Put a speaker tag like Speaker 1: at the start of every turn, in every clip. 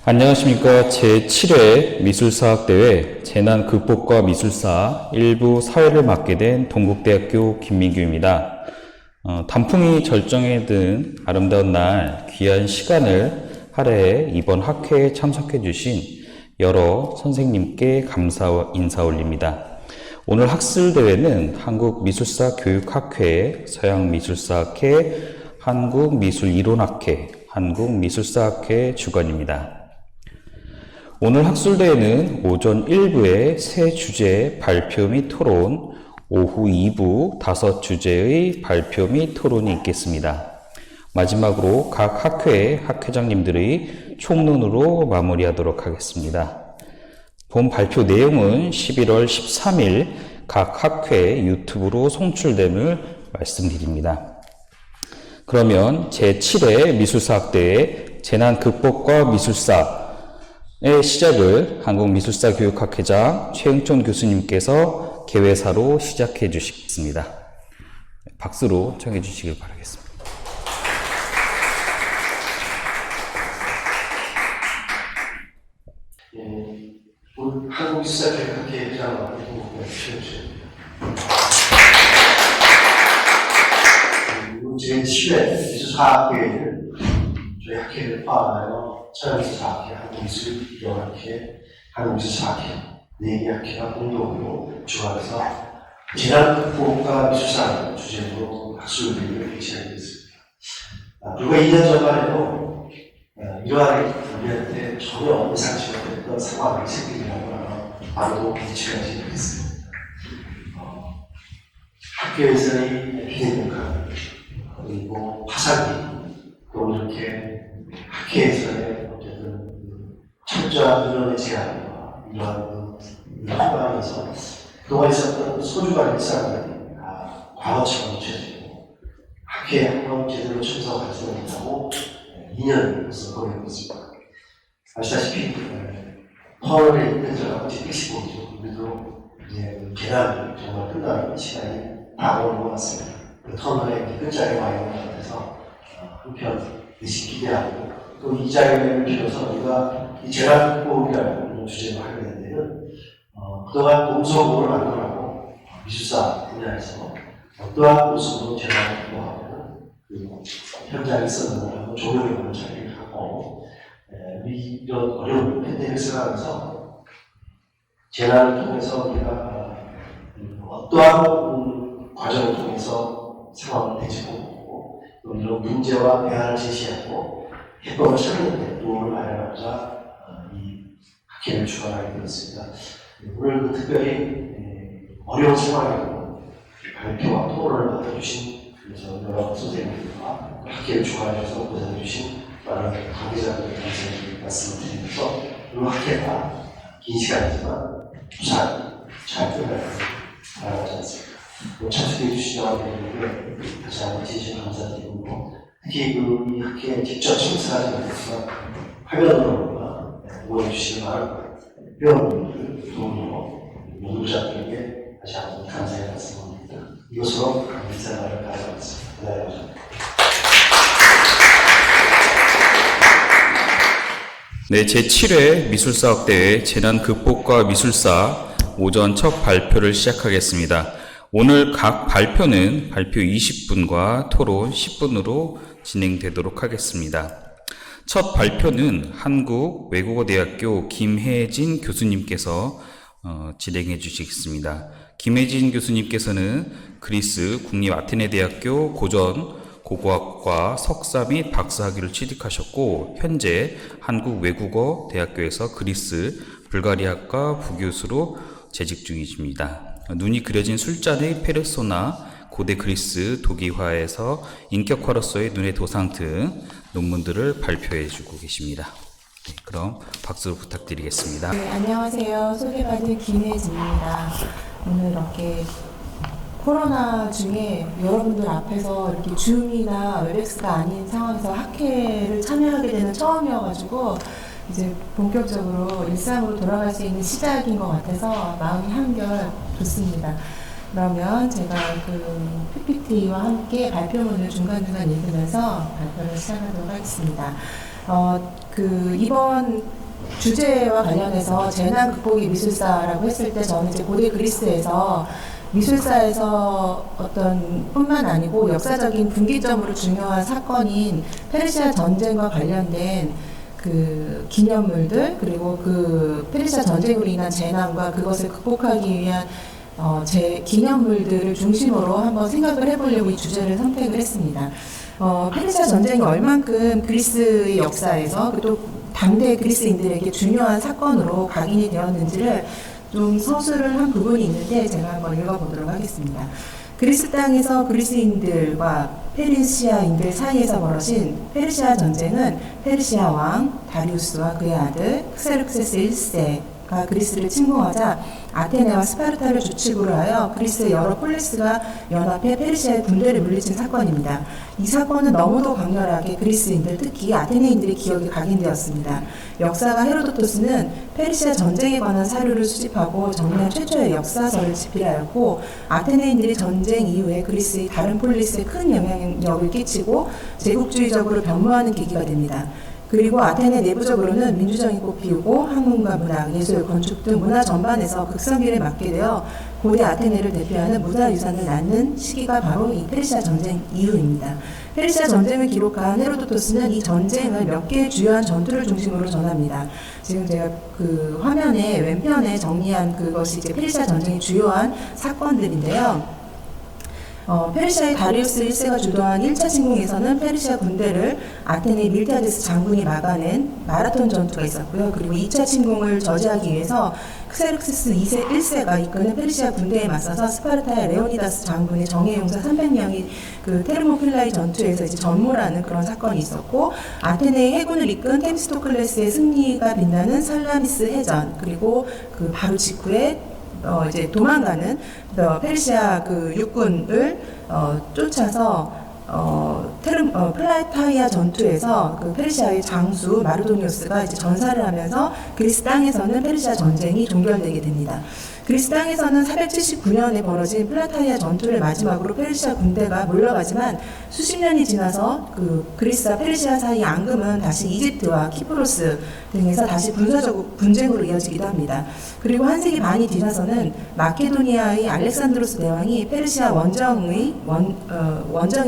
Speaker 1: 안녕하십니까. 제7회 미술사학대회 재난극복과 미술사 일부 사회를 맡게 된 동국대학교 김민규입니다. 단풍이 절정에 든 아름다운 날 귀한 시간을 할애해 이번 학회에 참석해 주신 여러 선생님께 감사 인사 올립니다. 오늘 학술대회는 한국미술사교육학회, 서양미술사학회, 한국미술이론학회, 한국미술사학회 주관입니다. 오늘 학술대회는 오전 1부에 세 주제 발표 및 토론, 오후 2부 5주제의 발표 및 토론이 있겠습니다. 마지막으로 각 학회의 학회장님들의 총론으로 마무리하도록 하겠습니다. 본 발표 내용은 11월 13일 각 학회 유튜브로 송출됨을 말씀드립니다. 그러면 제7회 미술사학대회 재난극복과 미술사 의 시작을 한국미술사교육학회장 최응촌 교수님께서 개회사로 시작해 주시겠습니다. 박수로 청해 주시길 바라겠습니다.
Speaker 2: 오늘 한국미술사교육학회장 최응촌입니다. 제7회 미술사학회를 저희 학회를 포함하여 서양미술사학회, 한국미술이론학회, 한국미술사학회, 4개 학회가 공동으로 주관해서 재난극복과 미술사를 주제로 학술대회를 개최하게 됐습니다. 불과 2년 전만 해도 이러한 우리한테 전혀 예상치 못했던 상황이 생기려고 아무도 예측하지 못했습니다. 학교에서의 비대면과 그리고 파산기 또 이렇게 학회에서의 어쨌든 철저한 인원의 제한과 이러한 후반에서 그동안 있었던 소중한 일상이 다 과거처럼 잊혀지고 학회에 한번 제대로 참석하지 못하고 2년으로서 보내고 있습니다. 아시다시피 터널에 있는 저하고 제1 5죠. 우리도 이제 계단 정말 끝나는 시간이 다가오는 것 같습니다. 그 터널의 끝자리에 와 있는 것 같아서 한편 의식 기대하고 또 이 자리를 빌어서 우리가 이 재난극복이라는 주제로 하게 된 데는 그동안 동서고를 만들어가고 미술사 분야에서 어떠한 모습으로 재난을 극복하고 그리고 현장에 있었는지 조명해보는 자리를 갖고 우리 이런 어려운 팬데믹 상황에서 재난을 통해서 우리가 어떠한 과정을 통해서 상황을 되짚어보고 또 이런 문제와 대안을 제시하고 해법을 찾는 데 도움을 마련하고자 이 학회를 주관하게 되었습니다. 오늘 특별히 어려운 상황에도 발표와 토론을 맡아주신 여러 선생님들과 학회를 주관해서 고생해주신 많은 관계자들께 감사의 말씀을 드리면서 이 학회가 긴 시간이지만 무사히 잘 끝나길 바라지 않습니다. 참석해 주신 여러분들께 다시 한번 진심 감사드리고 특히 이 학회에 직접 참석하지 못했지만 화면으로나 응원해주시는 많은 회원분들 도움으로 노동자들에게 다시 한번 감사의 말씀을 드립니다. 이것으로 인사를 가져가겠습니다. 감사합니다.
Speaker 1: 네, 제7회 미술사학대회 재난극복과 미술사 오전 첫 발표를 시작하겠습니다. 오늘 각 발표는 발표 20분과 토론 10분으로 진행되도록 하겠습니다. 첫 발표는 한국외국어대학교 김혜진 교수님께서 진행해 주시겠습니다. 김혜진 교수님께서는 그리스 국립아테네대학교 고전 고고학과 석사 및 박사학위를 취득하셨고 현재 한국외국어대학교에서 그리스 불가리아학과 부교수로 재직 중이십니다. 눈이 그려진 술잔의 페르소나, 고대 그리스 도기화에서 인격화로서의 눈의 도상 등 논문들을 발표해 주고 계십니다. 네, 그럼 박수 부탁드리겠습니다.
Speaker 3: 네, 안녕하세요. 소개받은 김혜진입니다. 오늘 이렇게 코로나 중에 여러분들 앞에서 이렇게 줌이나 웹엑스가 아닌 상황에서 학회를 참여하게 되는 처음이어가지고 이제 본격적으로 일상으로 돌아갈 수 있는 시작인 것 같아서 마음이 한결 좋습니다. 그러면 제가 그 PPT와 함께 발표문을 중간중간 읽으면서 발표를 시작하도록 하겠습니다. 이번 주제와 관련해서 재난 극복의 미술사라고 했을 때 저는 이제 고대 그리스에서 미술사에서 뿐만 아니고 역사적인 분기점으로 중요한 사건인 페르시아 전쟁과 관련된 그 기념물들, 그리고 그 페르시아 전쟁으로 인한 재난과 그것을 극복하기 위한 기념물들을 중심으로 한번 생각을 해보려고 이 주제를 선택을 했습니다. 페르시아 전쟁이 얼만큼 그리스의 역사에서 또 당대 그리스인들에게 중요한 사건으로 각인이 되었는지를 좀 서술을 한 부분이 있는데 제가 한번 읽어보도록 하겠습니다. 그리스 땅에서 그리스인들과 페르시아인들 사이에서 벌어진 페르시아 전쟁은 페르시아 왕 다리우스와 그의 아들 크세르크세스 1세가 그리스를 침공하자 아테네와 스파르타를 주축으로 하여 그리스의 여러 폴리스가 연합해 페르시아의 군대를 물리친 사건입니다. 이 사건은 너무도 강렬하게 그리스인들, 특히 아테네인들의 기억에 각인되었습니다. 역사가 헤로도토스는 페르시아 전쟁에 관한 사료를 수집하고 정리한 최초의 역사서를 집필하였고, 아테네인들이 전쟁 이후에 그리스의 다른 폴리스에 큰 영향력을 끼치고 제국주의적으로 변모하는 계기가 됩니다. 그리고 아테네 내부적으로는 민주정이 꽃피우고 학문과 문학, 예술, 건축 등 문화 전반에서 극성기를 맞게 되어 고대 아테네를 대표하는 문화유산을 낳는 시기가 바로 이 페르시아 전쟁 이후입니다. 페르시아 전쟁을 기록한 헤로도토스는 이 전쟁을 몇 개의 주요한 전투를 중심으로 전합니다. 지금 제가 그 화면에 왼편에 정리한 그것이 이제 페르시아 전쟁의 주요한 사건들인데요. 페르시아의 다리우스 1세가 주도한 1차 침공에서는 페르시아 군대를 아테네 밀티아데스 장군이 막아낸 마라톤 전투가 있었고요. 그리고 2차 침공을 저지하기 위해서 크세르크세스 1세가 이끄는 페르시아 군대에 맞서서 스파르타의 레오니다스 장군의 정예 용사 300명이 그 테르모필라이 전투에서 이제 전몰하는 그런 사건이 있었고, 아테네의 해군을 이끈 템스토클레스의 승리가 빛나는 살라미스 해전, 그리고 그 바로 직후에 이제 도망가는 페르시아 그 육군을 쫓아서 플라타이아 전투에서 그 페르시아의 장수 마르도니오스가 이제 전사를 하면서 그리스 땅에서는 페르시아 전쟁이 종결되게 됩니다. 그리스 땅에서는 479년에 벌어진 플라타이아 전투를 마지막으로 페르시아 군대가 물러가지만 수십 년이 지나서 그 그리스와 페르시아 사이 앙금은 다시 이집트와 키프로스 등에서 다시 군사적 분쟁으로 이어지기도 합니다. 그리고 한 세기 반이 지나서는 마케도니아의 알렉산드로스 대왕이 페르시아 원정이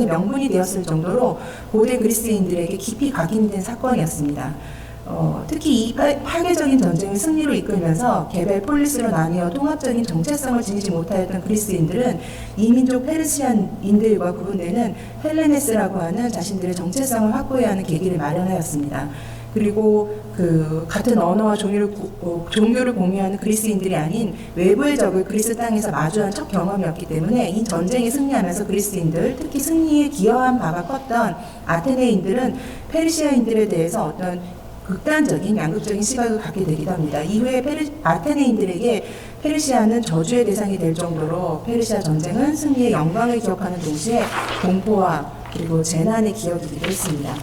Speaker 3: 명분이 되었을 정도로 고대 그리스인들에게 깊이 각인된 사건이었습니다. 특히 이 파괴적인 전쟁을 승리로 이끌면서 개별 폴리스로 나뉘어 통합적인 정체성을 지니지 못하였던 그리스인들은 이민족 페르시안인들과 구분되는 헬레네스라고 하는 자신들의 정체성을 확보해야 하는 계기를 마련하였습니다. 그리고 그 같은 언어와 종교를 공유하는 그리스인들이 아닌 외부의 적을 그리스 땅에서 마주한 첫 경험이었기 때문에 이 전쟁에 승리하면서 그리스인들, 특히 승리에 기여한 바가 컸던 아테네인들은 페르시아인들에 대해서 어떤 극단적인 양극적인 시각을 갖게 되기도 합니다. 이후에 아테네인들에게 페르시아는 저주의 대상이 될 정도로 페르시아 전쟁은 승리의 영광을 기억하는 동시에 공포와 그리고 재난의 기억이기도 했습니다.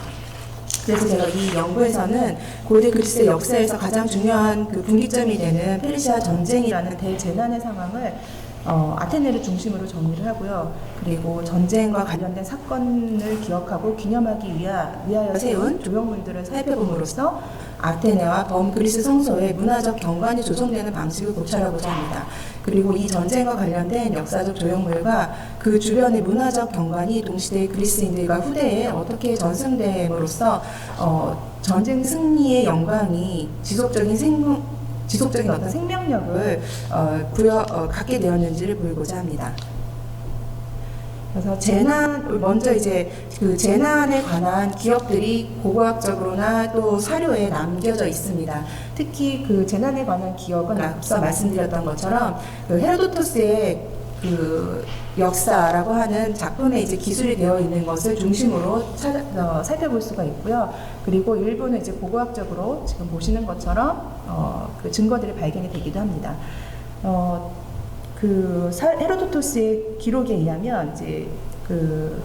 Speaker 3: 그래서 제가 이 연구에서는 고대 그리스의 역사에서 가장 중요한 그 분기점이 되는 페르시아 전쟁이라는 대재난의 상황을 아테네를 중심으로 정리를 하고요. 그리고 전쟁과 관련된 사건을 기억하고 기념하기 위하여 세운 조형물들을 살펴봄으로써 아테네와 범그리스 성서의 문화적 경관이 조성되는 방식을 고찰하고자 합니다. 그리고 이 전쟁과 관련된 역사적 조형물과 그 주변의 문화적 경관이 동시대 그리스인들과 후대에 어떻게 전승됨으로써 전쟁 승리의 영광이 지속적인 어떤 생명력을 갖게 되었는지를 보이고자 합니다. 그래서 먼저 이제 그 재난에 관한 기억들이 고고학적으로나 또 사료에 남겨져 있습니다. 특히 그 재난에 관한 기억은 앞서 말씀드렸던 것처럼 그 헤로도토스의 그 역사라고 하는 작품에 이제 기술이 되어 있는 것을 중심으로 살펴볼 수가 있고요. 그리고 일부는 이제 고고학적으로 지금 보시는 것처럼 그 증거들이 발견이 되기도 합니다. 헤로도토스의 기록에 의하면 이제 그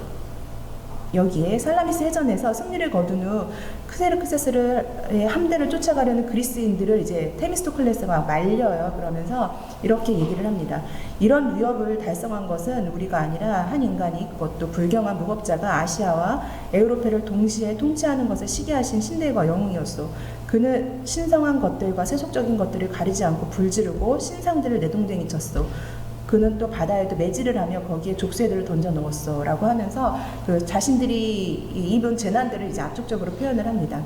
Speaker 4: 여기에 살라미스 해전에서 승리를 거둔 후 크세르크세스의 함대를 쫓아가려는 그리스인들을 이제 테미스토클레스가 말려요. 그러면서 이렇게 얘기를 합니다. 이런 위협을 달성한 것은 우리가 아니라 한 인간이, 그것도 불경한 무법자가 아시아와 에우로페를 동시에 통치하는 것을 시기하신 신들과 영웅이었소. 그는 신성한 것들과 세속적인 것들을 가리지 않고 불지르고 신상들을 내동댕이 쳤소. 그는 또 바다에도 매질을 하며 거기에 족쇄들을 던져 넣었어 라고 하면서 그 자신들이 입은 재난들을 이제 압축적으로 표현을 합니다.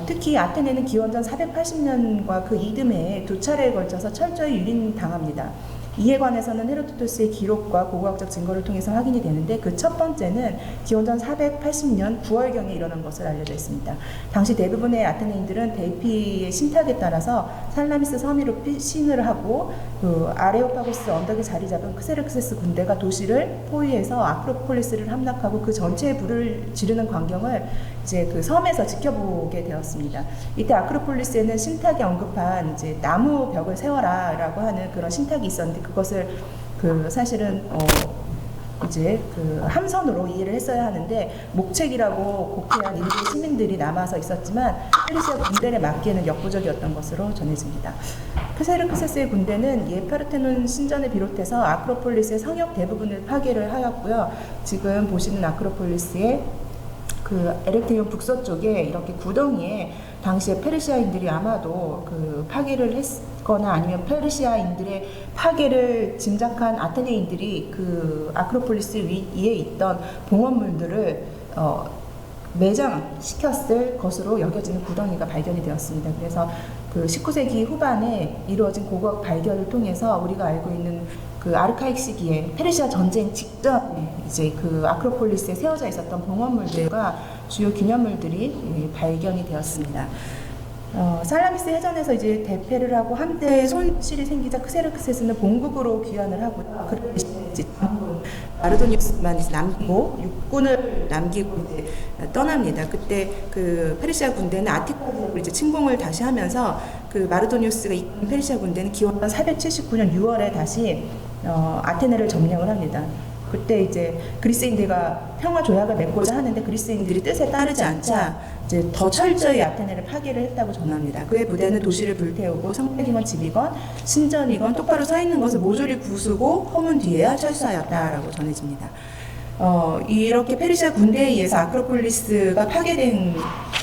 Speaker 4: 특히 아테네는 기원전 480년과 그 이듬해에 두 차례에 걸쳐서 철저히 유린당합니다. 이에 관해서는 헤로도토스의 기록과 고고학적 증거를 통해서 확인이 되는데, 그 첫 번째는 기원전 480년 9월경에 일어난 것을 알려져 있습니다. 당시 대부분의 아테네인들은 델피의 신탁에 따라서 살라미스 섬위로 피신을 하고 그 아레오파고스 언덕에 자리 잡은 크세르크세스 군대가 도시를 포위해서 아크로폴리스를 함락하고 그 전체에 불을 지르는 광경을 이제 그 섬에서 지켜보게 되었습니다. 이때 아크로폴리스에는 신탁에 언급한 이제 나무 벽을 세워라라고 하는 그런 신탁이 있었는데, 그것을 그 사실은 이제 그 함선으로 이해를 했어야 하는데 목책이라고 곡해한 일부 시민들이 남아서 있었지만 페르시아 군대를 막기에는 역부족이었던 것으로 전해집니다. 크세르크세스의 군대는 예파르테논 신전을 비롯해서 아크로폴리스의 성역 대부분을 파괴를 하였고요. 지금 보시는 아크로폴리스의 그 에렉테이온 북서쪽에 이렇게 구덩이에 당시에 페르시아인들이 아마도 그 파괴를 했거나 아니면 페르시아인들의 파괴를 짐작한 아테네인들이 그 아크로폴리스 위에 있던 봉헌물들을 매장시켰을 것으로 여겨지는 구덩이가 발견이 되었습니다. 그래서 그 19세기 후반에 이루어진 고고학 발견을 통해서 우리가 알고 있는 그 아르카익 시기에 페르시아 전쟁 직전에 이제 그 아크로폴리스에 세워져 있었던 봉헌물들과 주요 기념물들이 발견이 되었습니다. 살라미스 해전에서 이제 대패를 하고 함대에 손실이 생기자 크세르크세스는 본국으로 귀환을 하고요. 그를 이제 마르도니우스만 남기고 육군을 남기고 이제 떠납니다. 그때 그 페르시아 군대는 아티카로 이제 침공을 다시 하면서 그 마르도니우스가 이끈 페르시아 군대는 기원전 479년 6월에 다시 아테네를 점령을 합니다. 그때 이제 그리스인들과 평화 조약을 맺고자 하는데 그리스인들이 뜻에 따르지 않자 이제 더 철저히 아테네를 파괴를 했다고 전합니다. 그의 부대는 도시를 불태우고 성벽이건 집이건 신전이건 똑바로 서 있는 것을 모조리 부수고 허문 뒤에야 철수하였다라고 전해집니다. 이렇게 페르시아 군대에 의해서 아크로폴리스가 파괴된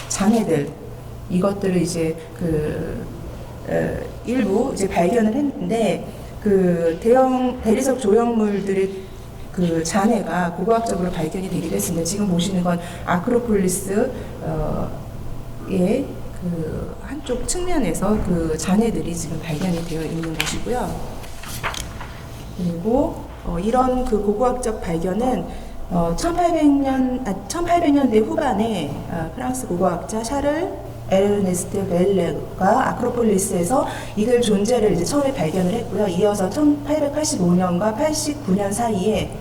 Speaker 4: 잔해들, 이것들을 이제 일부 이제 발견을 했는데, 그 대형 대리석 조형물들의 그 잔해가 고고학적으로 발견이 되기도 했습니다. 지금 보시는 건 아크로폴리스의 그 한쪽 측면에서 그 잔해들이 지금 발견이 되어 있는 것이고요. 그리고 이런 그 고고학적 발견은 1800년대 후반에 프랑스 고고학자 샤를 에르네스트 벨레가 아크로폴리스에서 이들 존재를 이제 처음에 발견을 했고요. 이어서 1885년과 89년 사이에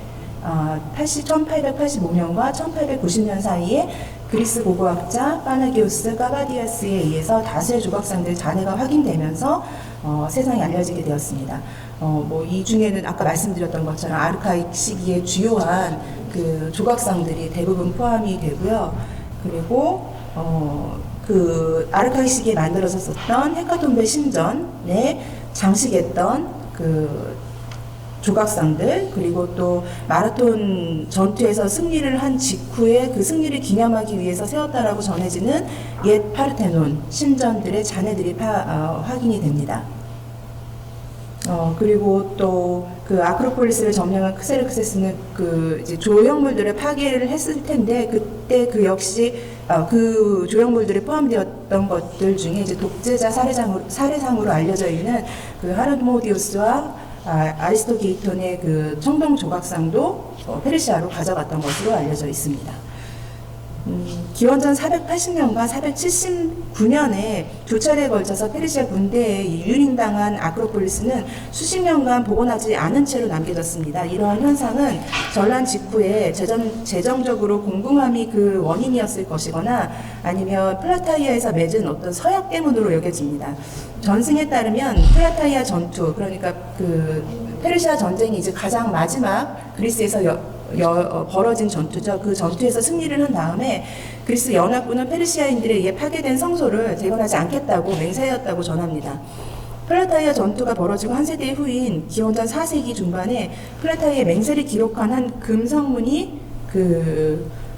Speaker 4: 1885년과 1890년 사이에 그리스 고고학자 파나기오스 까바디아스에 의해서 다수의 조각상들 잔해가 확인되면서 세상에 알려지게 되었습니다. 이 중에는 아까 말씀드렸던 것처럼 아르카익 시기의 주요한 그 조각상들이 대부분 포함이 되고요. 그리고 그 아르카익 시기에 만들어졌었던 헤카톤베 신전에 장식했던 그 조각상들, 그리고 또 마라톤 전투에서 승리를 한 직후에 그 승리를 기념하기 위해서 세웠다라고 전해지는 옛 파르테논 신전들의 잔해들이 확인이 됩니다. 그리고 또 그 아크로폴리스를 점령한 크세르크세스는 그 이제 조형물들을 파괴를 했을 텐데, 그때 그 역시 그 조형물들이 포함되었던 것들 중에 이제 독재자 살해상으로 알려져 있는 그 하르모디우스와 아리스토게이톤의 그 청동 조각상도 페르시아로 가져갔던 것으로 알려져 있습니다. 기원전 480년과 479년에 두 차례에 걸쳐서 페르시아 군대에 유린당한 아크로폴리스는 수십 년간 복원하지 않은 채로 남겨졌습니다. 이러한 현상은 전란 직후에 재정적으로 공공함이 그 원인이었을 것이거나 아니면 플라타이아에서 맺은 어떤 서약 때문으로 여겨집니다. 전승에 따르면 플라타이아 전투, 그러니까 그 페르시아 전쟁이 이제 가장 마지막 그리스에서 벌어진 전투죠. 그 전투에서 승리를 한 다음에 그리스 연합군은 페르시아인들에 의해 파괴된 성소를 재건하지 않겠다고 맹세하였다고 전합니다. 플라타이아 전투가 벌어지고 한 세대 후인 기원전 4세기 중반에 플라타이아의 맹세를 기록한 한 금성문이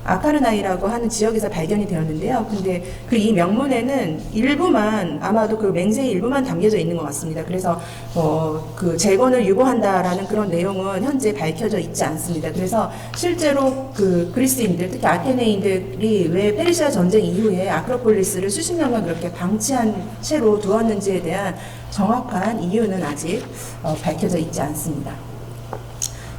Speaker 4: 아카르나이라고 하는 지역에서 발견이 되었는데요. 근데 이 명문에는 일부만, 아마도 그 맹세의 일부만 담겨져 있는 것 같습니다. 그래서 그 재건을 유보한다라는 그런 내용은 현재 밝혀져 있지 않습니다. 그래서 실제로 그 그리스인들, 특히 아테네인들이 왜 페르시아 전쟁 이후에 아크로폴리스를 수십 년간 그렇게 방치한 채로 두었는지에 대한 정확한 이유는 아직 밝혀져 있지 않습니다.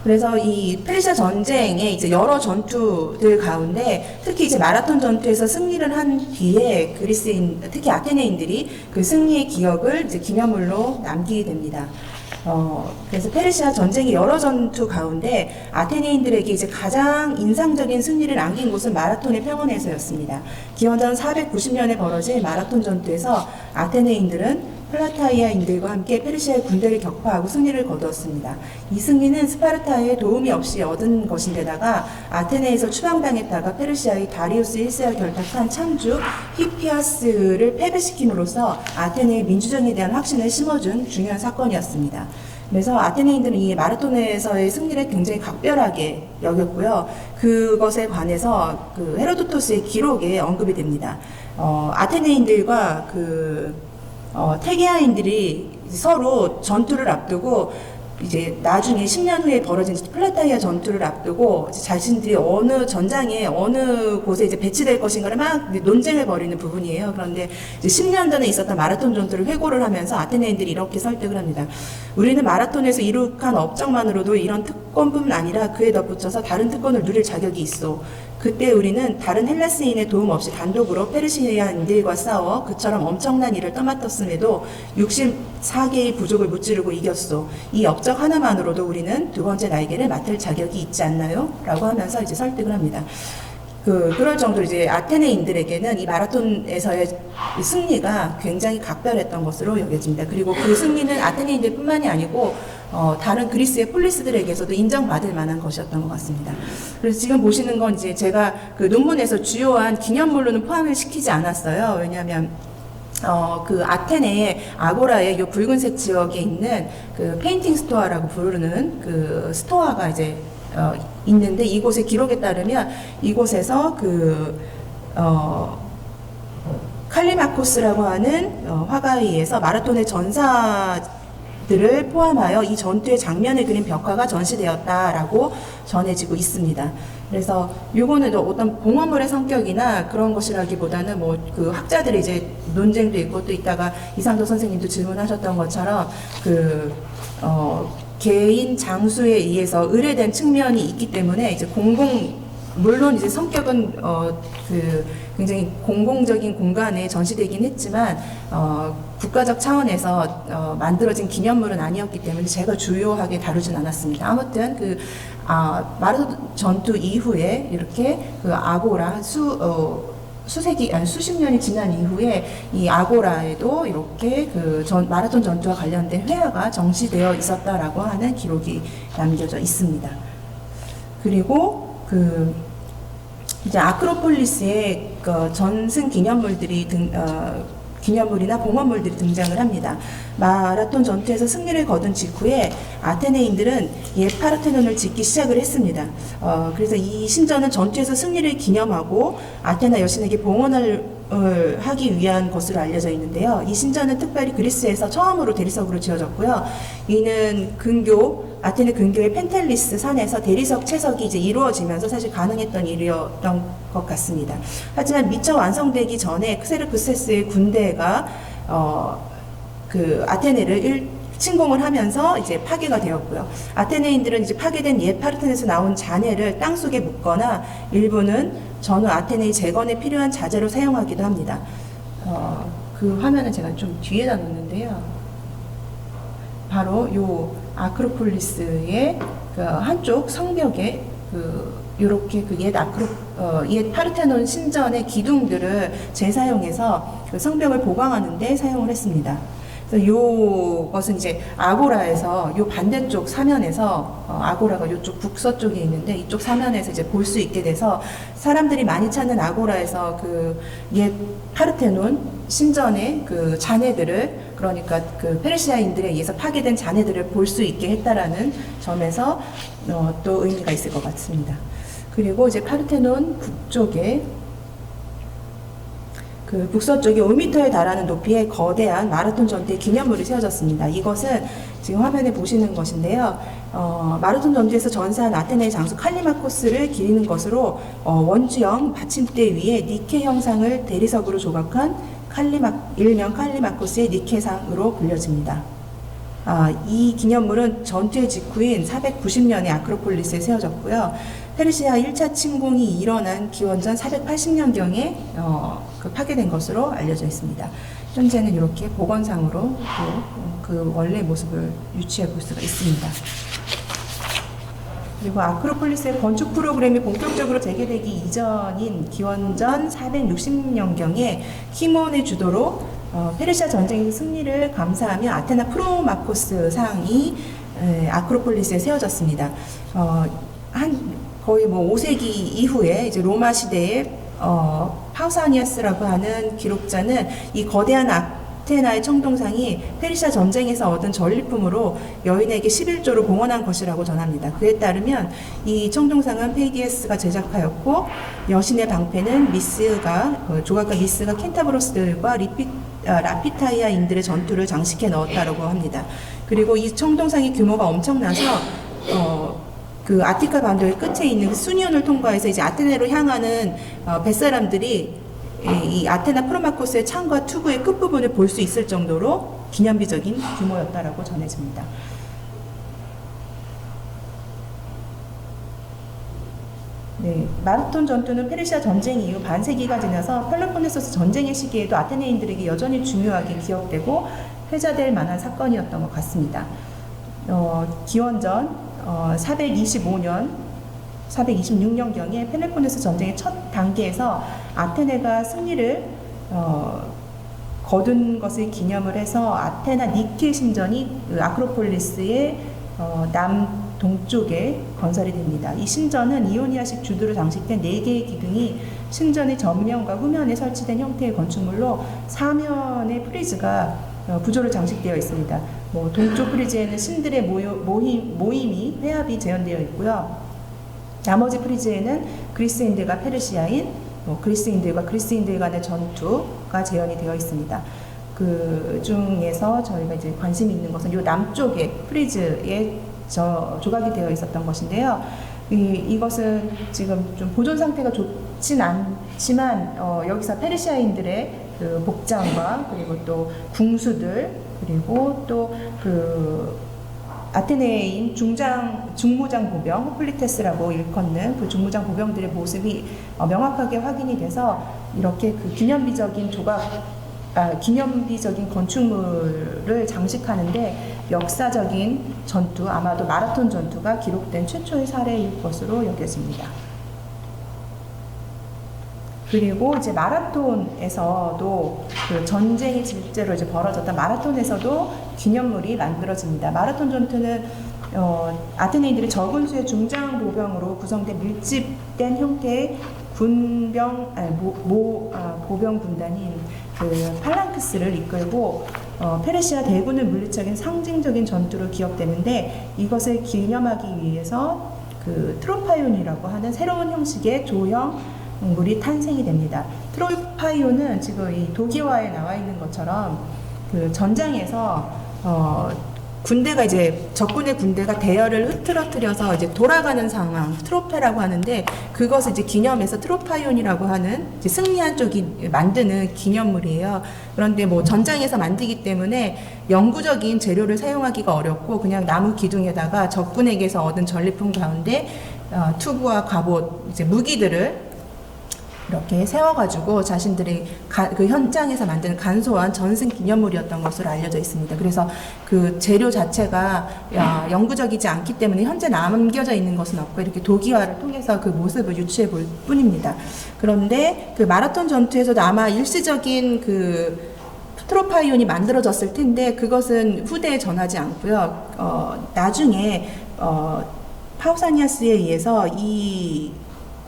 Speaker 4: 그래서 이 페르시아 전쟁의 이제 여러 전투들 가운데 특히 이제 마라톤 전투에서 승리를 한 뒤에 그리스인, 특히 아테네인들이 그 승리의 기억을 이제 기념물로 남기게 됩니다. 그래서 페르시아 전쟁의 여러 전투 가운데 아테네인들에게 이제 가장 인상적인 승리를 안긴 곳은 마라톤의 평원에서였습니다. 기원전 490년에 벌어진 마라톤 전투에서 아테네인들은 플라타이아인들과 함께 페르시아의 군대를 격파하고 승리를 거두었습니다. 이 승리는 스파르타의 도움이 없이 얻은 것인데다가 아테네에서 추방당했다가 페르시아의 다리우스 1세와 결탁한 창주 히피아스를 패배시킴으로써 아테네의 민주정에 대한 확신을 심어준 중요한 사건이었습니다. 그래서 아테네인들은 이 마라톤에서의 승리를 굉장히 각별하게 여겼고요. 그것에 관해서 그 헤로도토스의 기록에 언급이 됩니다. 아테네인들과 테게아인들이 서로 전투를 앞두고 이제 나중에 10년 후에 벌어진 플라타이아 전투를 앞두고 자신들이 어느 전장에 어느 곳에 이제 배치될 것인가를 막 논쟁을 벌이는 부분이에요. 그런데 이제 10년 전에 있었던 마라톤 전투를 회고를 하면서 아테네인들이 이렇게 설득을 합니다. 우리는 마라톤에서 이룩한 업적만으로도 이런 특권뿐만 아니라 그에 덧붙여서 다른 특권을 누릴 자격이 있어. 그때 우리는 다른 헬라스인의 도움 없이 단독으로 페르시아인들과 싸워 그처럼 엄청난 일을 떠맡았음에도 64개의 부족을 무찌르고 이겼소. 이 업적 하나만으로도 우리는 두 번째 날개를 맡을 자격이 있지 않나요? 라고 하면서 이제 설득을 합니다. 그럴 정도로 이제 아테네인들에게는 이 마라톤에서의 승리가 굉장히 각별했던 것으로 여겨집니다. 그리고 그 승리는 아테네인들뿐만이 아니고 다른 그리스의 폴리스들에게서도 인정받을 만한 것이었던 것 같습니다. 그래서 지금 보시는 건 이제 제가 그 논문에서 주요한 기념물로는 포함을 시키지 않았어요. 왜냐하면 그 아테네의 아고라의 요 붉은색 지역에 있는 그 페인팅 스토어라고 부르는 그 스토어가 이제 있는데 이곳의 기록에 따르면 이곳에서 칼리마코스라고 하는 화가에 의해서 마라톤의 전사들을 포함하여 이 전투의 장면을 그린 벽화가 전시되었다라고 전해지고 있습니다. 그래서 요거는 어떤 봉헌물의 성격이나 그런 것이라기보다는 뭐 그 학자들의 이제 논쟁도 있고 또 이따가 이상도 선생님도 질문하셨던 것처럼 개인 장수에 의해서 의뢰된 측면이 있기 때문에 이제 물론 이제 성격은 굉장히 공공적인 공간에 전시되긴 했지만 국가적 차원에서 만들어진 기념물은 아니었기 때문에 제가 주요하게 다루진 않았습니다. 아무튼 마라톤 전투 이후에 이렇게 아고라 수십 년이 지난 이후에 이 아고라에도 이렇게 마라톤 전투와 관련된 회화가 정시되어 있었다라고 하는 기록이 남겨져 있습니다. 그리고 이제 아크로폴리스의 전승 기념물들이 기념물이나 봉헌물들이 등장을 합니다. 마라톤 전투에서 승리를 거둔 직후에 아테네인들은 옛 파르테논을 짓기 시작을 했습니다. 그래서 이 신전은 전투에서 승리를 기념하고 아테나 여신에게 봉헌을 하기 위한 것으로 알려져 있는데요. 이 신전은 특별히 그리스에서 처음으로 대리석으로 지어졌고요. 이는 아테네 근교의 펜텔리스 산에서 대리석 채석이 이제 이루어지면서 사실 가능했던 일이었던 것 같습니다. 하지만 미처 완성되기 전에 크세르크세스의 군대가 아테네를 침공을 하면서 이제 파괴가 되었고요. 아테네인들은 이제 파괴된 옛 파르테논에서 나온 잔해를 땅속에 묻거나 일부는 전후 아테네의 재건에 필요한 자재로 사용하기도 합니다. 그 화면은 제가 좀 뒤에다 놓는데요. 바로 요 아크로폴리스의 한쪽 성벽에 이렇게 옛 파르테논 신전의 기둥들을 재사용해서 성벽을 보강하는 데 사용을 했습니다. 그래서 요것은 이제 아고라에서 요 반대쪽 사면에서 아고라가 요쪽 북서쪽에 있는데 이쪽 사면에서 이제 볼 수 있게 돼서 사람들이 많이 찾는 아고라에서 그 옛 파르테논 신전의 그 잔해들을, 그러니까 그 페르시아인들에 의해서 파괴된 잔해들을 볼 수 있게 했다라는 점에서 또 의미가 있을 것 같습니다. 그리고 이제 파르테논 북쪽에 그 북서쪽에 5m에 달하는 높이의 거대한 마라톤 전투의 기념물이 세워졌습니다. 이것은 지금 화면에 보시는 것인데요. 마라톤 전투에서 전사한 아테네의 장수 칼리마코스를 기리는 것으로 원주형 받침대 위에 니케 형상을 대리석으로 조각한 일명 칼리마코스의 니케상으로 불려집니다. 이 기념물은 전투의 직후인 490년에 아크로폴리스에 세워졌고요. 페르시아 1차 침공이 일어난 기원전 480년경에 파괴된 것으로 알려져 있습니다. 현재는 이렇게 복원상으로 그 원래 모습을 유지해 볼 수가 있습니다. 그리고 아크로폴리스의 건축 프로그램이 본격적으로 재개되기 이전인 기원전 460년경에 키몬의 주도로 페르시아 전쟁에서 승리를 감사하며 아테나 프로마코스 상이 아크로폴리스에 세워졌습니다. 거의 5세기 이후에 이제 로마 시대에 파우사니아스라고 하는 기록자는 이 거대한 아테나의 청동상이 페르시아 전쟁에서 얻은 전리품으로 여인에게 11조를 봉헌한 것이라고 전합니다. 그에 따르면 이 청동상은 페이디에스가 제작하였고 여신의 방패는 조각가 미스가 켄타브로스들과 라피타이아인들의 전투를 장식해 넣었다고 합니다. 그리고 이 청동상의 규모가 엄청나서 그 아티카 반도의 끝에 있는 수니온을 통과해서 이제 아테네로 향하는 뱃사람들이 이 아테나 프로마코스의 창과 투구의 끝부분을 볼 수 있을 정도로 기념비적인 규모였다라고 전해집니다. 네, 마라톤 전투는 페르시아 전쟁 이후 반세기가 지나서 펠로폰네소스 전쟁의 시기에도 아테네인들에게 여전히 중요하게 기억되고 회자될 만한 사건이었던 것 같습니다. 기원전 426년경에 펠로폰네소 전쟁의 첫 단계에서 아테네가 승리를 거둔 것을 기념을 해서 아테나 니케 신전이 아크로폴리스의 남동쪽에 건설이 됩니다. 이 신전은 이오니아식 주두로 장식된 4개의 기둥이 신전의 전면과 후면에 설치된 형태의 건축물로 사면의 프리즈가 부조로 장식되어 있습니다. 동쪽 프리즈에는 신들의 모임이 회합이 재현되어 있고요. 나머지 프리즈에는 그리스인들과 페르시아인, 그리스인들과 그리스인들 간의 전투가 재현이 되어 있습니다. 그 중에서 저희가 이제 관심이 있는 것은 이 남쪽의 프리즈에 조각이 되어 있었던 것인데요. 이것은 지금 좀 보존 상태가 좋진 않지만 여기서 페르시아인들의 그 복장과 그리고 또 궁수들 그리고 또 그 아테네인 중무장 보병 호플리테스라고 일컫는 그 중무장 보병들의 모습이 명확하게 확인이 돼서 이렇게 그 기념비적인 건축물을 장식하는데 역사적인 전투, 아마도 마라톤 전투가 기록된 최초의 사례일 것으로 여겨집니다. 그리고 이제 마라톤에서도 그 전쟁이 실제로 이제 벌어졌던 마라톤에서도 기념물이 만들어집니다. 마라톤 전투는 아테네인들이 적은 수의 중장 보병으로 구성된 밀집된 형태의 보병 군단인 그 팔랑크스를 이끌고 페르시아 대군을 물리쳐긴 상징적인 전투로 기억되는데 이것을 기념하기 위해서 그 트로파이온이라고 하는 새로운 형식의 조형 물이 탄생이 됩니다. 트로파이온은 지금 이 도기화에 나와 있는 것처럼 그 전장에서 군대가 이제 적군의 군대가 대열을 흐트러뜨려서 이제 돌아가는 상황, 트로페라고 하는데 그것을 이제 기념해서 트로파이온이라고 하는 이제 승리한 쪽이 만드는 기념물이에요. 그런데 전장에서 만들기 때문에 영구적인 재료를 사용하기가 어렵고 그냥 나무 기둥에다가 적군에게서 얻은 전리품 가운데 투구와 갑옷, 이제 무기들을 이렇게 세워가지고 자신들이 그 현장에서 만드는 간소한 전승 기념물이었던 것으로 알려져 있습니다. 그래서 그 재료 자체가 영구적이지 않기 때문에 현재 남겨져 있는 것은 없고 이렇게 도기화를 통해서 그 모습을 유추해 볼 뿐입니다. 그런데 그 마라톤 전투에서도 아마 일시적인 그 트로파이온이 만들어졌을 텐데 그것은 후대에 전하지 않고요. 나중에 파우사니아스에 의해서 이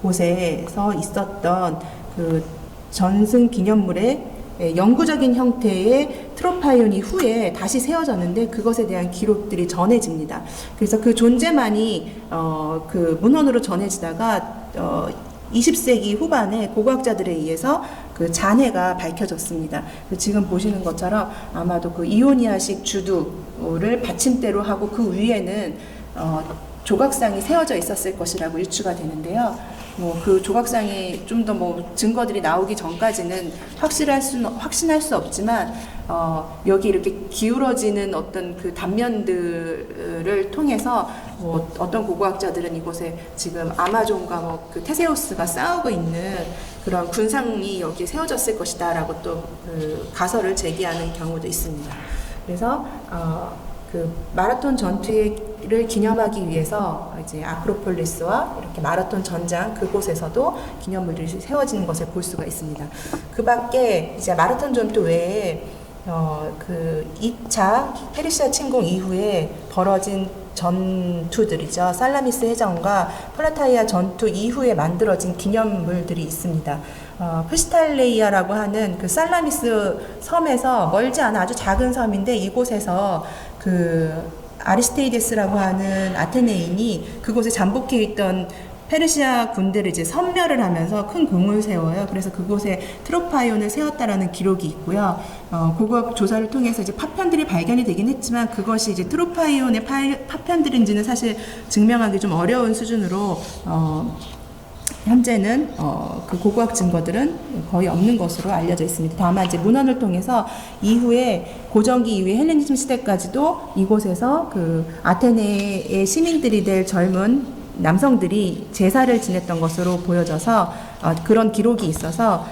Speaker 4: 곳에서 있었던 그 전승 기념물의 영구적인 형태의 트로파이온이 후에 다시 세워졌는데 그것에 대한 기록들이 전해집니다. 그래서 그 존재만이 그 문헌으로 전해지다가 20세기 후반에 고고학자들에 의해서 그 잔해가 밝혀졌습니다. 지금 보시는 것처럼 아마도 그 이오니아식 주두를 받침대로 하고 그 위에는 조각상이 세워져 있었을 것이라고 유추가 되는데요. 그 조각상이 좀 더 증거들이 나오기 전까지는 확신할 수 없지만 여기 이렇게 기울어지는 어떤 그 단면들을 통해서 어떤 고고학자들은 이곳에 지금 아마존과 그 테세우스가 싸우고 있는 그런 군상이 여기 세워졌을 것이다라고 또 그 가설을 제기하는 경우도 있습니다. 그래서 그 마라톤 전투를 기념하기 위해서 이제 아크로폴리스와 이렇게 마라톤 전장 그곳에서도 기념물들이 세워지는 것을 볼 수가 있습니다. 그 밖에 이제 마라톤 전투 외에 그 2차 페르시아 침공 이후에 벌어진 전투들이죠. 살라미스 해전과 플라타이아 전투 이후에 만들어진 기념물들이 있습니다. 프시탈레이아라고 하는 그 살라미스 섬에서 멀지 않아 아주 작은 섬인데 이곳에서 그 아리스테이데스라고 하는 아테네인이 그곳에 잠복해 있던 페르시아 군대를 이제 섬멸을 하면서 큰 공을 세워요. 그래서 그곳에 트로파이온을 세웠다라는 기록이 있고요. 고고학 조사를 통해서 이제 파편들이 발견이 되긴 했지만 그것이 이제 트로파이온의 파편들인지는 사실 증명하기 좀 어려운 수준으로 현재는 그 고고학 증거들은 거의 없는 것으로 알려져 있습니다. 다만 이제 문헌을 통해서 이후에 고전기 이후에 헬레니즘 시대까지도 이곳에서 그 아테네의 시민들이 될 젊은 남성들이 제사를 지냈던 것으로 보여져서 그런 기록이 있어서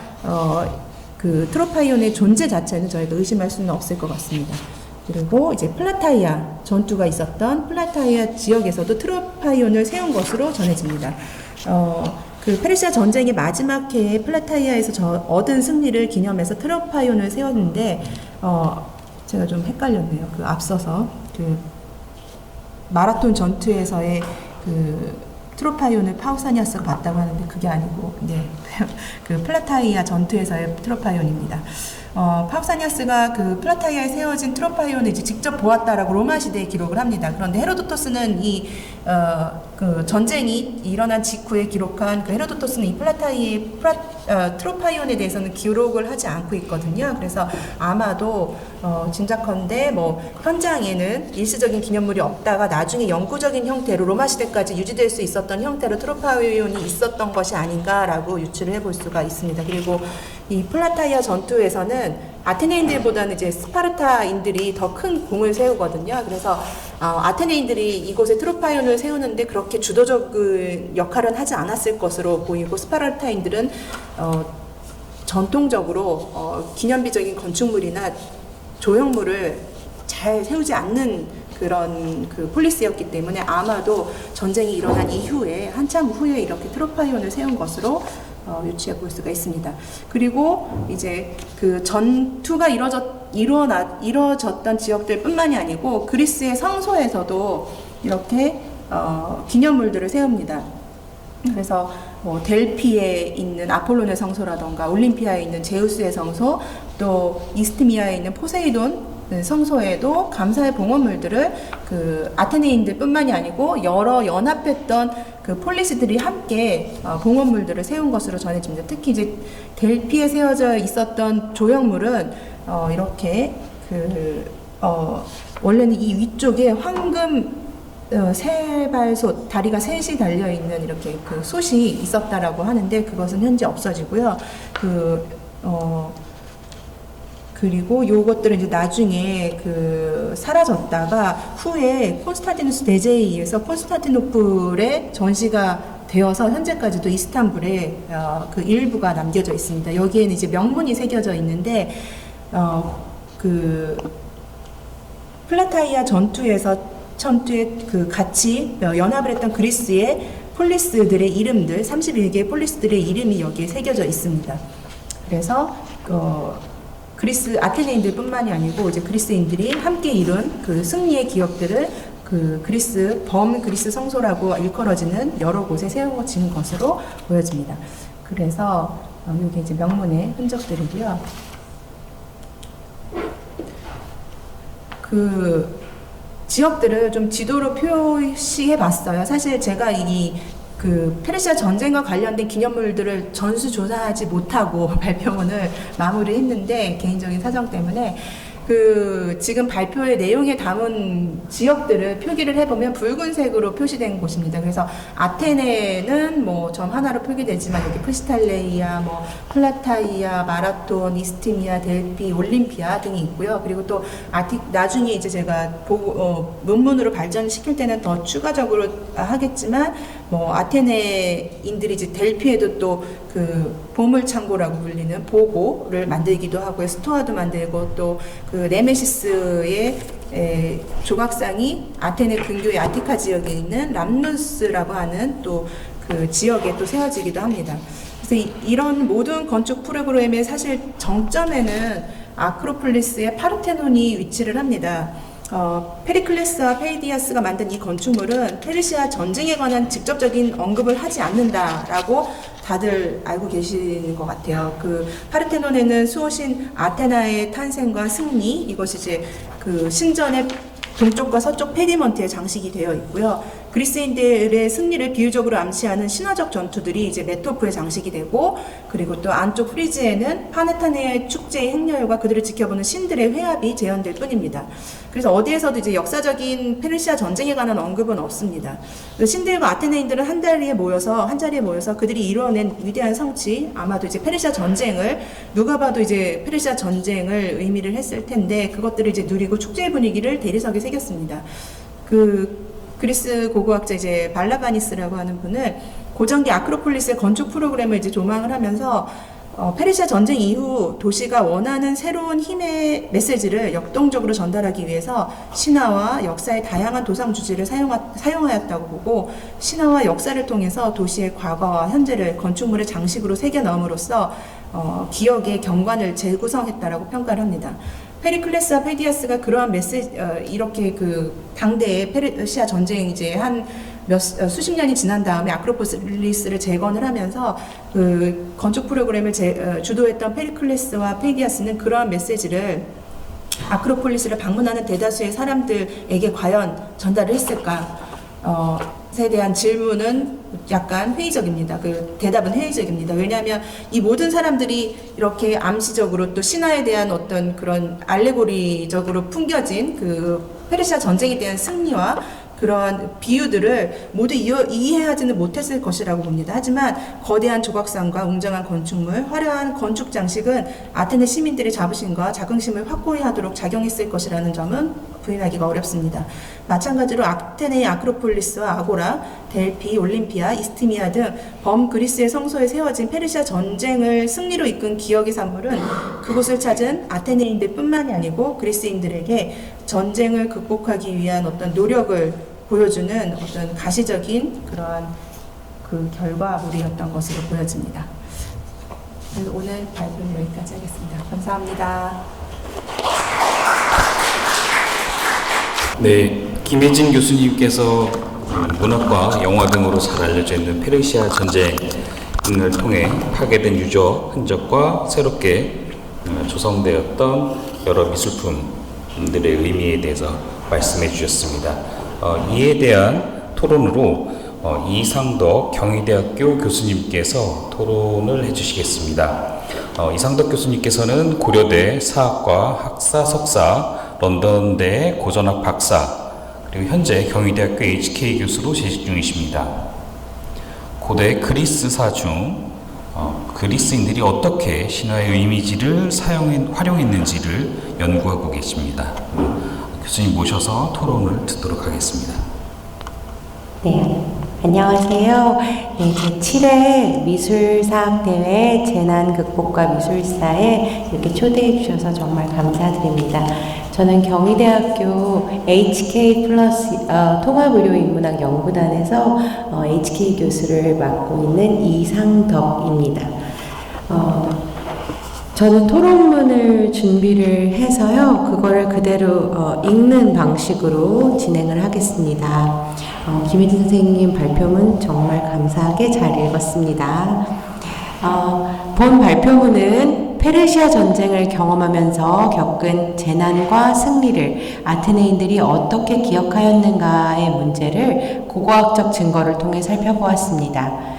Speaker 4: 그 트로파이온의 존재 자체는 저희가 의심할 수는 없을 것 같습니다. 그리고 이제 플라타이아 전투가 있었던 플라타이아 지역에서도 트로파이온을 세운 것으로 전해집니다. 그 페르시아 전쟁의 마지막 해에 플라타이아에서 얻은 승리를 기념해서 트로파이온을 세웠는데 제가 좀 헷갈렸네요. 그 앞서서 그 마라톤 전투에서의 그 트로파이온을 파우사니아스가 봤다고 하는데 그게 아니고 그 플라타이아 전투에서의 트로파이온입니다. 파우사니아스가 그 플라타이아에 세워진 트로파이온을 이제 직접 보았다라고 로마 시대에 기록을 합니다. 그런데 헤로도토스는 그 전쟁이 일어난 직후에 기록한 그 헤로도토스는 이 트로파이온에 대해서는 기록을 하지 않고 있거든요. 그래서 아마도 짐작컨대 현장에는 일시적인 기념물이 없다가 나중에 영구적인 형태로 로마 시대까지 유지될 수 있었던 형태로 트로파이온이 있었던 것이 아닌가라고 유추를 해볼 수가 있습니다. 그리고 이 플라타이아 전투에서는 아테네인들보다는 이제 스파르타인들이 더 큰 공을 세우거든요. 그래서 아테네인들이 이곳에 트로파이온을 세우는데 그렇게 주도적인 역할은 하지 않았을 것으로 보이고 스파르타인들은 전통적으로 기념비적인 건축물이나 조형물을 잘 세우지 않는 그런 그 폴리스였기 때문에 아마도 전쟁이 일어난 이후에 한참 후에 이렇게 트로파이온을 세운 것으로 유추해 볼 수가 있습니다. 그리고 이제 그 전투가 이루어졌던 지역들뿐만이 아니고 그리스의 성소에서도 이렇게 기념물들을 세웁니다. 그래서 델피에 있는 아폴론의 성소라던가 올림피아에 있는 제우스의 성소, 또 이스티미아에 있는 포세이돈 성소에도 감사의 봉헌물들을 그 아테네인들뿐만이 아니고 여러 연합했던 그 폴리스들이 함께 봉헌물들을 세운 것으로 전해집니다. 특히 이제 델피에 세워져 있었던 조형물은 이렇게 원래는 이 위쪽에 황금 세발솥, 다리가 셋이 달려 있는 이렇게 그 솥이 있었다라고 하는데 그것은 현재 없어지고요. 그리고 요것들은 이제 나중에 그 사라졌다가 후에 콘스탄티누스 대제에 의해서 콘스탄티노플에 전시가 되어서 현재까지도 이스탄불에 그 일부가 남겨져 있습니다. 여기에는 이제 명문이 새겨져 있는데 그 플라타이아 전투에 그 같이 연합을 했던 그리스의 폴리스들의 이름들 31개의 폴리스들의 이름이 여기에 새겨져 있습니다. 그래서 그리스 아테네인들뿐만이 아니고 이제 그리스인들이 함께 이룬 그 승리의 기억들을 그 그리스 그리스 성소라고 일컬어지는 여러 곳에 세워진 것으로 보여집니다. 그래서 이게 이제 명문의 흔적들이고요. 그 지역들을 좀 지도로 표시해 봤어요. 사실 제가 그 페르시아 전쟁과 관련된 기념물들을 전수조사하지 못하고 발표문을 마무리했는데 개인적인 사정 때문에 그 지금 발표의 내용에 담은 지역들을 표기를 해보면 붉은색으로 표시된 곳입니다. 그래서 아테네는 뭐 점 하나로 표기되지만 여기 프시탈레이아, 뭐 플라타이아, 마라톤, 이스티미아, 델피, 올림피아 등이 있고요. 그리고 또 나중에 이제 제가 논문으로 발전시킬 때는 더 추가적으로 하겠지만 뭐 아테네인들이 이제 델피에도 또 그 보물 창고라고 불리는 보고를 만들기도 하고요. 스토아도 만들고 또 그 네메시스의 조각상이 아테네 근교의 아티카 지역에 있는 람누스라고 하는 또 그 지역에 또 세워지기도 합니다. 그래서 이런 모든 건축 프로그램의 사실 정점에는 아크로폴리스의 파르테논이 위치를 합니다. 페리클레스와 페이디아스가 만든 이 건축물은 페르시아 전쟁에 관한 직접적인 언급을 하지 않는다라고 다들 알고 계시는 것 같아요. 그 파르테논에는 수호신 아테나의 탄생과 승리, 이것이 이제 그 신전의 동쪽과 서쪽 페디먼트에 장식이 되어 있고요. 그리스인들의 승리를 비유적으로 암시하는 신화적 전투들이 이제 메토프에 장식이 되고, 그리고 또 안쪽 프리즈에는 파네타네의 축제의 행렬과 그들을 지켜보는 신들의 회합이 재현될 뿐입니다. 그래서 어디에서도 이제 역사적인 페르시아 전쟁에 관한 언급은 없습니다. 신들과 아테네인들은 한 자리에 모여서 그들이 이뤄낸 위대한 성취, 아마도 이제 페르시아 전쟁을 누가 봐도 이제 페르시아 전쟁을 의미를 했을 텐데 그것들을 이제 누리고 축제의 분위기를 대리석에 새겼습니다. 그리스 고고학자 이제 발라바니스라고 하는 분은 고전기 아크로폴리스의 건축 프로그램을 이제 조망을 하면서 페르시아 전쟁 이후 도시가 원하는 새로운 힘의 메시지를 역동적으로 전달하기 위해서 신화와 역사의 다양한 도상 주제를 사용하였다고 보고, 신화와 역사를 통해서 도시의 과거와 현재를 건축물의 장식으로 새겨 넣음으로써 기억의 경관을 재구성했다라고 평가를 합니다. 페리클레스와 페디아스가 그러한 이렇게 그 당대의 페르시아 전쟁 이제 수십 년이 지난 다음에 아크로폴리스를 재건을 하면서 그 건축 프로그램을 주도했던 페리클레스와 페디아스는 그러한 메시지를 아크로폴리스를 방문하는 대다수의 사람들에게 과연 전달을 했을까? 에 대한 질문은 약간 회의적입니다. 그 대답은 회의적입니다. 왜냐하면 이 모든 사람들이 이렇게 암시적으로 또 신화에 대한 어떤 그런 알레고리적으로 풍겨진 그 페르시아 전쟁에 대한 승리와 그러한 비유들을 모두 이해하지는 못했을 것이라고 봅니다. 하지만 거대한 조각상과 웅장한 건축물, 화려한 건축 장식은 아테네 시민들의 자부심과 자긍심을 확고히 하도록 작용했을 것이라는 점은 부인하기가 어렵습니다. 마찬가지로 아테네의 아크로폴리스와 아고라, 델피, 올림피아, 이스티미아 등 범그리스의 성소에 세워진 페르시아 전쟁을 승리로 이끈 기억의 산물은 그곳을 찾은 아테네인들 뿐만이 아니고 그리스인들에게 전쟁을 극복하기 위한 어떤 노력을 보여주는 어떤 가시적인 그러한 그 결과물이었던 것으로 보여집니다. 그래서 오늘 발표는 여기까지 하겠습니다. 감사합니다.
Speaker 1: 네, 김혜진 교수님께서 문학과 영화 등으로 잘 알려져 있는 페르시아 전쟁을 통해 파괴된 유적 흔적과 새롭게 조성되었던 여러 미술품들의 의미에 대해서 말씀해 주셨습니다. 이에 대한 토론으로 이상덕 경희대학교 교수님께서 토론을 해주시겠습니다. 이상덕 교수님께서는 고려대 사학과 학사 석사, 런던대 고전학 박사, 그리고 현재 경희대학교 HK 교수로 재직 중이십니다. 고대 그리스사 중 그리스인들이 어떻게 신화의 이미지를 활용했는지를 연구하고 계십니다. 교수님 모셔서 토론을 듣도록 하겠습니다.
Speaker 5: 네, 안녕하세요. 네, 제7회 미술사학대회 재난극복과 미술사에 이렇게 초대해 주셔서 정말 감사드립니다. 저는 경희대학교 HK 플러스 통합의료인문학 연구단에서 HK 교수를 맡고 있는 이상덕입니다. 저는 토론문을 준비를 해서요. 그거를 그대로 읽는 방식으로 진행을 하겠습니다. 김혜진 선생님 발표문 정말 감사하게 잘 읽었습니다. 본 발표문은 페르시아 전쟁을 경험하면서 겪은 재난과 승리를 아테네인들이 어떻게 기억하였는가의 문제를 고고학적 증거를 통해 살펴보았습니다.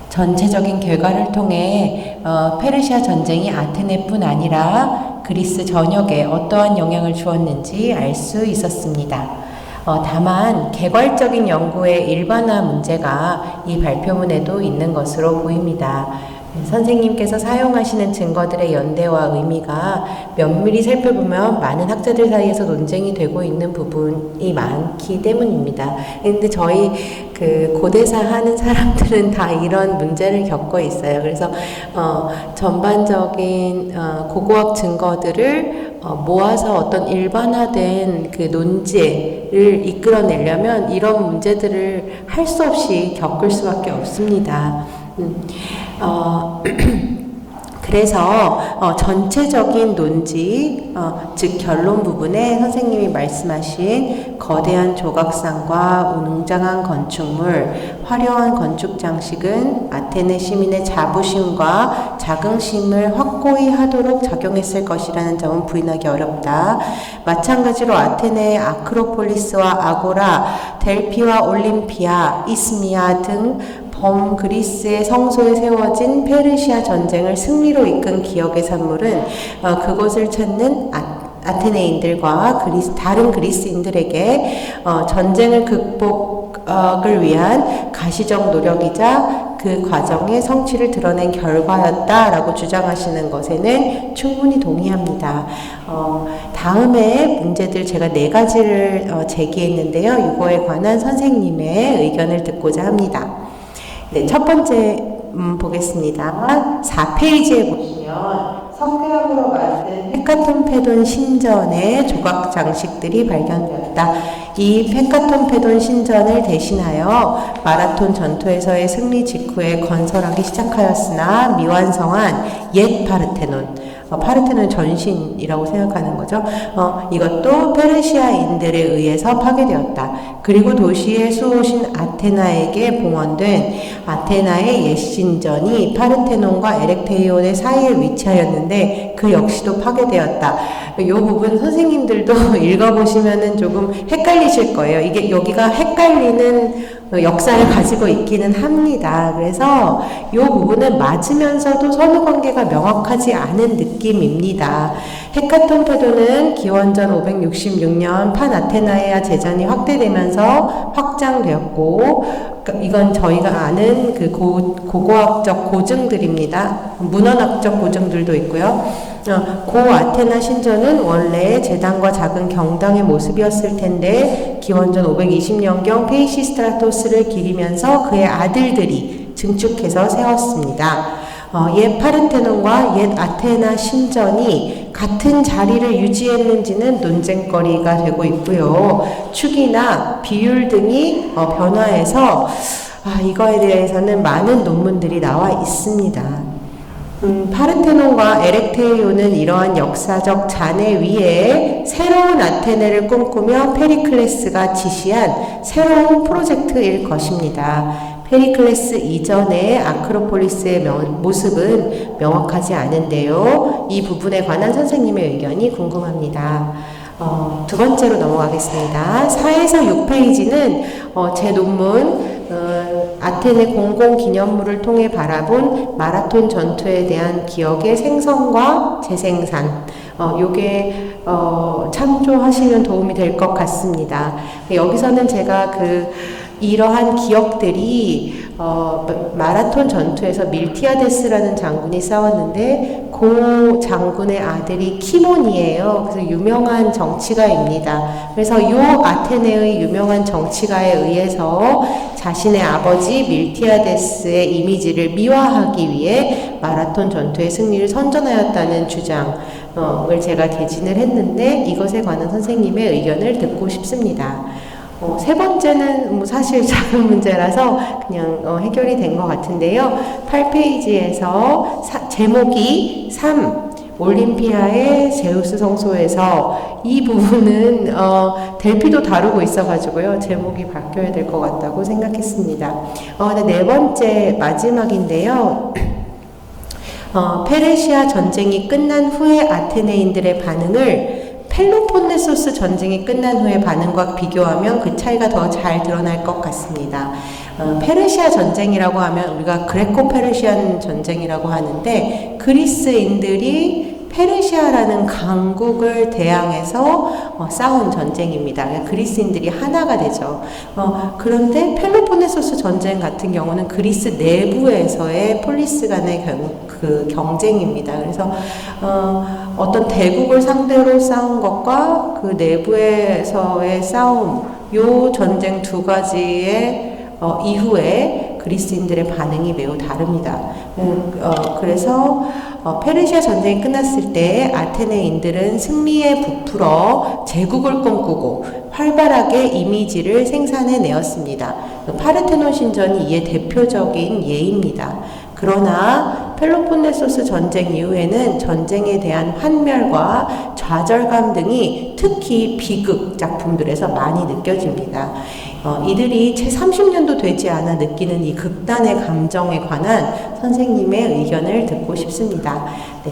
Speaker 5: 전체적인 결과를 통해 페르시아 전쟁이 아테네뿐 아니라 그리스 전역에 어떠한 영향을 주었는지 알 수 있었습니다. 다만 개괄적인 연구의 일반화 문제가 이 발표문에도 있는 것으로 보입니다. 선생님께서 사용하시는 증거들의 연대와 의미가 면밀히 살펴보면 많은 학자들 사이에서 논쟁이 되고 있는 부분이 많기 때문입니다. 근데 저희 고대사 하는 사람들은 다 이런 문제를 겪고 있어요. 그래서 전반적인 고고학 증거들을 모아서 어떤 일반화된 논제를 이끌어내려면 이런 문제들을 할 수 없이 겪을 수밖에 없습니다. 그래서 전체적인 논지, 즉 결론 부분에 선생님이 말씀하신 거대한 조각상과 웅장한 건축물, 화려한 건축 장식은 아테네 시민의 자부심과 자긍심을 확고히 하도록 작용했을 것이라는 점은 부인하기 어렵다. 마찬가지로 아테네의 아크로폴리스와 아고라, 델피와 올림피아, 이스미아 등 범그리스의 성소에 세워진 페르시아 전쟁을 승리로 이끈 기억의 산물은 그것을 찾는 아테네인들과 다른 그리스인들에게 전쟁을 극복을 위한 가시적 노력이자 그 과정의 성취를 드러낸 결과였다라고 주장하시는 것에는 충분히 동의합니다. 다음에 문제들 제가 4가지를 제기했는데요. 이거에 관한 선생님의 의견을 듣고자 합니다. 네, 첫 번째 보겠습니다. 4페이지에 보시면 석회암으로 만든 헤카톤페돈 신전의 조각 장식들이 발견되었다. 이 헤카톤페돈 신전을 대신하여 마라톤 전투에서의 승리 직후에 건설하기 시작하였으나 미완성한 옛 파르테논, 파르테논 전신이라고 생각하는 거죠. 이것도 페르시아인들에 의해서 파괴되었다. 그리고 도시의 수호신 아테나에게 봉헌된 아테나의 옛 신전이 파르테논과 에렉테이온의 사이에 위치하였는데 그 역시도 파괴되었다. 이 부분 선생님들도 읽어보시면은 조금 헷갈리실 거예요. 이게 여기가 헷갈리는 역사를 가지고 있기는 합니다. 그래서 이 부분은 맞으면서도 선후관계가 명확하지 않은 느낌입니다. 헤카톤페돈은 기원전 566년 판아테나이아 제전이 확대되면서 확장되었고, 이건 저희가 아는 고고학적 고증들입니다. 문헌학적 고증들도 있고요. 고 아테나 신전은 원래 제단과 작은 경당의 모습이었을 텐데 기원전 520년경 페이시스트라토스를 기리면서 그의 아들들이 증축해서 세웠습니다. 옛 파르테논과 옛 아테나 신전이 같은 자리를 유지했는지는 논쟁거리가 되고 있고요. 축이나 비율 등이 변화해서 이거에 대해서는 많은 논문들이 나와 있습니다. 파르테논과 에렉테이온은 이러한 역사적 잔해 위에 새로운 아테네를 꿈꾸며 페리클레스가 지시한 새로운 프로젝트일 것입니다. 페리클레스 이전의 아크로폴리스의 모습은 명확하지 않은데요. 이 부분에 관한 선생님의 의견이 궁금합니다. 두 번째로 넘어가겠습니다. 4에서 6페이지는 제 논문 아테네 공공기념물을 통해 바라본 마라톤 전투에 대한 기억의 생성과 재생산, 요게 참조하시면 도움이 될 것 같습니다. 여기서는 제가 이러한 기억들이 마라톤 전투에서 밀티아데스라는 장군이 싸웠는데 그 장군의 아들이 키몬이에요. 그래서 유명한 정치가입니다. 그래서 이 아테네의 유명한 정치가에 의해서 자신의 아버지 밀티아데스의 이미지를 미화하기 위해 마라톤 전투의 승리를 선전하였다는 주장을 제가 개진을 했는데 이것에 관한 선생님의 의견을 듣고 싶습니다. 세 번째는 사실 작은 문제라서 그냥 해결이 된 것 같은데요. 8페이지에서 제목이 3. 올림피아의 제우스 성소에서 이 부분은 델피도 다루고 있어가지고요. 제목이 바뀌어야 될 것 같다고 생각했습니다. 네 번째 마지막인데요. 페르시아 전쟁이 끝난 후에 아테네인들의 반응을 펠로폰네소스 전쟁이 끝난 후의 반응과 비교하면 그 차이가 더 잘 드러날 것 같습니다. 페르시아 전쟁이라고 하면 우리가 그레코 페르시안 전쟁이라고 하는데 그리스인들이 페르시아라는 강국을 대항해서 싸운 전쟁입니다. 그리스인들이 하나가 되죠. 그런데 펠로폰네소스 전쟁 같은 경우는 그리스 내부에서의 폴리스 간의 그 경쟁입니다. 그래서 어떤 대국을 상대로 싸운 것과 그 내부에서의 싸움, 요 전쟁 두 가지의 이후에 그리스인들의 반응이 매우 다릅니다. 그래서 페르시아 전쟁이 끝났을 때 아테네인들은 승리에 부풀어 제국을 꿈꾸고 활발하게 이미지를 생산해 내었습니다. 파르테논 신전이 이에 대표적인 예입니다. 그러나 펠로폰네소스 전쟁 이후에는 전쟁에 대한 환멸과 좌절감 등이 특히 비극 작품들에서 많이 느껴집니다. 이들이 채 30년도 되지 않아 느끼는 이 극단의 감정에 관한 선생님의 의견을 듣고 싶습니다. 네,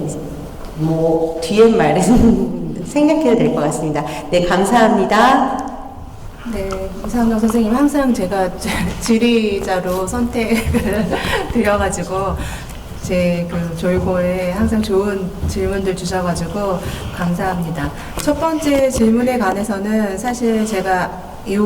Speaker 5: 뒤에 말은 생략해도 될 것 같습니다. 네, 감사합니다.
Speaker 3: 네, 이상경 선생님 항상 제가 지리자로 선택을 드려가지고 제 그 졸고에 항상 좋은 질문들 주셔가지고 감사합니다. 첫 번째 질문에 관해서는 사실 제가 이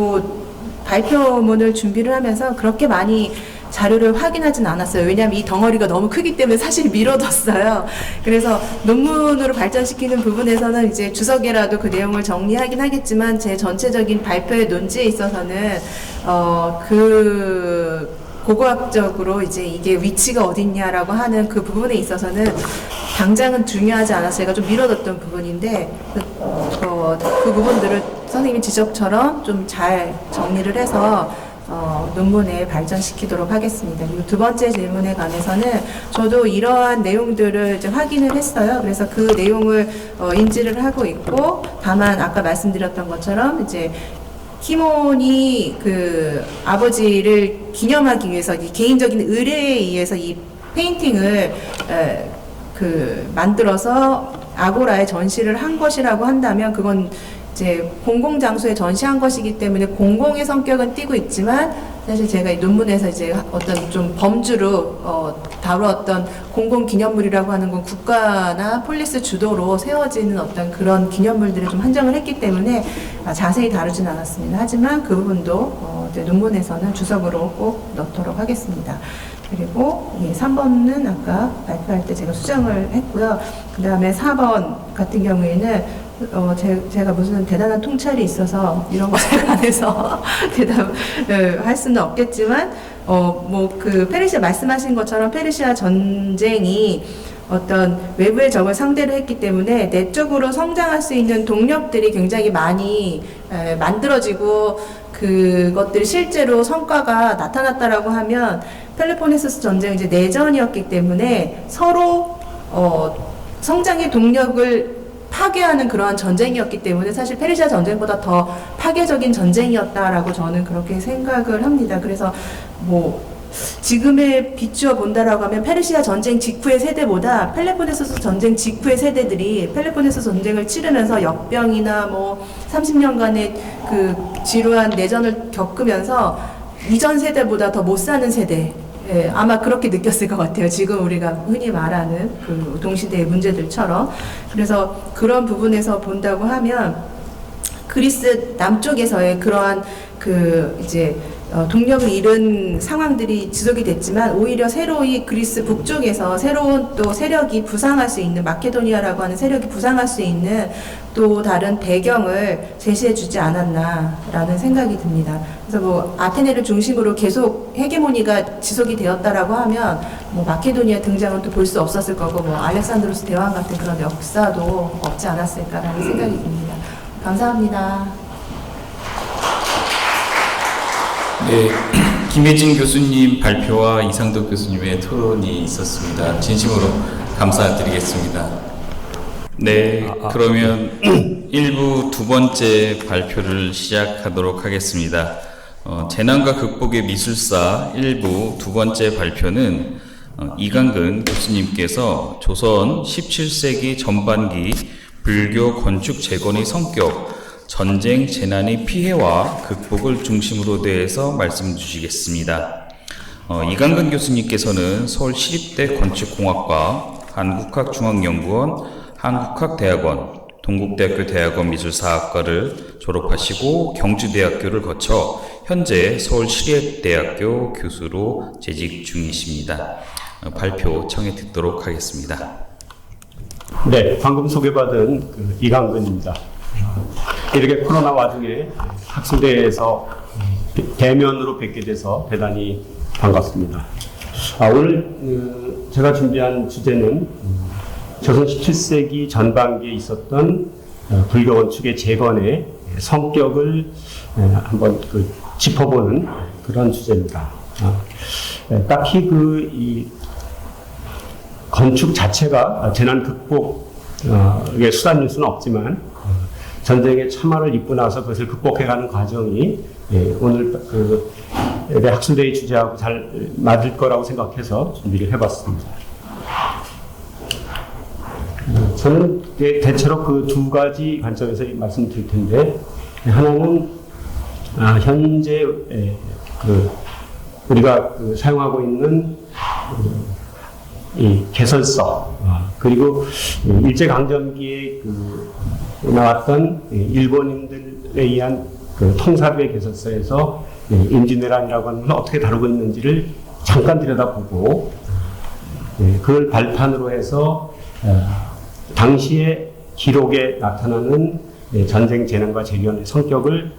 Speaker 3: 발표문을 준비를 하면서 그렇게 많이 자료를 확인하진 않았어요. 왜냐하면 이 덩어리가 너무 크기 때문에 사실 미뤄뒀어요. 그래서 논문으로 발전시키는 부분에서는 이제 주석에라도 그 내용을 정리하긴 하겠지만 제 전체적인 발표의 논지에 있어서는 고고학적으로 이제 이게 위치가 어딨냐라고 하는 그 부분에 있어서는 당장은 중요하지 않아서 제가 좀 미뤄뒀던 부분인데 그 부분들을 선생님의 지적처럼 좀 잘 정리를 해서 논문에 발전시키도록 하겠습니다. 그리고 두 번째 질문에 관해서는 저도 이러한 내용들을 이제 확인을 했어요. 그래서 그 내용을 인지를 하고 있고, 다만 아까 말씀드렸던 것처럼 이제 키몬이 그 아버지를 기념하기 위해서 이 개인적인 의뢰에 의해서 이 페인팅을 만들어서 아고라에 전시를 한 것이라고 한다면 그건 이제 공공장소에 전시한 것이기 때문에 공공의 성격은 띠고 있지만 사실 제가 이 논문에서 이제 어떤 좀 범주로 다루었던 공공기념물이라고 하는 건 국가나 폴리스 주도로 세워지는 어떤 그런 기념물들을 좀 한정을 했기 때문에 자세히 다루진 않았습니다. 하지만 그 부분도 이제 논문에서는 주석으로 꼭 넣도록 하겠습니다. 그리고 3번은 아까 발표할 때 제가 수정을 했고요. 그 다음에 4번 같은 경우에는 제가 무슨 대단한 통찰이 있어서 이런 것에 관해서 대답을 할 수는 없겠지만, 페르시아 말씀하신 것처럼 페르시아 전쟁이 어떤 외부의 적을 상대로 했기 때문에 내적으로 성장할 수 있는 동력들이 굉장히 많이 만들어지고 그것들이 실제로 성과가 나타났다라고 하면 펠로폰네소스 전쟁은 이제 내전이었기 때문에 서로 성장의 동력을 파괴하는 그러한 전쟁이었기 때문에 사실 페르시아 전쟁보다 더 파괴적인 전쟁이었다라고 저는 그렇게 생각을 합니다. 그래서 지금에 비추어 본다라고 하면 페르시아 전쟁 직후의 세대보다 펠로폰네소스 전쟁 직후의 세대들이 펠로폰네소스 전쟁을 치르면서 역병이나 30년간의 그 지루한 내전을 겪으면서 이전 세대보다 더 못 사는 세대, 아마 그렇게 느꼈을 것 같아요. 지금 우리가 흔히 말하는 그 동시대의 문제들처럼. 그래서 그런 부분에서 본다고 하면 그리스 남쪽에서의 그러한 동력을 잃은 상황들이 지속이 됐지만 오히려 새로이 그리스 북쪽에서 새로운 또 세력이 부상할 수 있는, 마케도니아라고 하는 세력이 부상할 수 있는 또 다른 배경을 제시해 주지 않았나라는 생각이 듭니다. 그래서 아테네를 중심으로 계속 헤게모니가 지속이 되었다라고 하면 마케도니아 등장은 또 볼 수 없었을 거고 알렉산드로스 대왕 같은 그런 역사도 없지 않았을까라는 생각이 듭니다. 감사합니다.
Speaker 1: 네, 김혜진 교수님 발표와 이상덕 교수님의 토론이 있었습니다. 진심으로 감사드리겠습니다. 네, 그러면 1부 두 번째 발표를 시작하도록 하겠습니다. 재난과 극복의 미술사 1부 두 번째 발표는 이강근 교수님께서 조선 17세기 전반기 불교 건축 재건의 성격, 전쟁 재난의 피해와 극복을 중심으로 대해서 말씀 주시겠습니다. 이강근 교수님께서는 서울시립대 건축공학과, 한국학중앙연구원, 한국학대학원, 동국대학교 대학원 미술사학과를 졸업하시고 경주대학교를 거쳐 현재 서울시립대학교 교수로 재직 중이십니다. 발표 청해 듣도록 하겠습니다.
Speaker 6: 네, 방금 소개받은 이강근입니다. 이렇게 코로나 와중에 학술대에서 대면으로 뵙게 돼서 대단히 반갑습니다. 오늘 제가 준비한 주제는 조선 17세기 전반기에 있었던 불교 건축의 재건의 성격을 한번 짚어보는 그런 주제입니다. 딱히 이 건축 자체가 재난 극복의 수단일 수는 없지만 전쟁의 참화를 입고 나서 그것을 극복해가는 과정이 오늘 학술대의 주제하고 잘 맞을 거라고 생각해서 준비를 해봤습니다. 저는 대체로 그 두 가지 관점에서 말씀드릴 텐데, 하나는 현재 우리가 사용하고 있는 이 개설서, 그리고 일제강점기에 나왔던 일본인들에 의한 통사부의 개설서에서 임진왜란이라고 하는 걸 어떻게 다루고 있는지를 잠깐 들여다보고, 그걸 발판으로 해서 당시의 기록에 나타나는 전쟁 재난과 재변의 성격을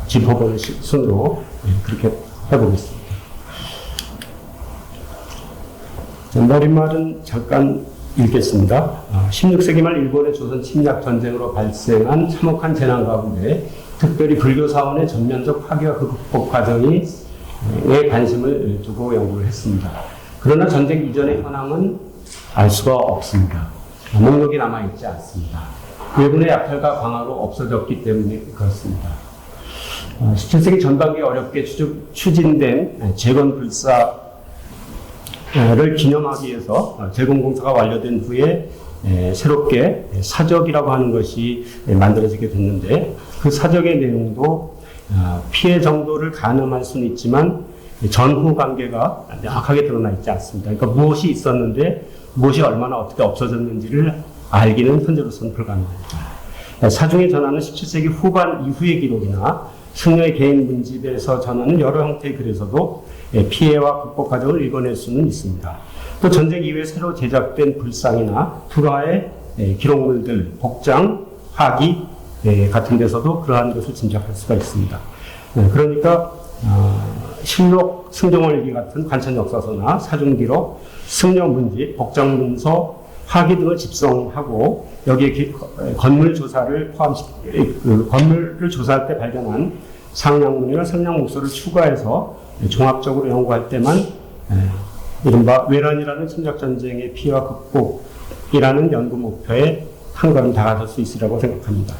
Speaker 6: 짚어보는 순으로 그렇게 해보겠습니다. 머릿말은 잠깐 읽겠습니다. 16세기 말 일본의 조선 침략 전쟁으로 발생한 참혹한 재난 가운데 특별히 불교 사원의 전면적 파괴와 극복 과정에 관심을 두고 연구를 했습니다. 그러나 전쟁 이전의 현황은 알 수가 없습니다. 목록이 남아있지 않습니다. 일본의 약탈과 강화로 없어졌기 때문에 그렇습니다. 17세기 전반기에 어렵게 추진된 재건 불사를 기념하기 위해서 재건공사가 완료된 후에 새롭게 사적이라고 하는 것이 만들어지게 됐는데, 그 사적의 내용도 피해 정도를 가늠할 수는 있지만 전후 관계가 명확하게 드러나 있지 않습니다. 그러니까 무엇이 있었는데 무엇이 얼마나 어떻게 없어졌는지를 알기는 현재로서는 불가능합니다. 사중의 전하는 17세기 후반 이후의 기록이나 승려의 개인 문집에서 전하는 여러 형태의 글에서도 피해와 극복 과정을 읽어낼 수는 있습니다. 또 전쟁 이후에 새로 제작된 불상이나 불화의 기록물들, 복장, 화기 같은 데서도 그러한 것을 짐작할 수가 있습니다. 그러니까 실록, 승정월기 같은 관천 역사서나 사중기록, 승려 문집, 복장 문서, 화기 등을 집성하고 여기에 건물 조사를 건물을 조사할 때 발견한 상량문이나 성량목소를 추가해서 종합적으로 연구할 때만 이른바 외란이라는 침략전쟁의 피해와 극복이라는 연구 목표에 한 걸음 다가설 수 있으리라고 생각합니다.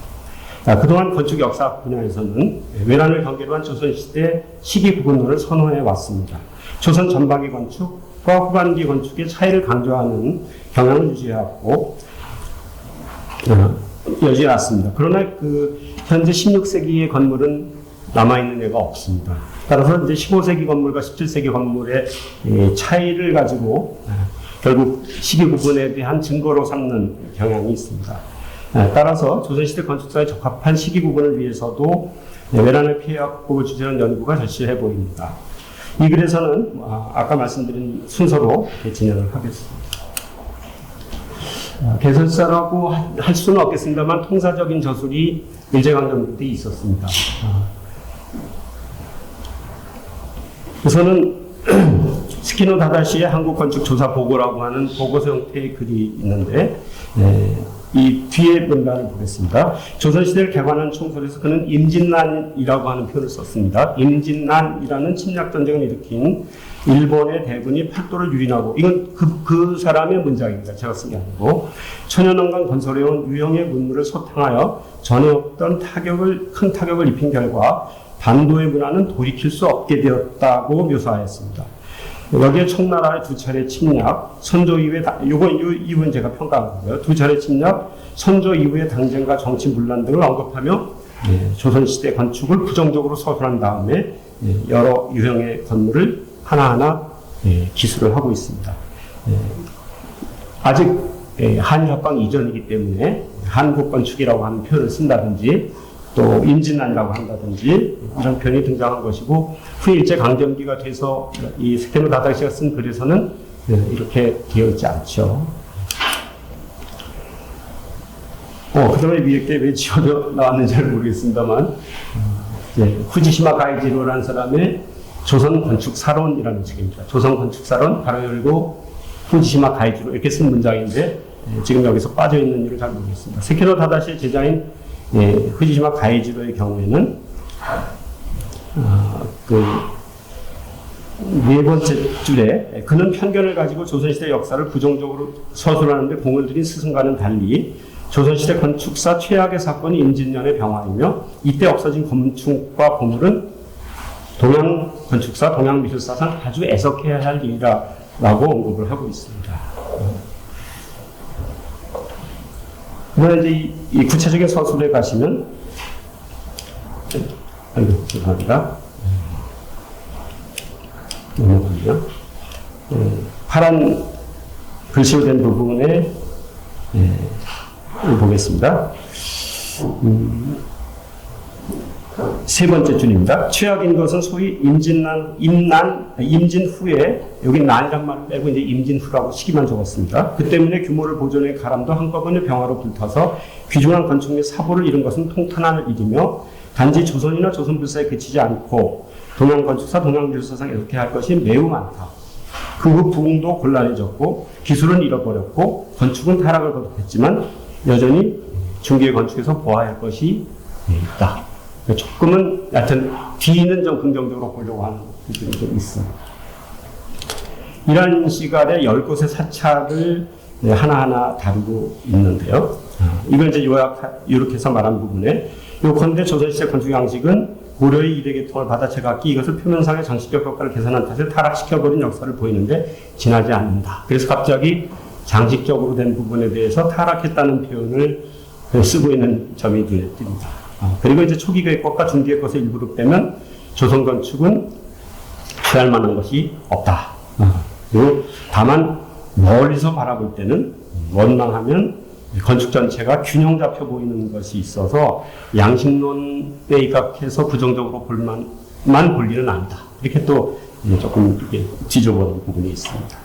Speaker 6: 그동안 건축 역사 분야에서는 외란을 경계로 한 조선시대 시기 구분론을 선호해 왔습니다. 조선 전반기 건축과 후반기 건축의 차이를 강조하는 경향을 유지해왔고 여지해왔습니다. 그러나 현재 16세기의 건물은 남아있는 예가 없습니다. 따라서 이제 15세기 건물과 17세기 건물의 차이를 가지고 결국 시기 구분에 대한 증거로 삼는 경향이 있습니다. 따라서 조선시대 건축사에 적합한 시기 구분을 위해서도 외란을 피해와 극복을 주제로 연구가 절실해 보입니다. 이 글에서는 아까 말씀드린 순서로 진행을 하겠습니다. 개설사라고 할 수는 없겠습니다만 통사적인 저술이 일제강점기 때 있었습니다. 우선은 스키노 다다시의 한국건축조사 보고라고 하는 보고서 형태의 글이 있는데 이 뒤에 문단을 보겠습니다. 조선시대를 개관한 총설에서 그는 임진난이라고 하는 표현을 썼습니다. 임진난이라는 침략전쟁을 일으킨 일본의 대군이 팔도를 유린하고, 이건 그 사람의 문장입니다. 제가 쓴 게 아니고, 천연왕관 건설해온 유형의 문물을 소탕하여 전에 없던 큰 타격을 입힌 결과 반도의 문화는 돌이킬 수 없게 되었다고 묘사하였습니다. 여기에 청나라의 두 차례 침략, 선조 이후에, 이후는 제가 평가한 거고요. 두 차례 침략, 선조 이후의 당쟁과 정치 문란 등을 언급하며 조선시대 건축을 부정적으로 서술한 다음에 여러 유형의 건물을 하나하나 기술을 하고 있습니다. 아직 한일합방 이전이기 때문에 한국 건축이라고 하는 표현을 쓴다든지 또 임진난이라고 한다든지 이런 표현이 등장한 것이고, 후에 일제강점기가 돼서 이 세케노 다다시가 쓴 글에서는 이렇게 되어 있지 않죠. 그 다음에 위에 게 왜 지어져 나왔는지 잘 모르겠습니다만, 후지시마 가이지로라는 사람의 조선 건축사론이라는 책입니다. 조선 건축사론 가로 열고 후지시마 가이지로 이렇게 쓴 문장인데, 지금 여기서 빠져 있는 일을 잘 모르겠습니다. 세케노 다다시의 제자인 후지시마 가이지로의 경우에는 네 번째 줄에 그는 편견을 가지고 조선시대 역사를 부정적으로 서술하는데 공을 들인 스승과는 달리 조선시대 건축사 최악의 사건이 임진년의 병화이며 이때 없어진 건축과 보물은 동양 건축사, 동양 미술사상 아주 애석해야 할 일이라고 언급을 하고 있습니다. 그러나 이제 이 구체적인 서술에 가시면, 죄송합니다. 넘어가네요. 파란 글씨로 된 부분에 보겠습니다. 세 번째 줄입니다. 최악인 것은 소위 임진 후에, 여기 난이란 말을 빼고 이제 임진 후라고 시기만 적었습니다. 그 때문에 규모를 보존해 가람도 한꺼번에 병화로 불타서 귀중한 건축 및 사보를 잃은 것은 통탄한 일이며, 단지 조선이나 조선불사에 그치지 않고 동양 건축사, 동양 미술사상 이렇게 할 것이 매우 많다. 그 후 부흥도 곤란해졌고 기술은 잃어버렸고 건축은 타락을 거듭했지만 여전히 중기의 건축에서 보아야 할 것이 있다. 조금은 하여튼 뒤는 좀 긍정적으로 보려고 하는 부분이 좀 있습니다. 이런 시간에 10곳의 사찰을 하나하나 다루고 있는데요. 이걸 이제 요약해서 말한 부분에, 요컨대 조선시대 건축 양식은 고려의 이대 계통을 받아 제각기 이것을 표면상의 장식적 효과를 계산한 탓에 타락시켜버린 역사를 보이는데 지나지 않는다. 그래서 갑자기 장식적으로 된 부분에 대해서 타락했다는 표현을 쓰고 있는 점이 눈에 띕니다. 그리고 이제 초기의 것과 중기의 것을 일부러 빼면 조선 건축은 취할 만한 것이 없다. 그리고 다만 멀리서 바라볼 때는 원망하면 건축 전체가 균형 잡혀 보이는 것이 있어서 양식론에 입각해서 부정적으로 볼만 볼 일은 아니다. 이렇게 또 조금 이렇게 지져보는 부분이 있습니다.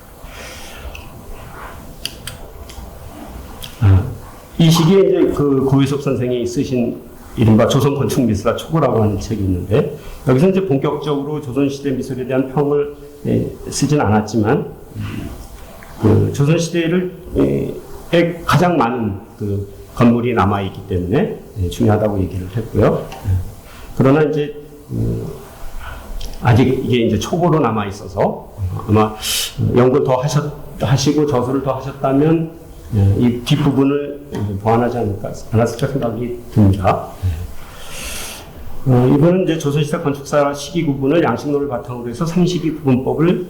Speaker 6: 이 시기에 이제 그 고유섭 선생이 쓰신 이른바 조선 건축 미술화 초고라고 하는 책이 있는데, 여기서 이제 본격적으로 조선시대 미술에 대한 평을 쓰진 않았지만, 그 조선시대를 가장 많은 그 건물이 남아있기 때문에 중요하다고 얘기를 했고요. 그러나 이제, 아직 이게 이제 초보로 남아있어서 아마 연구 더 하시고 저술을 더 하셨다면 이 뒷부분을 보완하지 않았을까 생각이 듭니다. 이번은 이제 조선시대 건축사 시기 구분을 양식론을 바탕으로 해서 삼시기 구분법을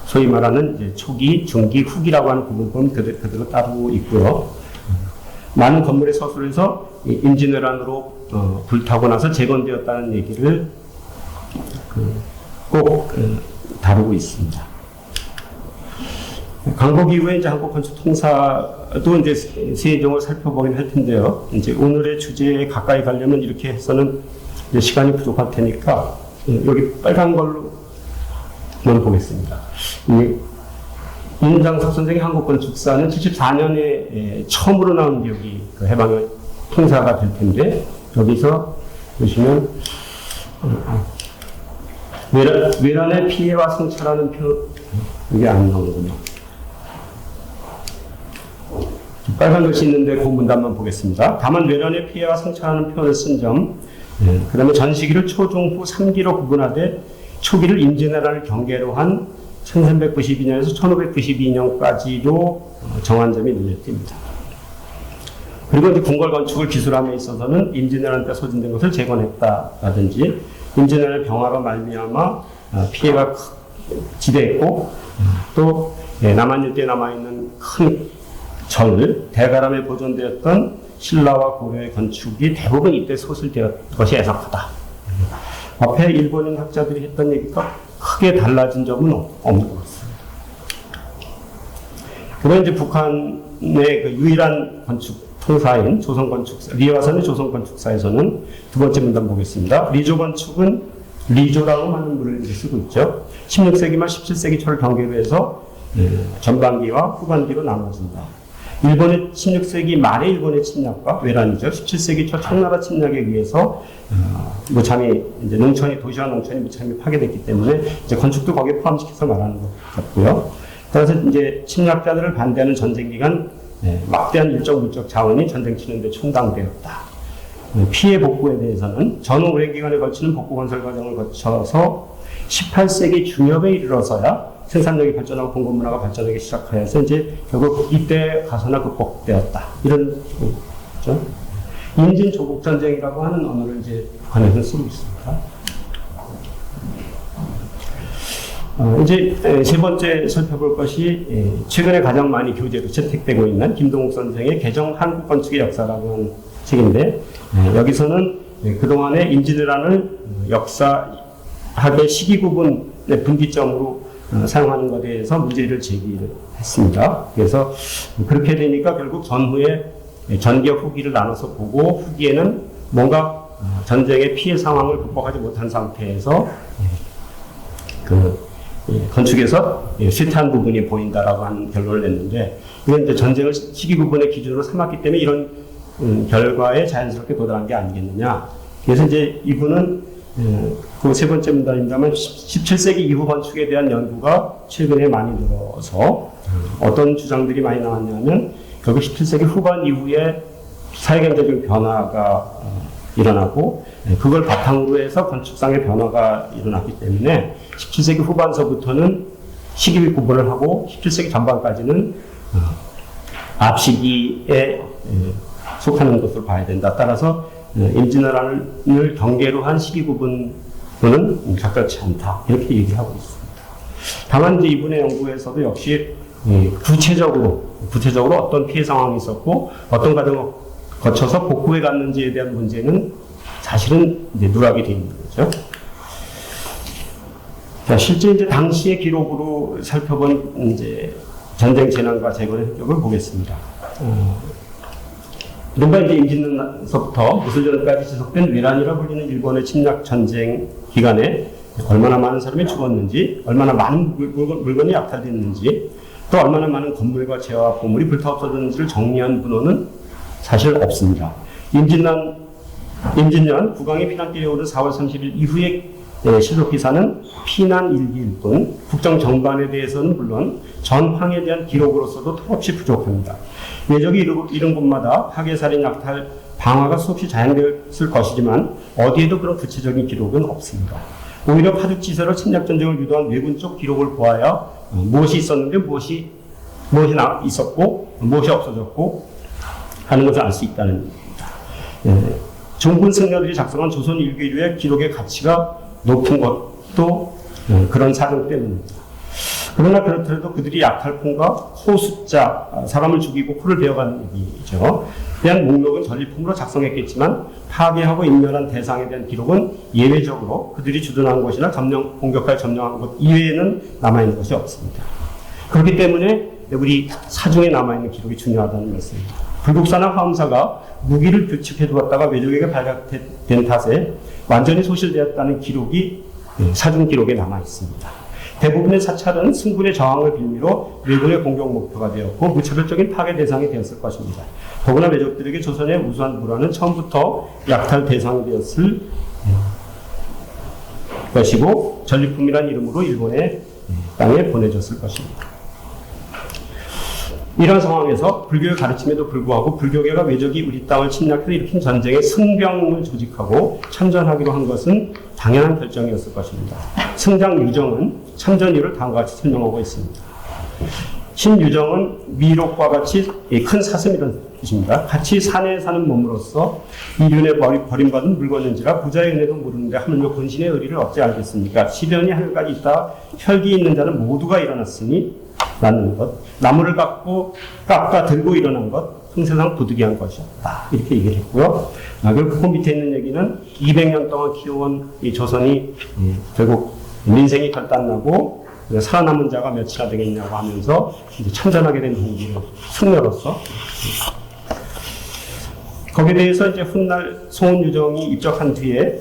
Speaker 6: 소위 말하는 이제 초기, 중기, 후기라고 하는 구분법을 그대로 따르고 있고요. 많은 건물의 서술에서 임진왜란으로 불타고 나서 재건되었다는 얘기를 꼭 다루고 있습니다. 광복 이후에 이제 한국 건축 통사도 이제 세종을 살펴보긴 할 텐데요. 이제 오늘의 주제에 가까이 가려면 이렇게 해서는 이제 시간이 부족할 테니까 여기 빨간 걸로만 보겠습니다. 임장석 선생의 한국 건축사는 74년에 처음으로 나온 기록이 그 해방의 통사가 될 텐데, 여기서 보시면 외란의 피해와 성찰하는 표, 이게 안 나오는군요. 빨간 글씨 있는데 그 문단만 보겠습니다. 다만 외란의 피해와 상처라는 표현을 쓴 점, 그 다음에 전시기를 초, 중, 후 3기로 구분하되 초기를 임진왜란을 경계로 한 1392년에서 1592년까지로 정한 점이 눈에 띕니다. 그리고 이제 궁궐 건축을 기술함에 있어서는 임진왜란 때 소진된 것을 재건했다라든지 임진왜란의 병화로 말미암아 피해가 지대했고 또 남한 일대에 남아있는 큰 절, 대가람에 보존되었던 신라와 고려의 건축이 대부분 이때 소실되었 것이 애석하다. 앞에 일본인 학자들이 했던 얘기가 크게 달라진 점은 없는 것 같습니다. 그리고 이제 북한의 그 유일한 건축 통사인 조선건축사, 리화선의 조선건축사에서는 두 번째 문단 보겠습니다. 리조 건축은 리조라고 하는 물을 쓰고 있죠. 16세기 말 17세기 초를 경계로 해서 전반기와 후반기로 나눠진다. 일본의 16세기 말에 일본의 침략과 외란이죠. 17세기 초 청나라 침략에 의해서 무참히 이제 농촌이 도시와 농촌이 무참히 파괴됐기 때문에 이제 건축도 거기에 포함시켜서 말하는 것 같고요. 따라서 이제 침략자들을 반대하는 전쟁 기간 막대한 인적 물적 자원이 전쟁 치는데 충당되었다. 피해 복구에 대해서는 전 오랜 기간에 걸치는 복구 건설 과정을 거쳐서 18세기 중엽에 이르러서야 생산력이 발전하고 공급 문화가 발전하기 시작하여서 이제 결국 이때 가서나 극복되었다. 이런 거죠. 임진 조국 전쟁이라고 하는 언어를 이제 북한에서 쓰고 있습니다. 이제 세 번째 살펴볼 것이 최근에 가장 많이 교재로 채택되고 있는 김동욱 선생의 개정 한국 건축의 역사라고 하는 책인데 여기서는 그동안의 임진왜란을 역사학의 시기 구분의 분기점으로 사용하는 것에 대해서 문제를 제기를 했습니다. 그래서 그렇게 되니까 결국 전후에 전기와 후기를 나눠서 보고 후기에는 뭔가 전쟁의 피해 상황을 극복하지 못한 상태에서 건축에서 쇠퇴한 부분이 보인다라고 하는 결론을 냈는데 이건 이제 전쟁을 시기 구분의 기준으로 삼았기 때문에 이런 결과에 자연스럽게 도달한 게 아니겠느냐. 그래서 이제 이분은 그 세 번째 문단입니다만 17세기 이후 건축에 대한 연구가 최근에 많이 늘어서 어떤 주장들이 많이 나왔냐면 결국 17세기 후반 이후에 사회경제적 변화가 일어나고 그걸 바탕으로 해서 건축상의 변화가 일어났기 때문에 17세기 후반서부터는 시기 구분을 하고 17세기 전반까지는 앞시기에 속하는 것으로 봐야 된다. 따라서 임진왜란을 경계로 한 시기 구분은 적절치 않다. 이렇게 얘기하고 있습니다. 다만 이제 이분의 연구에서도 역시 구체적으로 어떤 피해 상황이 있었고 어떤 과정을 거쳐서 복구해 갔는지에 대한 문제는 사실은 이제 누락이 되어 있는 거죠. 자, 실제 이제 당시의 기록으로 살펴본 이제 전쟁 재난과 재건의 획격을 보겠습니다. 이른바 이제 임진왜란서부터 무술전까지 지속된 외란이라 불리는 일본의 침략 전쟁 기간에 얼마나 많은 사람이 죽었는지, 얼마나 많은 물건이 약탈됐는지, 또 얼마나 많은 건물과 재화 보물이 불타 없어졌는지를 정리한 분호는 사실 없습니다. 임진년 국왕이 피난길에 오른 4월 30일 이후에 실록 기사는 피난 일기일 뿐 국정 정반에 대해서는 물론 전황에 대한 기록으로서도 턱없이 부족합니다. 외적이 이른 곳마다 파괴, 살인, 약탈, 방화가 수없이 자행되었을 것이지만 어디에도 그런 구체적인 기록은 없습니다. 오히려 파죽지세로 침략전쟁을 유도한 외군 쪽 기록을 보아야 무엇이 있었는데 무엇이 있었고 무엇이 없어졌고 하는 것을 알 수 있다는 얘기입니다. 종군 승려들이 작성한 조선 일기류의 기록의 가치가 높은 것도 그런 사정 때문입니다. 그러나 그렇더라도 그들이 약탈품과 코 숫자, 사람을 죽이고 코를 베어가는 얘기죠. 대한 목록은 전리품으로 작성했겠지만 파괴하고 인멸한 대상에 대한 기록은 예외적으로 그들이 주둔한 곳이나 공격할 점령한 곳 이외에는 남아있는 것이 없습니다. 그렇기 때문에 우리 사중에 남아있는 기록이 중요하다는 말씀입니다. 불국사나 화엄사가 무기를 규칙해 두었다가 외적에게 발각된 탓에 완전히 소실되었다는 기록이 사중 기록에 남아 있습니다. 대부분의 사찰은 승군의 저항을 빌미로 외군의 공격 목표가 되었고 무차별적인 파괴 대상이 되었을 것입니다. 더구나 외적들에게 조선의 우수한 물화는 처음부터 약탈 대상이 되었을 것이고 전리품이란 이름으로 일본의 땅에 보내졌을 것입니다. 이런 상황에서 불교의 가르침에도 불구하고 불교계가 외적이 우리 땅을 침략해서 일으킨 전쟁에 승병을 조직하고 참전하기로 한 것은 당연한 결정이었을 것입니다. 승장 유정은 참전 이유를 다음과 같이 설명하고 있습니다. 신유정은 미록과 같이 큰 사슴이라는 뜻입니다. 같이 산에 사는 몸으로서 이륜에 버림받은 물건인지라 부자의 은혜도 모르는데 하물며 권신의 의리를 어찌 알겠습니까? 시련이 하늘까지 있다 혈기 있는 자는 모두가 일어났으니 라는 것, 나무를 깎아 들고 일어난 것, 흥세상 부득이한 것이었다. 이렇게 얘기를 했고요. 결국 그 밑에 있는 얘기는 200년 동안 키워온 이 조선이 결국 민생이 결단나고 살아남은 자가 몇이나 되겠냐고 하면서 이제 참전하게 된 동기를 승려로서 거기에 대해서 이제 훗날 송은유정이 입적한 뒤에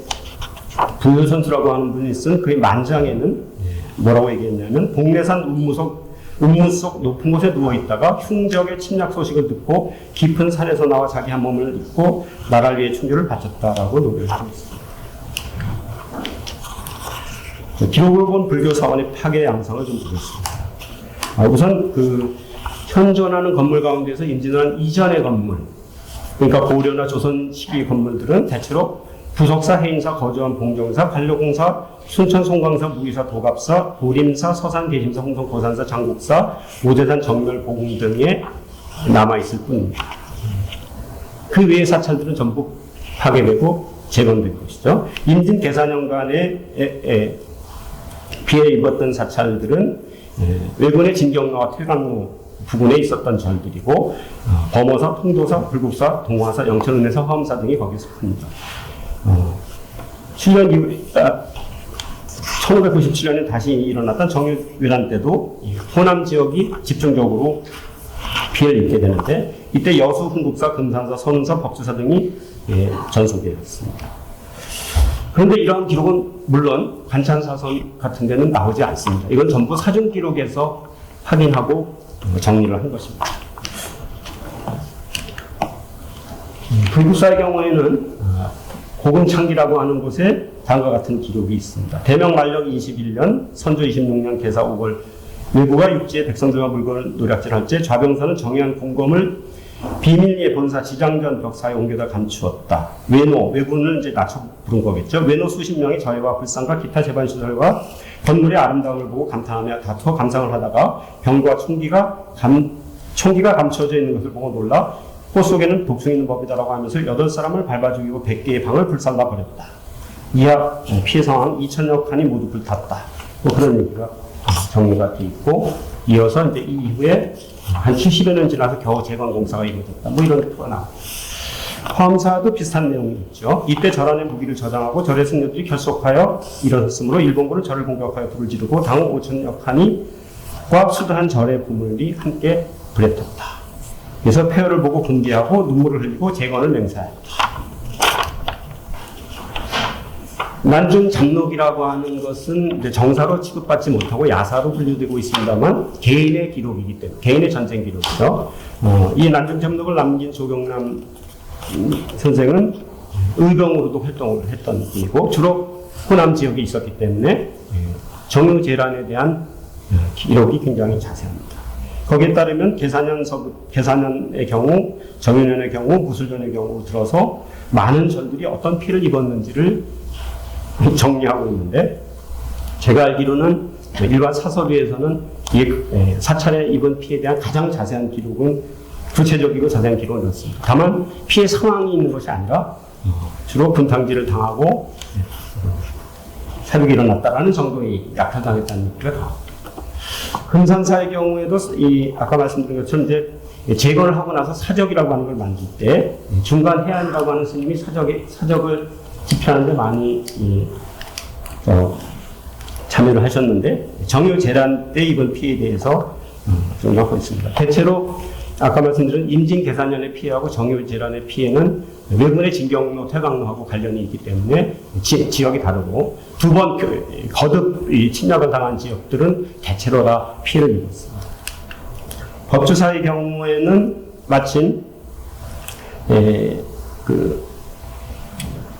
Speaker 6: 부유선수라고 하는 분이 쓴 그의 만장에는 뭐라고 얘기했냐면 복례산 운무 속 높은 곳에 누워있다가 흉적의 침략 소식을 듣고 깊은 산에서 나와 자기 한 몸을 입고 나라를 위해 충주를 바쳤다라고 노래를 하고 있습니다. 기록을 본 불교 사원의 파괴 양상을 좀 보겠습니다. 우선 그 현존하는 건물 가운데서 임진왜란 이전의 건물, 그러니까 고려나 조선 시기 건물들은 대체로 부속사, 해인사, 거주원, 봉정사, 관료공사, 순천, 송광사, 무기사, 도갑사, 도림사, 서산, 대심사, 홍성, 고산사, 장국사, 오재산, 정멸, 보궁 등에 남아있을 뿐입니다. 그 외의 사찰들은 전부 파괴되고 재건된 것이죠. 임진 계산년간에 피해 입었던 사찰들은 외군의 진경로와 퇴강로 부근에 있었던 절들이고 범어사, 통도사, 불국사, 동화사, 영천은혜사, 화엄사 등이 거기에 속합니다. 7년 이후에 1597년에 다시 일어났던 정유회란 때도 호남 지역이 집중적으로 피해를 입게 되는데 이때 여수, 흥국사, 금산사, 선운사, 법주사 등이 전속되었습니다. 그런데 이러한 기록은 물론 관찬사선 같은 데는 나오지 않습니다. 이건 전부 사전 기록에서 확인하고 정리를 한 것입니다. 불국사의 경우에는 고금창기라고 하는 곳에 다음과 같은 기록이 있습니다. 대명 만력 21년, 선조 26년 개사 5월 외구가 육지에 백성들과 물건을 노략질할 때 좌병선은 정의한 공검을 비밀리에 본사 지장전 벽사에 옮겨다 감추었다. 외군을 이제 낮춰 부른 거겠죠. 외노 수십 명이 저해와 불상과 기타 재반시설과 건물의 아름다움을 보고 감탄하며 다투어 감상을 하다가 병과 총기가 감춰져 있는 것을 보고 놀라 꽃 속에는 독충이 있는 법이다라고 하면서 8사람을 밟아 죽이고 100개의 방을 불살라 버렸다. 이하 피해 상황 2천여 칸이 모두 불탔다. 뭐 그런 얘기가 정리가 돼 있고 이어서 이제 이 이후에 한 70여 년 지나서 겨우 재건 공사가 이루어졌다. 뭐 이런 표가 나옵니다. 화엄사도 비슷한 내용이 있죠. 이때 절안의 무기를 저장하고 절의 승려들이 결속하여 일어섰으므로 일본군은 절을 공격하여 불을 지르고 당후 5천여 칸이과 수도한 절의 부물이 함께 불에 탔다. 그래서 폐허를 보고 분개하고 눈물을 흘리고 재건을 맹세하였다. 난중 장록이라고 하는 것은 이제 정사로 취급받지 못하고 야사로 분류되고 있습니다만 개인의 기록이기 때문에 개인의 전쟁 기록이죠. 이 난중 장록을 남긴 조경남 선생은 의병으로도 활동을 했던 분이고 주로 호남 지역에 있었기 때문에 정유재란에 대한 기록이 굉장히 자세합니다. 거기에 따르면 계산년의 경우, 정유년의 경우, 무술년의 경우 들어서 많은 절들이 어떤 피해를 입었는지를 정리하고 있는데 제가 알기로는 일반 사설위에서는 사찰에 입은 피해에 대한 가장 자세한 기록은 구체적이고 자세한 기록은 없습니다. 다만 피해 상황이 있는 것이 아니라 주로 분탕질을 당하고 사륙이 일어났다라는 정도의 약탈당했다는 얘기가 나옵니다. 금산사의 경우에도 아까 말씀드린 것처럼 이제 재건을 하고 나서 사적이라고 하는 걸 만들 때 중간 해안이라고 하는 스님이 사적을 집행하는데 많이 참여를 하셨는데 정유재란 때 입은 피해에 대해서 좀 갖고 있습니다. 대체로 아까 말씀드린 임진 계산년의 피해하고 정유재란의 피해는 외군의 진경로, 퇴강로하고 관련이 있기 때문에 지역이 다르고 두 번 거듭 침략을 당한 지역들은 대체로 다 피해를 입었습니다. 법주사의 경우에는 마침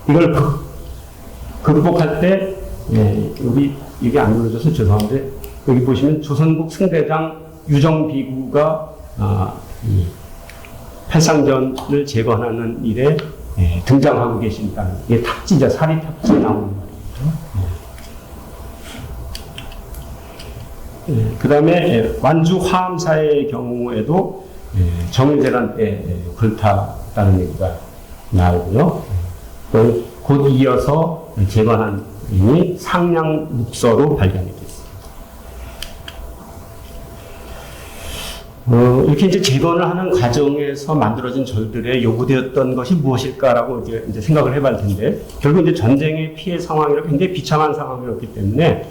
Speaker 6: 이걸 극복할 때 여기 이게 안 눌러져서 죄송한데 여기 보시면 조선국 승대장 유정비구가 이 팔상전을 재건하는 일에 등장하고 계신다는, 이게 탁지죠. 사리 탁지에 나오는 말이죠. 그 다음에 완주 화암사의 경우에도 정유재란 때 그렇다라는 얘기가 나오고요. 곧 이어서 재건한 인이 상량묵서로 발견이 됐습니다. 이렇게 이제 재건을 하는 과정에서 만들어진 절들에 요구되었던 것이 무엇일까라고 이제 생각을 해봐야 할 텐데, 결국 이제 전쟁의 피해 상황이라 굉장히 비참한 상황이었기 때문에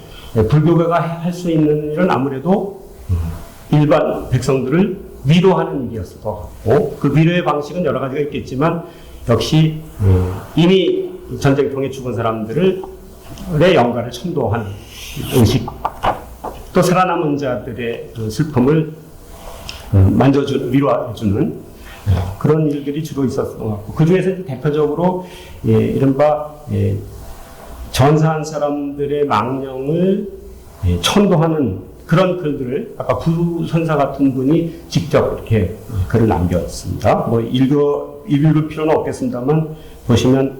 Speaker 6: 불교가 할 수 있는 일은 아무래도 일반 백성들을 위로하는 일이었을 것 같고, 그 위로의 방식은 여러 가지가 있겠지만 역시 이미 전쟁통에 죽은 사람들의 영가를 첨도하는 의식, 또 살아남은 자들의 슬픔을 위로해주는 그런 일들이 주로 있었던 것 같고, 그 중에서 대표적으로 이른바 전사한 사람들의 망령을 천도하는 그런 글들을 아까 부선사 같은 분이 직접 이렇게 글을 남겼습니다. 뭐 읽을 필요는 없겠습니다만 보시면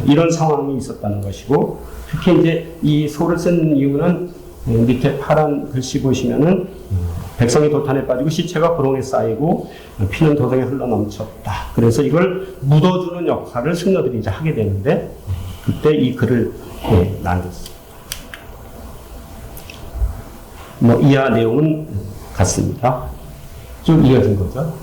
Speaker 6: 이런 상황이 있었다는 것이고, 특히 이제 이 소를 쓴 이유는 밑에 파란 글씨 보시면은 백성이 도탄에 빠지고 시체가 고롱에 쌓이고 피는 도성에 흘러넘쳤다. 그래서 이걸 묻어주는 역할을 승려들이 이제 하게 되는데, 그때 이 글을 남겼습니다. 뭐 이하 내용은 같습니다. 좀 이어진 거죠.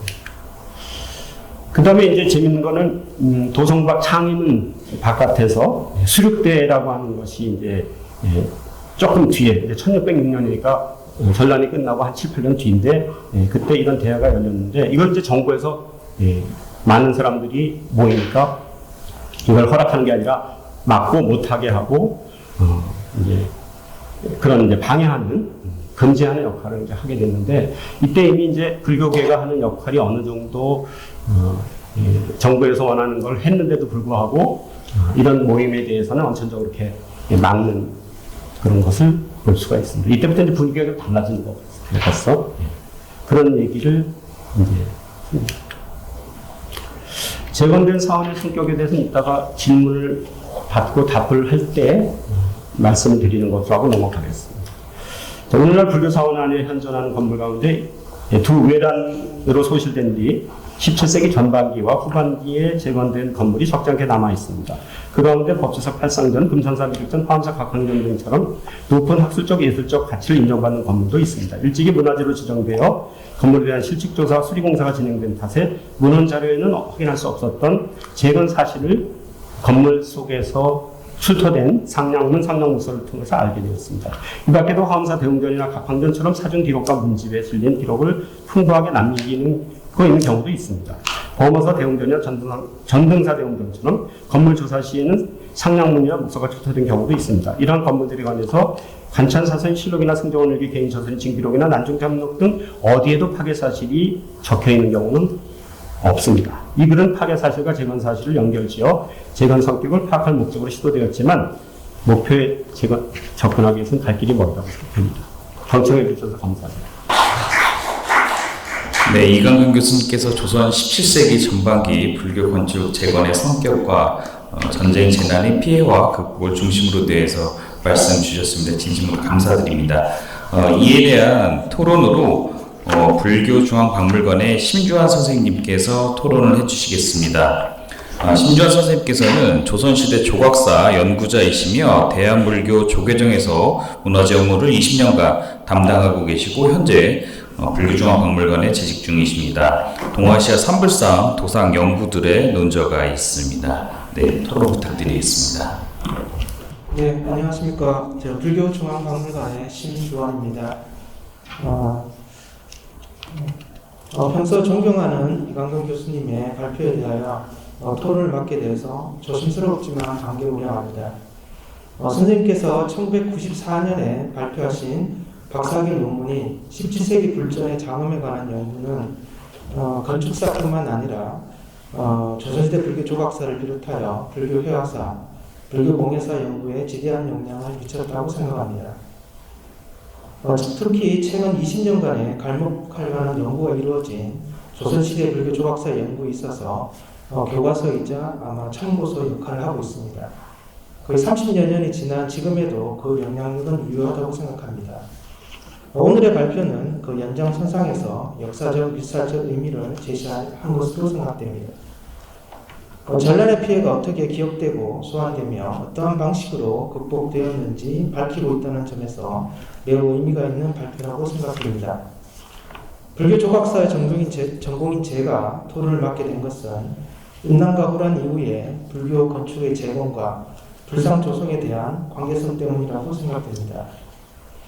Speaker 6: 그 다음에 이제 재밌는 거는 도성 밖 창의문 바깥에서 수륙대라고 하는 것이 이제 조금 뒤에 1606년이니까 전란이 끝나고 한 7, 8년 뒤인데, 그때 이런 대회가 열렸는데, 이걸 이제 정부에서 많은 사람들이 모이니까 이걸 허락하는 게 아니라 막고 못하게 하고 이제 그런 이제 방해하는, 금지하는 역할을 이제 하게 됐는데, 이때 이미 이제 불교계가 하는 역할이 어느 정도 정부에서 원하는 걸 했는데도 불구하고 이런 모임에 대해서는 원천적으로 이렇게 막는 그런 것을 볼 수가 있습니다. 이때부터 이제 분위기가 좀 달라진 것 같았어. 그런 얘기를 이제 재건된 사원의 성격에 대해서는 이따가 질문을 받고 답을 할 때 말씀드리는 것으로 하고 넘어가겠습니다. 자, 오늘날 불교 사원 안에 현존하는 건물 가운데 두 외란으로 소실된 뒤 17세기 전반기와 후반기에 재건된 건물이 적잖게 남아 있습니다. 그 가운데 법주석 팔상전, 금산사 미륵전, 화암사 각황전 등처럼 높은 학술적 예술적 가치를 인정받는 건물도 있습니다. 일찍이 문화재로 지정되어 건물에 대한 실측조사와 수리공사가 진행된 탓에 문헌 자료에는 확인할 수 없었던 재건 사실을 건물 속에서 출토된 상량문, 상량문서를 통해서 알게 되었습니다. 이 밖에도 화엄사 대웅전이나 각황전처럼 사중 기록과 문집에 실린 기록을 풍부하게 남기는 있는 경우도 있습니다. 범어서 대웅전이나 전등사 대웅전처럼 건물 조사 시에는 상량문이나 묵서가 출토된 경우도 있습니다. 이러한 건물들에 관해서 관찬사서인 실록이나 승정원일기 개인 저서인 징기록이나 난중탐록 등 어디에도 파괴 사실이 적혀 있는 경우는 없습니다. 이 글은 파괴 사실과 재건 사실을 연결지어 재건 성격을 파악할 목적으로 시도되었지만 목표에 접근하기 위해서는 갈 길이 멀다고 생각합니다. 경청해 주셔서 감사합니다.
Speaker 1: 네, 이강근 교수님께서 조선 17세기 전반기 불교 건축 재건의 성격과 전쟁 재난의 피해와 극복을 중심으로 대해서 말씀 주셨습니다. 진심으로 감사드립니다. 이에 대한 토론으로 불교중앙박물관의 심주환 선생님께서 토론을 해주시겠습니다. 심주환 선생님께서는 조선시대 조각사 연구자이시며 대한불교 조계정에서 문화재 업무를 20년간 담당하고 계시고 현재 불교중앙박물관에 재직 중이십니다. 동아시아 산불상 도상 연구들의 논저가 있습니다. 네, 토론 부탁드리겠습니다.
Speaker 7: 네, 안녕하십니까. 제가 불교중앙박물관의 심주환입니다. 평소 존경하는 이강근 교수님의 발표에 대하여 토론을 받게 되어서 조심스럽지만 감개무량합니다. 선생님께서 1994년에 발표하신 박사학위 논문인 17세기 불전의 장엄에 관한 연구는 건축사뿐만 아니라 조선시대 불교 조각사를 비롯하여 불교 회화사, 불교 공예사 연구에 지대한 영향을 미쳤다고 생각합니다. 특히 최근 20년간의 갈목할만한 연구가 이루어진 조선시대 불교 조각사 연구에 있어서 교과서이자 아마 참고서 역할을 하고 있습니다. 거의 30여 년이 지난 지금에도 그 영향력은 유효하다고 생각합니다. 오늘의 발표는 그 연장선상에서 역사적, 밀사적 의미를 제시한 것으로 생각됩니다. 전란의 피해가 어떻게 기억되고 소환되며 어떠한 방식으로 극복되었는지 밝히고 있다는 점에서 매우 의미가 있는 발표라고 생각됩니다. 불교 조각사의 전공인 제가 토론을 맡게 된 것은 임난과 호란 이후에 불교 건축의 재건과 불상 조성에 대한 관계성 때문이라고 생각됩니다.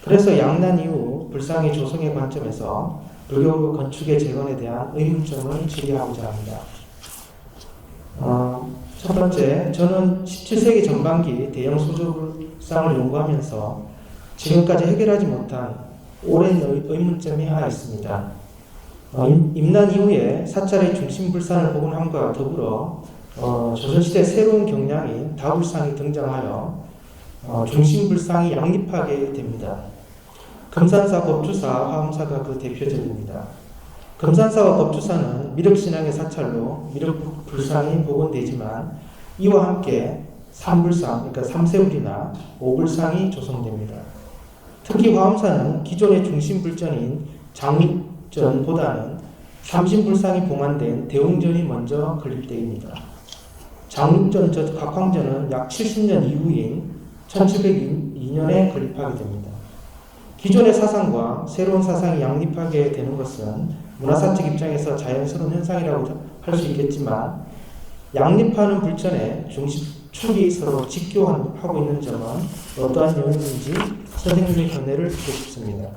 Speaker 7: 그래서 양난 이후 불상의 조성의 관점에서 불교 건축의 재건에 대한 의문점을 질의하고자 합니다. 첫 번째, 저는 17세기 전반기 대형 소조불상을 연구하면서 지금까지 해결하지 못한 오랜 의문점이 하나 있습니다. 임난 이후에 사찰의 중심불상을 복원함과 더불어 조선시대 새로운 경향인 다불상이 등장하여 중심불상이 양립하게 됩니다. 금산사, 법주사, 화엄사가 그 대표적입니다. 금산사와 법주사는 미륵신앙의 사찰로 미륵불상이 복원되지만 이와 함께 삼불상, 그러니까 삼세불이나 오불상이 조성됩니다. 특히 화엄사는 기존의 중심불전인 장립전보다는 삼신불상이 봉안된 대웅전이 먼저 건립되입니다. 장립전, 각황전은 약 70년 이후인 1702년에 건립하게 됩니다. 기존의 사상과 새로운 사상이 양립하게 되는 것은 문화사적 입장에서 자연스러운 현상이라고 할 수 있겠지만 양립하는 불전에 축이 서로 직교하고 있는 점은 어떠한 요인인지 선생님의 견해를 듣고 싶습니다.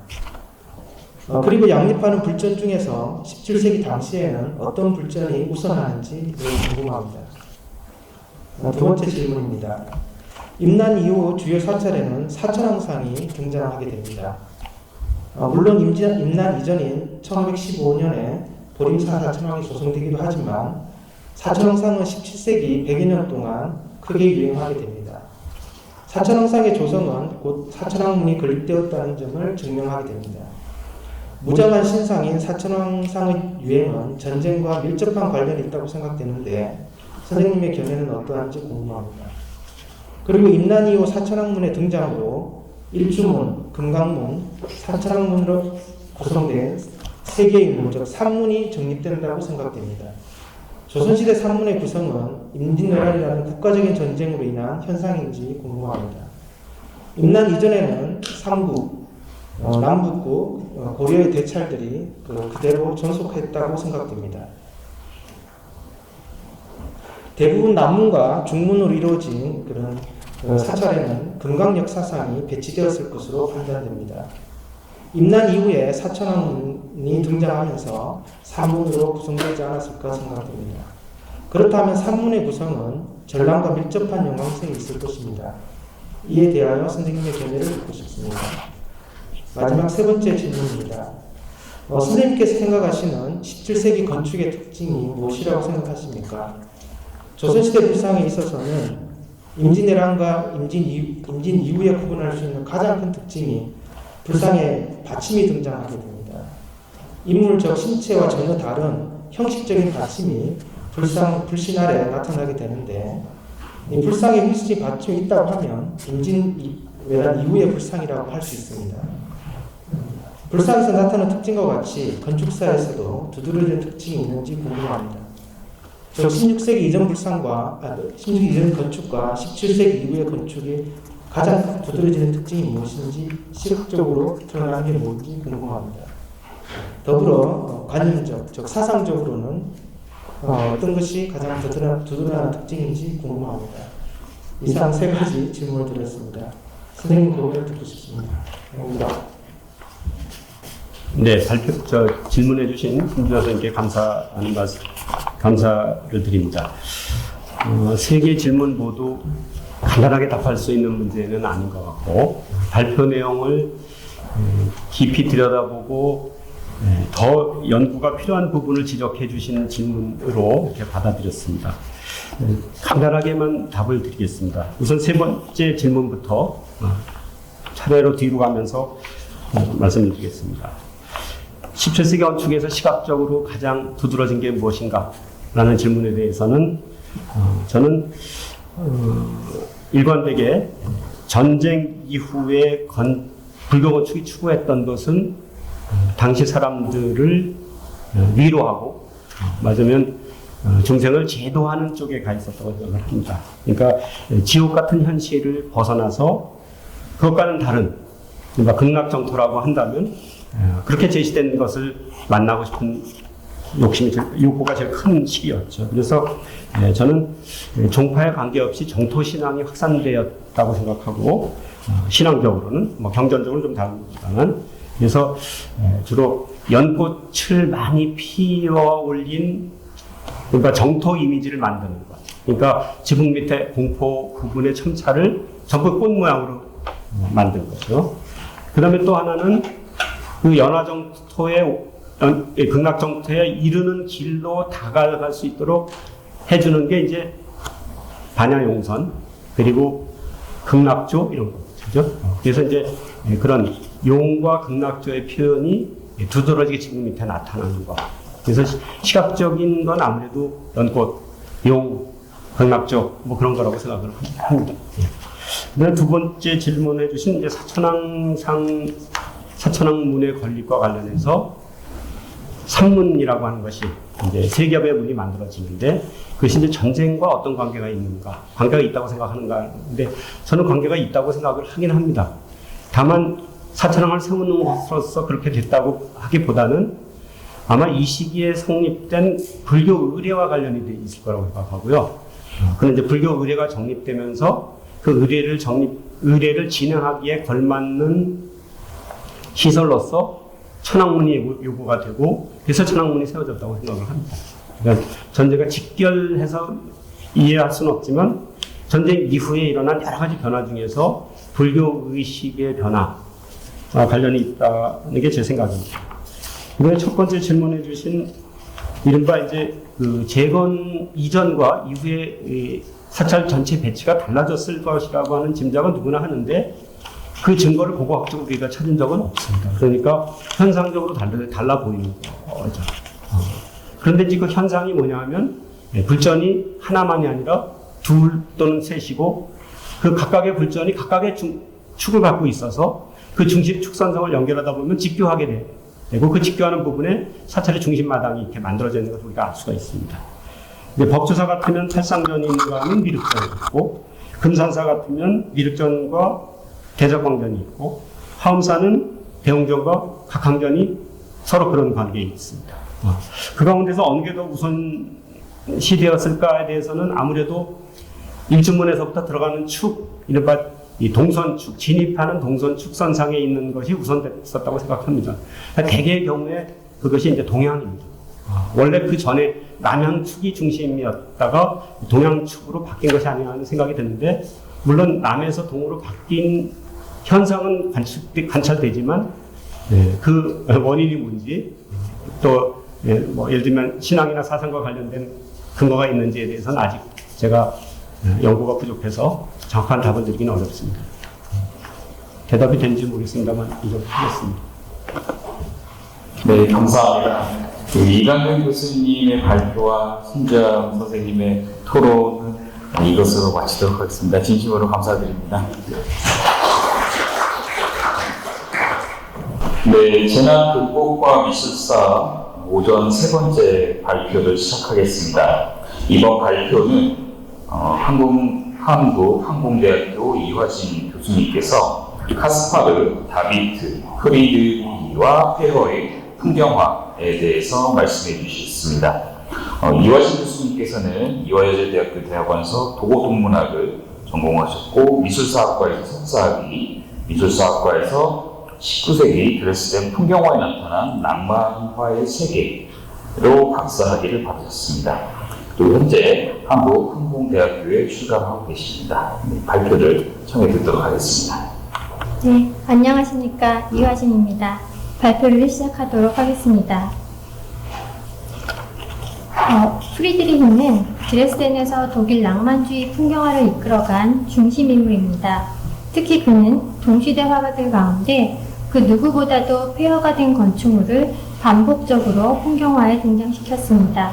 Speaker 7: 그리고 양립하는 불전 중에서 17세기 당시에는 어떤 불전이 우선하는지 매우 궁금합니다. 두 번째 질문입니다. 임난 이후 주요 사찰에는 사천왕상이 등장하게 됩니다. 물론 임난 이전인 1515년에 보림사 사천왕이 조성되기도 하지만 사천왕상은 17세기 100여 년 동안 크게 유행하게 됩니다. 사천왕상의 조성은 곧 사천왕문이 건립되었다는 점을 증명하게 됩니다. 무장한 신상인 사천왕상의 유행은 전쟁과 밀접한 관련이 있다고 생각되는데 선생님의 견해는 어떠한지 궁금합니다. 그리고 임난 이후 사천왕문의 등장으로 일주문, 금강문, 사천왕문으로 구성된 세 개의 문, 즉 산문이 정립된다고 생각됩니다. 조선시대 산문의 구성은 임진왜란이라는 국가적인 전쟁으로 인한 현상인지 궁금합니다. 임난 이전에는 삼국, 남북국, 고려의 대찰들이 그대로 존속했다고 생각됩니다. 대부분 남문과 중문으로 이루어진 그런 사찰에는 금강역 사상이 배치되었을 것으로 판단됩니다. 임난 이후에 사천왕문이 등장하면서 산문으로 구성되지 않았을까 생각됩니다. 그렇다면 산문의 구성은 전랑과 밀접한 연관성이 있을 것입니다. 이에 대하여 선생님의 견해를 듣고 싶습니다. 마지막 세 번째 질문입니다. 선생님께서 생각하시는 17세기 건축의 특징이 무엇이라고 생각하십니까? 조선시대 불상에 있어서는 임진왜란과 임진 이후에 구분할 수 있는 가장 큰 특징이 불상에 받침이 등장하게 됩니다. 인물적 신체와 전혀 다른 형식적인 받침이 불신 아래 나타나게 되는데 이 불상에 혹시 받침이 있다고 하면 임진왜란 이후의 불상이라고 할 수 있습니다. 불상에서 나타나는 특징과 같이 건축사에서도 두드러진 특징이 있는지 궁금합니다. 즉 16세기 이전 불상과 16세기 이전 건축과 17세기 이후의 건축이 가장 두드러지는 특징이 무엇인지 시각적으로 드러나는 게 뭔지 궁금합니다. 더불어 관념적, 즉 사상적으로는 어떤 것이 가장 두드러나는 특징인지 궁금합니다. 이상 세 가지 질문을 드렸습니다. 선생님 고개를 듣고 싶습니다. 감사합니다.
Speaker 6: 네, 질문해 주신 김준하 선생님께 감사를 드립니다. 세 개의 질문 모두 간단하게 답할 수 있는 문제는 아닌 것 같고 발표 내용을 깊이 들여다보고 더 연구가 필요한 부분을 지적해 주신 질문으로 이렇게 받아들였습니다. 간단하게만 답을 드리겠습니다. 우선 세 번째 질문부터 차례로 뒤로 가면서 말씀드리겠습니다. 17세기 건축에서 시각적으로 가장 두드러진 게 무엇인가? 라는 질문에 대해서는 저는 일관되게 전쟁 이후에 불교 건축이 추구했던 것은 당시 사람들을 위로하고 맞으면 중생을 제도하는 쪽에 가 있었다고 생각을 합니다. 그러니까 지옥 같은 현실을 벗어나서 그것과는 다른 극락정토라고 한다면 그렇게 제시된 것을 만나고 싶은 욕구가 제일 큰 시기였죠. 그래서 저는 종파에 관계없이 정토신앙이 확산되었다고 생각하고 신앙적으로는 경전적으로는 좀 다릅니다만 그래서 주로 연꽃을 많이 피워 올린 그러니까 정토 이미지를 만드는 것. 그러니까 지붕 밑에 공포 부분의 첨차를 전부 꽃 모양으로 만든 거죠. 그 다음에 또 하나는 그 연화정토의 극락정토에 이르는 길로 다가갈 수 있도록 해주는 게 이제 반야용선 그리고 극락조 이런 거죠. 그래서 이제 그런 용과 극락조의 표현이 두드러지게 지붕 밑에 나타나는 거. 그래서 시각적인 건 아무래도 연꽃, 용, 극락조 그런 거라고 생각을 합니다. 그다음에 두 번째 질문해 주신 이제 사천왕문의 건립과 관련해서 산문이라고 하는 것이 이제 세 겹의 문이 만들어지는데 그것이 이제 전쟁과 어떤 관계가 있는가, 관계가 있다고 생각하는가. 근데 저는 관계가 있다고 생각을 하긴 합니다. 다만 사천왕을 세우는 것으로서 그렇게 됐다고 하기보다는 아마 이 시기에 성립된 불교 의례와 관련이 돼 있을 거라고 생각하고요. 그런데 이제 불교 의례가 정립되면서 그 의례를 진행하기에 걸맞는 시설로서 천왕문이 요구가 되고 그래서 천왕문이 세워졌다고 생각을 합니다. 그러니까 전제가 직결해서 이해할 수는 없지만 전쟁 이후에 일어난 여러 가지 변화 중에서 불교 의식의 변화와 관련이 있다는 게 제 생각입니다. 이번에 첫 번째 질문해 주신 이른바 이제 그 재건 이전과 이후에 사찰 전체 배치가 달라졌을 것이라고 하는 짐작은 누구나 하는데 그 증거를 고고학적으로 우리가 찾은 적은 없습니다. 그러니까 현상적으로 달라 보이는 거죠. 그런데 지금 그 현상이 뭐냐 하면 불전이 하나만이 아니라 둘 또는 셋이고 그 각각의 불전이 각각의 축을 갖고 있어서 그 중심 축선성을 연결하다 보면 직교하게 되고 그 직교하는 부분에 사찰의 중심마당이 이렇게 만들어져 있는 것을 우리가 알 수가 있습니다. 법주사 같으면 탈상전인과 하면 미륵전이 있고 금산사 같으면 미륵전과 대적광전이 있고 화엄사는 대홍전과 각항전이 서로 그런 관계에 있습니다. 그 가운데서 어느 게 더 우선 시되었을까에 대해서는 아무래도 일주문에서부터 들어가는 축, 이른바 이 동선축, 진입하는 동선축 선상에 있는 것이 우선됐었다고 생각합니다. 대개의 경우에 그것이 이제 동양입니다. 원래 그 전에 남양축이 중심이었다가 동양축으로 바뀐 것이 아니냐 하는 생각이 드는데 물론 남에서 동으로 바뀐 현상은 관찰되지만 그 원인이 뭔지 또 예를 들면 신앙이나 사상과 관련된 근거가 있는지에 대해서는 아직 제가 연구가 부족해서 정확한 답을 드리기는 어렵습니다. 대답이 되는지 모르겠습니다만 이렇게 하겠습니다.
Speaker 1: 네, 감사합니다. 이강경 교수님의 발표와 신주영 선생님의 토론은 이것으로 마치도록 하겠습니다. 진심으로 감사드립니다. 네, 재난 극복과 미술사 오전 세 번째 발표를 시작하겠습니다. 이번 발표는 한국항공대학교 이화진 교수님께서 카스파르, 다비트, 프리드리히와 페허의 풍경화에 대해서 말씀해 주셨습니다. 이화진 교수님께서는 이화여자대학교 대학원에서 도고동문학을 전공하셨고 미술사학과에서 석사학위, 미술사학과에서 19세기 드레스덴 풍경화에 나타난 낭만화의 세계로 박사학위를 받으셨습니다. 그리고 현재 한국항공대학교에 출강하고 계십니다. 발표를 청해 듣도록 하겠습니다.
Speaker 8: 네, 안녕하십니까. 이화진입니다. 발표를 시작하도록 하겠습니다. 프리드리히는 드레스덴에서 독일 낭만주의 풍경화를 이끌어간 중심 인물입니다. 특히 그는 동시대 화가들 가운데 그 누구보다도 폐허가 된 건축물을 반복적으로 풍경화에 등장시켰습니다.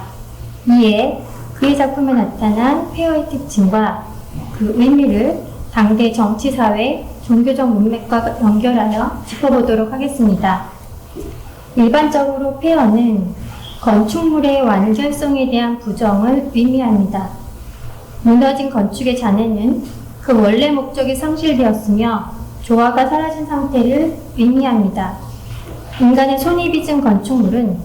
Speaker 8: 이에 그의 작품에 나타난 폐허의 특징과 그 의미를 당대 정치, 사회, 종교적 문맥과 연결하여 짚어보도록 하겠습니다. 일반적으로 폐허는 건축물의 완결성에 대한 부정을 의미합니다. 무너진 건축의 잔해는 그 원래 목적이 상실되었으며 조화가 사라진 상태를 의미합니다. 인간의 손이 빚은 건축물은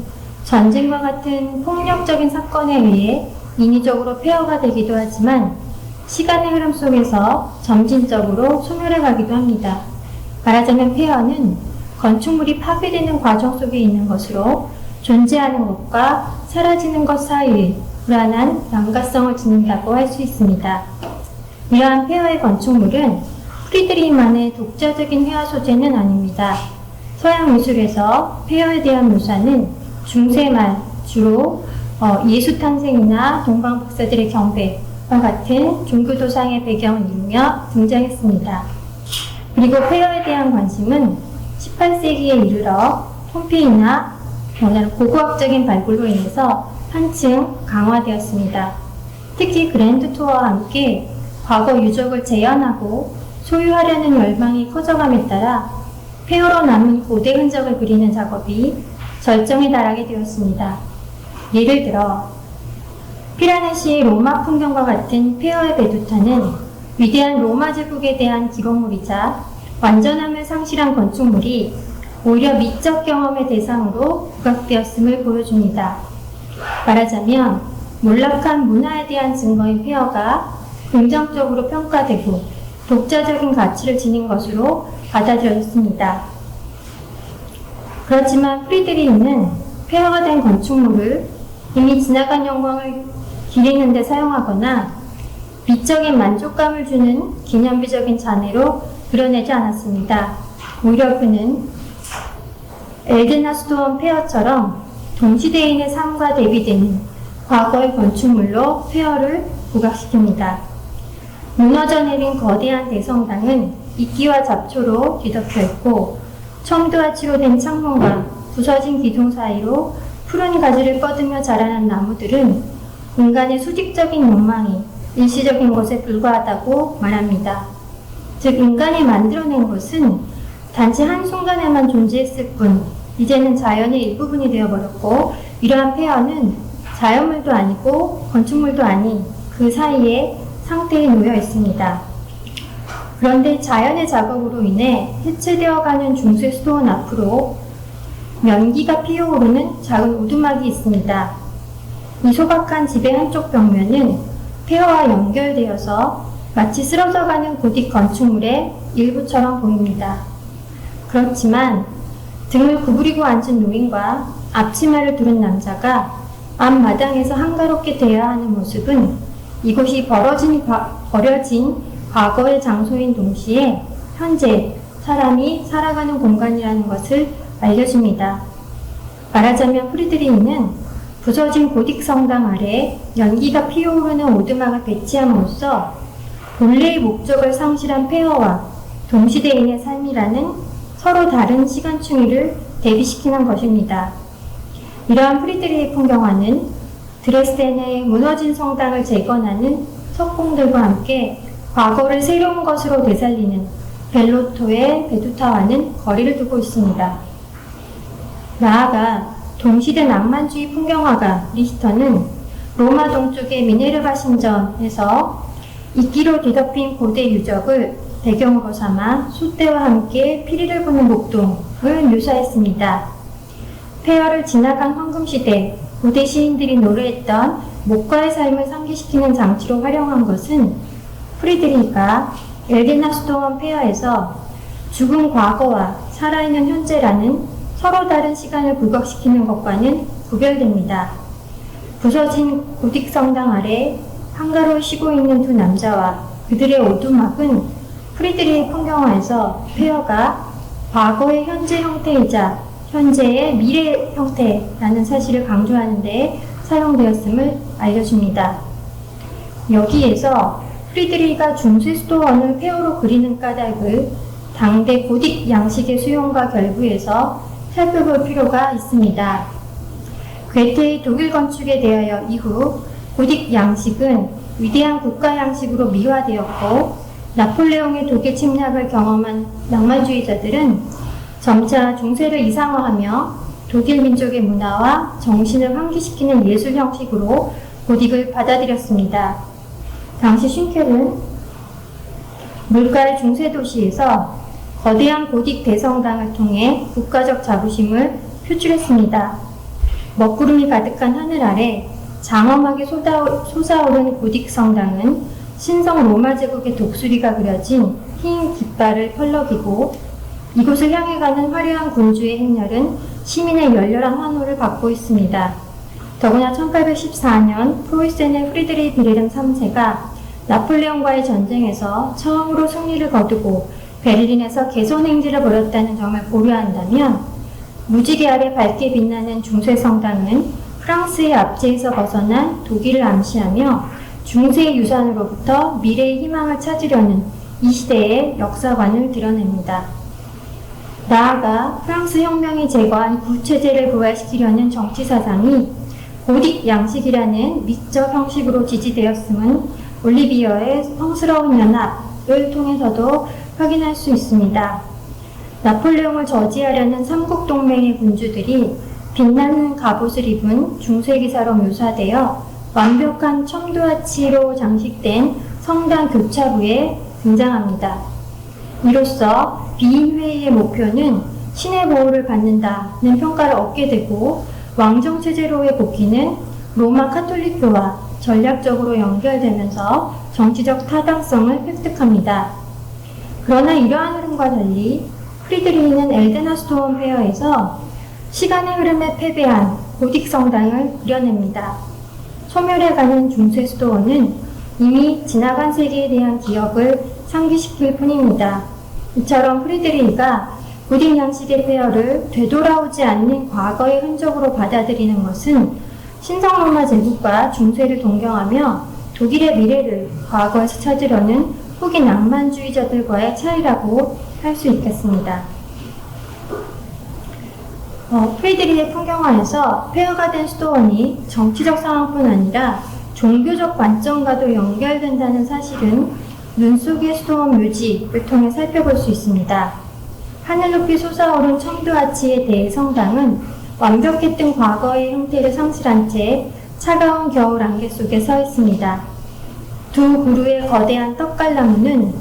Speaker 8: 전쟁과 같은 폭력적인 사건에 의해 인위적으로 폐허가 되기도 하지만 시간의 흐름 속에서 점진적으로 소멸해가기도 합니다. 말하자면 폐허는 건축물이 파괴되는 과정 속에 있는 것으로 존재하는 것과 사라지는 것 사이에 불안한 양가성을 지닌다고 할 수 있습니다. 이러한 폐허의 건축물은 프리드리히만의 독자적인 회화 소재는 아닙니다. 서양 미술에서 폐허에 대한 묘사는 중세말 주로 예수 탄생이나 동방 박사들의 경배와 같은 종교 도상의 배경을 이루며 등장했습니다. 그리고 폐허에 대한 관심은 18세기에 이르러 폼페이나 고고학적인 발굴로 인해서 한층 강화되었습니다. 특히 그랜드 투어와 함께 과거 유적을 재현하고 소유하려는 열망이 커져감에 따라 폐허로 남은 고대 흔적을 그리는 작업이 절정에 달하게 되었습니다. 예를 들어 피라네시의 로마 풍경과 같은 폐허의 베두타는 위대한 로마 제국에 대한 기록물이자 완전함을 상실한 건축물이 오히려 미적 경험의 대상으로 부각되었음을 보여줍니다. 말하자면 몰락한 문화에 대한 증거인 폐허가 긍정적으로 평가되고 독자적인 가치를 지닌 것으로 받아들여졌습니다. 그렇지만 프리드리히는 폐허가 된 건축물을 이미 지나간 영광을 기리는 데 사용하거나 미적인 만족감을 주는 기념비적인 잔해로 그려내지 않았습니다. 오히려 그는 엘드나 스토원 폐허처럼 동시대인의 삶과 대비되는 과거의 건축물로 폐허를 부각시킵니다. 무너져 내린 거대한 대성당은 이끼와 잡초로 뒤덮여 있고 첨두와 치료된 창문과 부서진 기둥 사이로 푸른 가지를 뻗으며 자라난 나무들은 인간의 수직적인 욕망이 일시적인 것에 불과하다고 말합니다. 즉 인간이 만들어낸 것은 단지 한순간에만 존재했을 뿐 이제는 자연의 일부분이 되어버렸고 이러한 폐허는 자연물도 아니고 건축물도 아닌 그 사이에 상태에 놓여 있습니다. 그런데 자연의 작업으로 인해 해체되어가는 중세 스토원 앞으로 연기가 피어오르는 작은 오두막이 있습니다. 이 소박한 집의 한쪽 벽면은 폐허와 연결되어서 마치 쓰러져가는 고딕 건축물의 일부처럼 보입니다. 그렇지만 등을 구부리고 앉은 노인과 앞치마를 두른 남자가 앞마당에서 한가롭게 대화하는 모습은 이곳이 버려진 과거의 장소인 동시에 현재 사람이 살아가는 공간이라는 것을 알려줍니다. 말하자면 프리드리히는 부서진 고딕 성당 아래 연기가 피어오르는 오두막을 배치함으로써 본래의 목적을 상실한 폐허와 동시대인의 삶이라는 서로 다른 시간충의를 대비시키는 것입니다. 이러한 프리드리히 풍경화는 드레스덴의 무너진 성당을 재건하는 석공들과 함께 과거를 새로운 것으로 되살리는 벨로토의 베두타와는 거리를 두고 있습니다. 나아가 동시대 낭만주의 풍경화가 리히터는 로마 동쪽의 미네르바 신전에서 이끼로 뒤덮인 고대 유적을 배경으로 삼아 숫대와 함께 피리를 부는 목동을 묘사했습니다. 폐허를 지나간 황금시대 고대 시인들이 노래했던 목과의 삶을 상기시키는 장치로 활용한 것은 프리드리히가 엘게나 스토원 폐허에서 죽은 과거와 살아있는 현재라는 서로 다른 시간을 부각시키는 것과는 구별됩니다. 부서진 고딕 성당 아래 한가로이 쉬고 있는 두 남자와 그들의 오두막은 프리드리히 풍경화에서 폐허가 과거의 현재 형태이자 현재의 미래 형태라는 사실을 강조하는 데 사용되었음을 알려줍니다. 여기에서 프리드리히가 중세 스토원을 폐허로 그리는 까닭을 당대 고딕 양식의 수용과 결부에서 살펴볼 필요가 있습니다. 괴테의 독일 건축에 대하여 이후 고딕 양식은 위대한 국가 양식으로 미화되었고, 나폴레옹의 독일 침략을 경험한 낭만주의자들은 점차 중세를 이상화하며 독일 민족의 문화와 정신을 환기시키는 예술 형식으로 고딕을 받아들였습니다. 당시 슌켈은 물가의 중세 도시에서 거대한 고딕 대성당을 통해 국가적 자부심을 표출했습니다. 먹구름이 가득한 하늘 아래 장엄하게 솟아오른 고딕 성당은 신성 로마 제국의 독수리가 그려진 흰 깃발을 펄럭이고, 이곳을 향해 가는 화려한 군주의 행렬은 시민의 열렬한 환호를 받고 있습니다. 더구나 1814년 프로이센의 프리드리히 빌헬름 3세가 나폴레옹과의 전쟁에서 처음으로 승리를 거두고 베를린에서 개선 행진을 벌였다는 점을 고려한다면, 무지개 아래 밝게 빛나는 중세 성당은 프랑스의 압제에서 벗어난 독일을 암시하며 중세의 유산으로부터 미래의 희망을 찾으려는 이 시대의 역사관을 드러냅니다. 나아가 프랑스 혁명이 제거한 구체제를 부활시키려는 정치 사상이 고딕 양식이라는 미적 형식으로 지지되었음은 올리비어의 성스러운 연합을 통해서도 확인할 수 있습니다. 나폴레옹을 저지하려는 삼국동맹의 군주들이 빛나는 갑옷을 입은 중세기사로 묘사되어 완벽한 첨도아치로 장식된 성당 교차부에 등장합니다. 이로써 비인회의의 목표는 신의 보호를 받는다는 평가를 얻게 되고, 왕정체제로의 복귀는 로마 카톨릭교와 전략적으로 연결되면서 정치적 타당성을 획득합니다. 그러나 이러한 흐름과 달리 프리드리히는 엘데나 스토온 페어에서 시간의 흐름에 패배한 고딕 성당을 그려냅니다. 소멸해가는 중세 스토어는 이미 지나간 세계에 대한 기억을 상기시킬 뿐입니다. 이처럼 프리드리히가 고딕 양식의 폐허를 되돌아오지 않는 과거의 흔적으로 받아들이는 것은 신성로마 제국과 중세를 동경하며 독일의 미래를 과거에서 찾으려는 후기 낭만주의자들과의 차이라고 할 수 있겠습니다. 프리드리히의 풍경화에서 폐허가 된 스토원이 정치적 상황뿐 아니라 종교적 관점과도 연결된다는 사실은 눈 속의 스토원 묘지를 통해 살펴볼 수 있습니다. 하늘 높이 솟아오른 첨도아치의 대성당은 완벽했던 과거의 형태를 상실한 채 차가운 겨울 안개 속에 서 있습니다. 두 그루의 거대한 떡갈나무는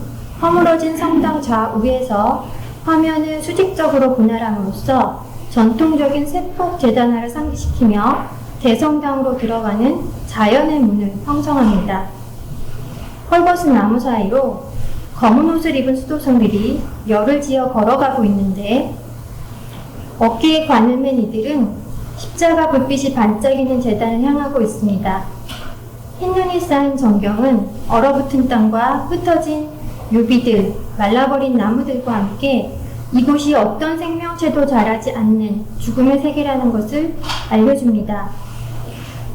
Speaker 8: 허물어진 성당 좌우에서 화면을 수직적으로 분할함으로써 전통적인 세폭 재단화를 상기시키며 대성당으로 들어가는 자연의 문을 형성합니다. 헐벗은 나무 사이로 검은 옷을 입은 수도승들이 열을 지어 걸어가고 있는데, 어깨에 관을 맨 이들은 십자가 불빛이 반짝이는 제단을 향하고 있습니다. 흰눈이 쌓인 전경은 얼어붙은 땅과 흩어진 묘비들, 말라버린 나무들과 함께 이곳이 어떤 생명체도 자라지 않는 죽음의 세계라는 것을 알려줍니다.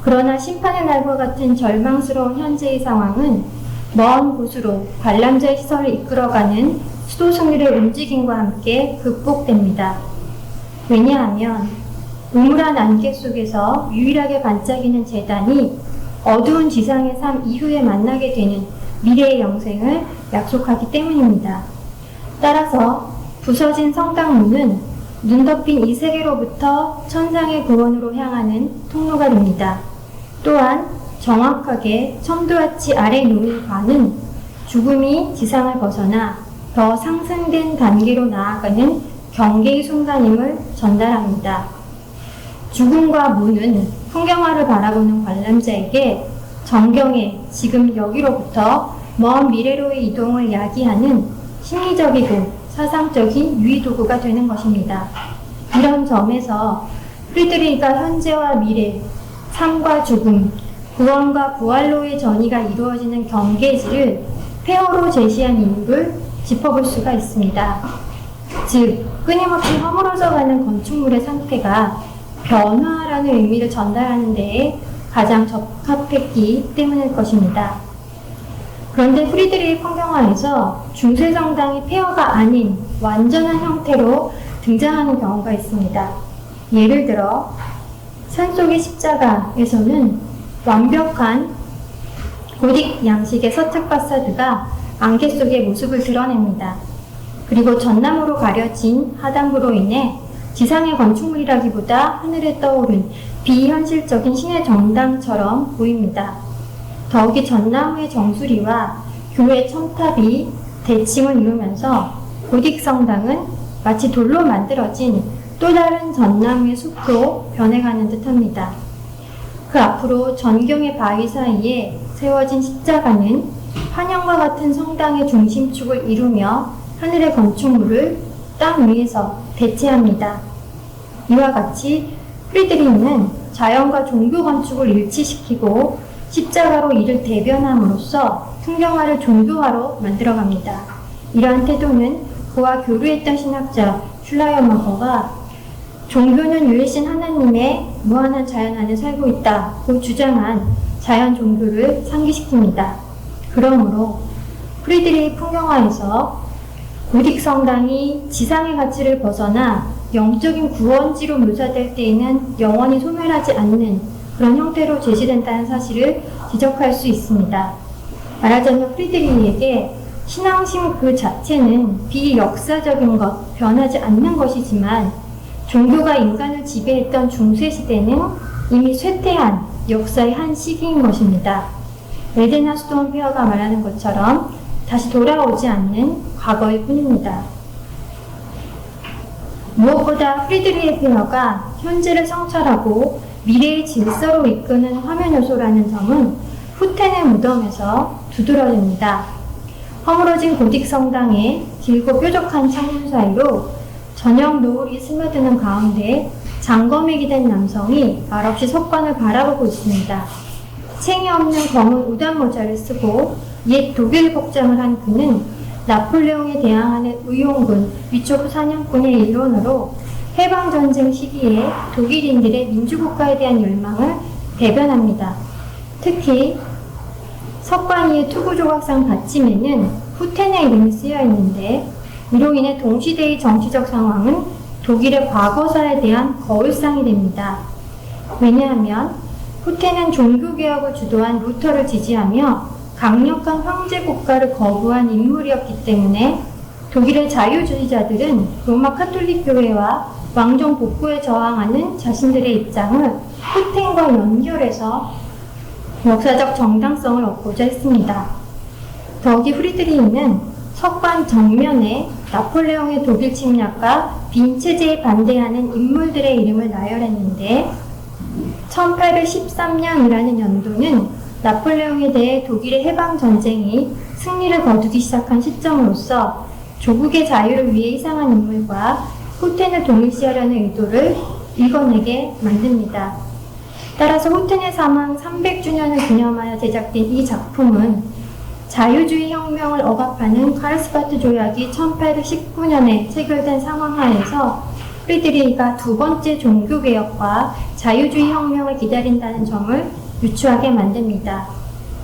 Speaker 8: 그러나 심판의 날과 같은 절망스러운 현재의 상황은 먼 곳으로 관람자의 시선을 이끌어가는 수도승들의 움직임과 함께 극복됩니다. 왜냐하면 우물한 안개 속에서 유일하게 반짝이는 제단이 어두운 지상의 삶 이후에 만나게 되는 미래의 영생을 약속하기 때문입니다. 따라서 부서진 성당문은 눈 덮인 이 세계로부터 천상의 구원으로 향하는 통로가 됩니다. 또한 정확하게 첨도아치 아래 놓인 관은 죽음이 지상을 벗어나 더 상승된 단계로 나아가는 경계의 순간임을 전달합니다. 죽음과 문은 풍경화를 바라보는 관람자에게 정경의 지금 여기로부터 먼 미래로의 이동을 야기하는 심리적이고 사상적인 유의도구가 되는 것입니다. 이런 점에서 프리드리히가 현재와 미래, 삶과 죽음, 구원과 부활로의 전이가 이루어지는 경계지를 폐허로 제시한 이유를 짚어볼 수가 있습니다. 즉, 끊임없이 허물어져가는 건축물의 상태가 변화라는 의미를 전달하는 데에 가장 적합했기 때문일 것입니다. 그런데 프리드리히 풍경화에서 중세성당이 폐허가 아닌 완전한 형태로 등장하는 경우가 있습니다. 예를 들어 산속의 십자가에서는 완벽한 고딕 양식의 서특 파사드가 안개 속의 모습을 드러냅니다. 그리고 전나무로 가려진 하단부로 인해 지상의 건축물이라기보다 하늘에 떠오른 비현실적인 신의 정당처럼 보입니다. 더욱이 전나무의 정수리와 교회 첨탑이 대칭을 이루면서 고딕 성당은 마치 돌로 만들어진 또 다른 전나무의 숲으로 변해가는 듯합니다. 그 앞으로 전경의 바위 사이에 세워진 십자가는 환영과 같은 성당의 중심축을 이루며 하늘의 건축물을 땅 위에서 대체합니다. 이와 같이 프리드리히는 자연과 종교 건축을 일치시키고 십자가로 이를 대변함으로써 풍경화를 종교화로 만들어갑니다. 이러한 태도는 그와 교류했던 신학자 슐라이어마거가 종교는 유일신 하나님의 무한한 자연 안에 살고 있다고 주장한 자연 종교를 상기시킵니다. 그러므로 프리드리히 풍경화에서 고딕 성당이 지상의 가치를 벗어나 영적인 구원지로 묘사될 때에는 영원히 소멸하지 않는 그런 형태로 제시된다는 사실을 지적할 수 있습니다. 말하자면 프리드리히에게 신앙심 그 자체는 비역사적인 것, 변하지 않는 것이지만 종교가 인간을 지배했던 중세시대는 이미 쇠퇴한 역사의 한 시기인 것입니다. 에데나 스톤 페어가 말하는 것처럼 다시 돌아오지 않는 과거일 뿐입니다. 무엇보다 프리드리히 페어가 현재를 성찰하고 미래의 질서로 이끄는 화면 요소라는 점은 후텐의 무덤에서 두드러집니다. 허물어진 고딕 성당의 길고 뾰족한 창문 사이로 저녁 노을이 스며드는 가운데 장검이 된 남성이 말없이 석관을 바라보고 있습니다. 챙이 없는 검은 우단 모자를 쓰고 옛 독일 복장을 한 그는 나폴레옹에 대항하는 의용군 위초부 사냥꾼의 일원으로 해방전쟁 시기에 독일인들의 민주국가에 대한 열망을 대변합니다. 특히 석관 위의 투구조각상 받침에는 후텐의 이름이 쓰여 있는데 이로 인해 동시대의 정치적 상황은 독일의 과거사에 대한 거울상이 됩니다. 왜냐하면 후텐은 종교개혁을 주도한 루터를 지지하며 강력한 황제국가를 거부한 인물이었기 때문에 독일의 자유주의자들은 로마 카톨릭 교회와 왕정 복구에 저항하는 자신들의 입장을 후텐과 연결해서 역사적 정당성을 얻고자 했습니다. 더욱이 프리드리히는 석관 정면에 나폴레옹의 독일 침략과 빈 체제에 반대하는 인물들의 이름을 나열했는데 1813년이라는 연도는 나폴레옹에 대해 독일의 해방전쟁이 승리를 거두기 시작한 시점으로서 조국의 자유를 위해 희생한 인물과 후텐을 동일시하려는 의도를 읽어내게 만듭니다. 따라서 후텐의 사망 300주년을 기념하여 제작된 이 작품은 자유주의 혁명을 억압하는 카르스바트 조약이 1819년에 체결된 상황 하에서 프리드리히가 두 번째 종교개혁과 자유주의 혁명을 기다린다는 점을 유추하게 만듭니다.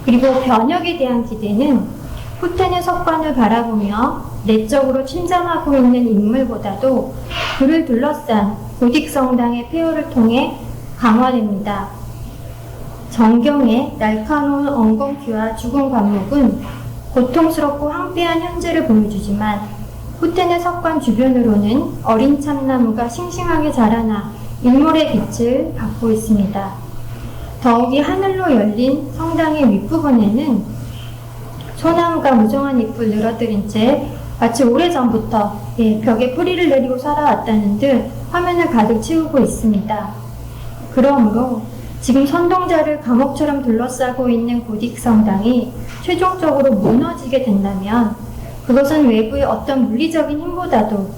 Speaker 8: 그리고 변혁에 대한 기대는 후텐의 석관을 바라보며 내적으로 침잠하고 있는 인물보다도 그를 둘러싼 고딕 성당의 폐허를 통해 강화됩니다. 정경의 날카로운 엉겅퀴와 죽은 관목은 고통스럽고 황폐한 현재를 보여주지만 후텐의 석관 주변으로는 어린 참나무가 싱싱하게 자라나 일몰의 빛을 받고 있습니다. 더욱이 하늘로 열린 성당의 윗부분에는 소나무가 무성한 잎을 늘어뜨린 채 마치 오래전부터 벽에 뿌리를 내리고 살아왔다는 듯 화면을 가득 채우고 있습니다. 그러므로 지금 선동자를 감옥처럼 둘러싸고 있는 고딕 성당이 최종적으로 무너지게 된다면 그것은 외부의 어떤 물리적인 힘보다도